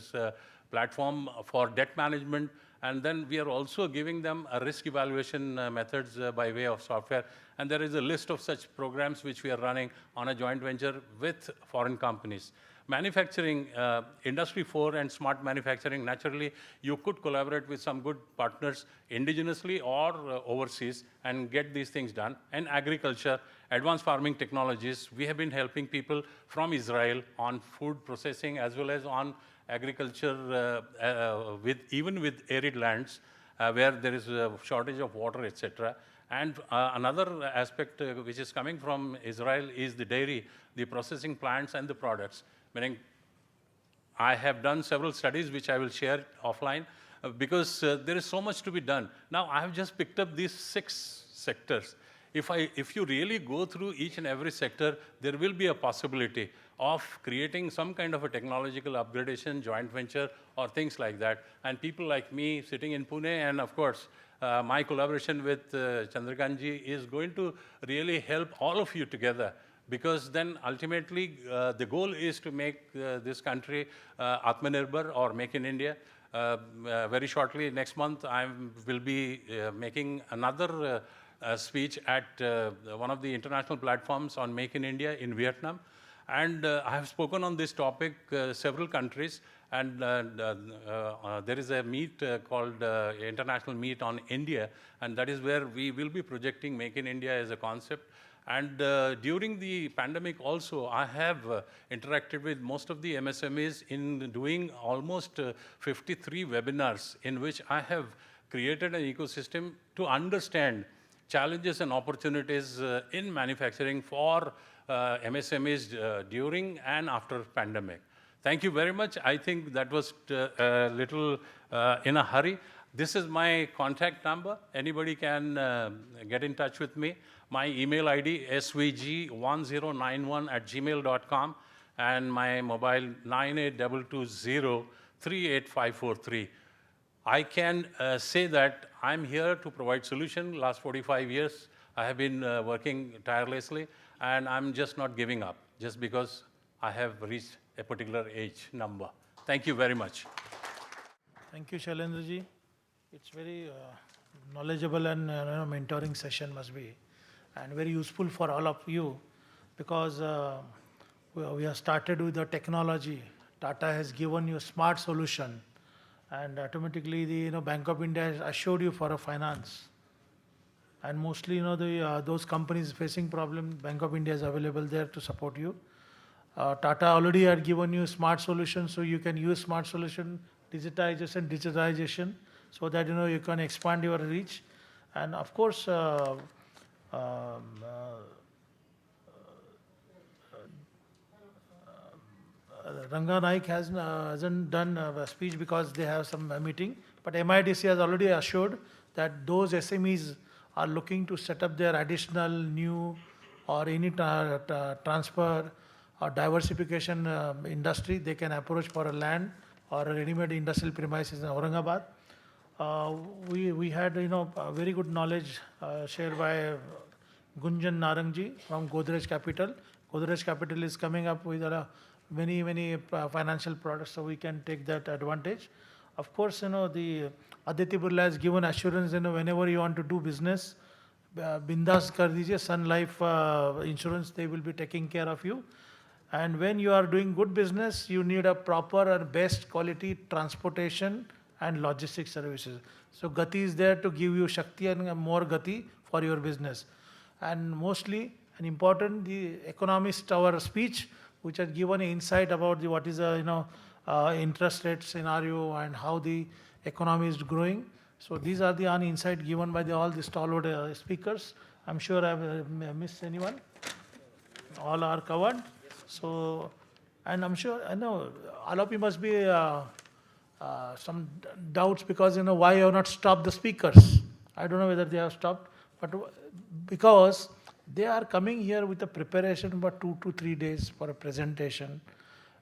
Speaker 20: platform for debt management, and then we are also giving them a risk evaluation methods by way of software. And there is a list of such programs which we are running on a joint venture with foreign companies. Manufacturing, Industry 4 and smart manufacturing, naturally, you could collaborate with some good partners indigenously or overseas and get these things done. And agriculture, advanced farming technologies, we have been helping people from Israel on food processing as well as on agriculture, even with arid lands where there is a shortage of water, etc. And another aspect which is coming from Israel is the dairy, the processing plants and the products. Meaning, I have done several studies which I will share offline because there is so much to be done. Now, I have just picked up these 6 sectors. If you really go through each and every sector, there will be a possibility of creating some kind of a technological upgradation, joint venture, or things like that. And people like me sitting in Pune, and of course, my collaboration with Chandrakantji is going to really help all of you together. Because then ultimately, the goal is to make this country Atmanirbhar or Make in India. Very shortly, next month, I will be making another speech at one of the international platforms on Make in India in Vietnam. And I have spoken on this topic several countries. And there is a meet called International Meet on India. And that is where we will be projecting Make in India as a concept. And during the pandemic also, I have interacted with most of the MSMEs in doing almost 53 webinars in which I have created an ecosystem to understand challenges and opportunities in manufacturing for MSMEs during and after pandemic. Thank you very much. I think that was a little in a hurry. This is my contact number. Anybody can get in touch with me. My email ID, svg1091@gmail.com, and my mobile 9822038543. I can say that I'm here to provide solution. Last 45 years, I have been working tirelessly, and I'm just not giving up, just because I have reached a particular age number. Thank you very much.
Speaker 5: Thank you, Shailendraji. It's very knowledgeable and mentoring session must be, and very useful for all of you, because we have started with the technology. Tata has given you a smart solution, and automatically the Bank of India has assured you for a finance. And mostly those companies facing problem, Bank of India is available there to support you. Tata already had given you smart solution, so you can use smart solution, digitization, so that you can expand your reach. And of course, Ranga Naik hasn't done a speech because they have some meeting, but MIDC has already assured that those SMEs are looking to set up their additional new or any transfer or diversification industry. They can approach for a land or a ready-made industrial premises in Aurangabad. We had very good knowledge shared by Gunjan Narangji from Godrej Capital. Godrej Capital is coming up with many financial products, so we can take that advantage. Of course, the Aditya Birla has given assurance, whenever you want to do business, bindas kar dijiye, Sun Life Insurance, they will be taking care of you. And when you are doing good business, you need a proper and best quality transportation
Speaker 21: and logistics services. So Gati is there to give you Shakti and more Gati for your business. And mostly, and important, the economist, our speech, which had given an insight about what is the interest rate scenario and how the economy is growing. So these are the insight given by all the stalwart speakers. I'm sure I've missed anyone. All are covered. So, and I'm sure, I know all of you must be some doubts because why you have not stopped the speakers. I don't know whether they have stopped, but because they are coming here with a preparation for 2 to 3 days for a presentation.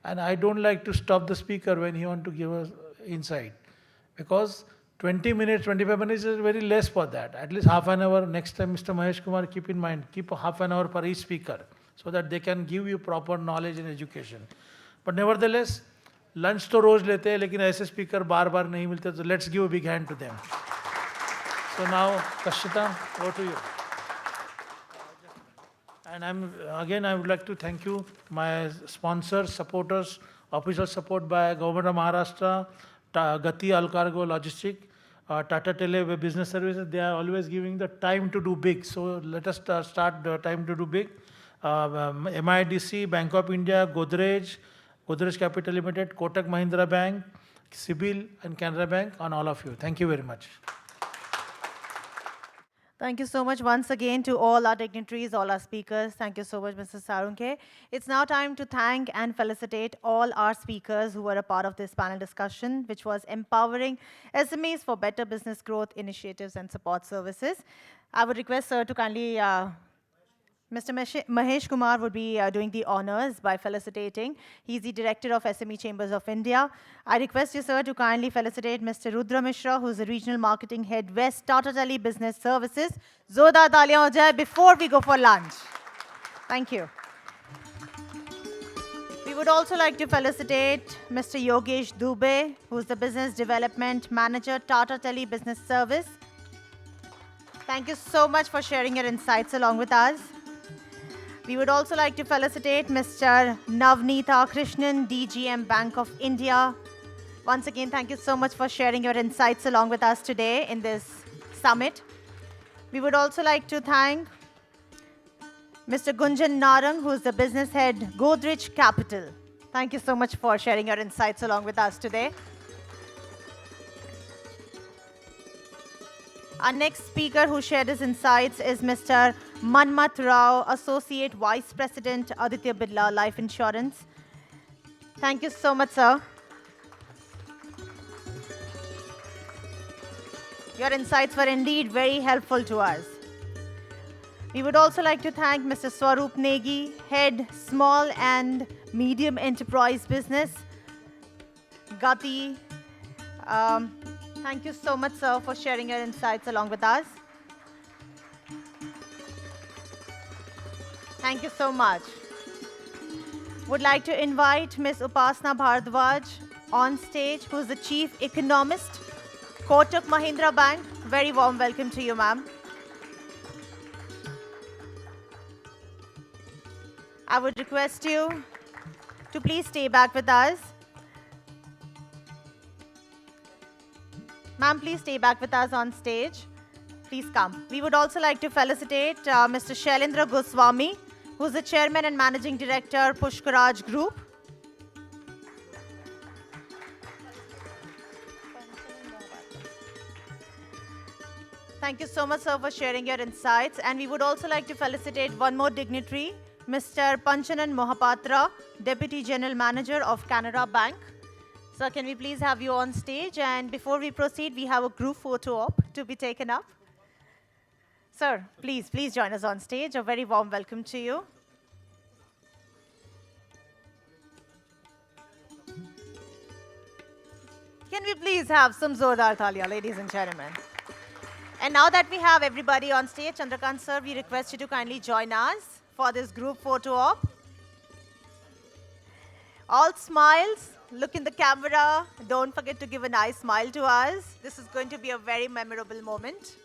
Speaker 21: And I don't like to stop the speaker when he wants to give us insight. Because 20 minutes, 25 minutes is very less for that. At least half an hour. Next time, Mr. Mahesh Kumar, keep in mind, keep half an hour for each speaker so that they can give you proper knowledge and education. But nevertheless, lunch to रोज लेते हैं, लेकिन ऐसे speaker बार-बार नहीं मिलते, so let's give a big hand to them. So now, Kashita, over to you. And I would like to thank you, my sponsors, supporters, official support by Government of Maharashtra, Gati Alcargo Logistics, Tata Tele Business Services. They are always giving the time to do big. So let us start the time to do big. MIDC, Bank of India, Godrej Capital Limited, Kotak Mahindra Bank, Sibil and Canara Bank, and all of you. Thank you very much.
Speaker 1: Thank you so much once again to all our dignitaries, all our speakers. Thank you so much, Mr. Sarunke. It's now time to thank and felicitate all our speakers who were a part of this panel discussion, which was empowering SMEs for better business growth initiatives and support services. I would request, sir, to kindly Mr. Mahesh Kumar would be doing the honors by felicitating. He's the Director of SME Chambers of India. I request you, sir, to kindly felicitate Mr. Rudra Mishra, who's the Regional Marketing Head, West, Tata Tele Business Services. Zordar taaliyan ho jaye before we go for lunch. Thank you. We would also like to felicitate Mr. Yogesh Dubey, who's the Business Development Manager, Tata Tele Business Service. Thank you so much for sharing your insights along with us. We would also like to felicitate Mr. Navneeta Krishnan, DGM Bank of India. Once again, thank you so much for sharing your insights along with us today in this summit. We would also like to thank Mr. Gunjan Narang, who is the business head, Godrej Capital. Thank you so much for sharing your insights along with us today. Our next speaker who shared his insights is Mr. Manmat Rao, Associate Vice President, Aditya Birla Life Insurance. Thank you so much, sir. Your insights were indeed very helpful to us. We would also like to thank Mr. Swaroop Negi, Head, Small and Medium Enterprise Business, Gati. Thank you so much, sir, for sharing your insights along with us. Thank you so much. Would like to invite Ms. Upasna Bhardwaj on stage, who is the Chief Economist, Kotak Mahindra Bank. Very warm welcome to you, ma'am. I would request you to please stay back with us. Ma'am, please stay back with us on stage. Please come. We would also like to felicitate Mr. Shailendra Goswami, who is the Chairman and Managing Director, Pushkaraj Group. Thank you so much, sir, for sharing your insights. And we would also like to felicitate one more dignitary, Mr. Panchanan Mohapatra, Deputy General Manager of Canara Bank. Sir, can we please have you on stage? And before we proceed, we have a group photo op to be taken up. Sir, please join us on stage. A very warm welcome to you. Can we please have some Zordar Thalia, ladies and gentlemen? And now that we have everybody on stage, Chandrakant sir, we request you to kindly join us for this group photo op. All smiles, look in the camera. Don't forget to give a nice smile to us. This is going to be a very memorable moment.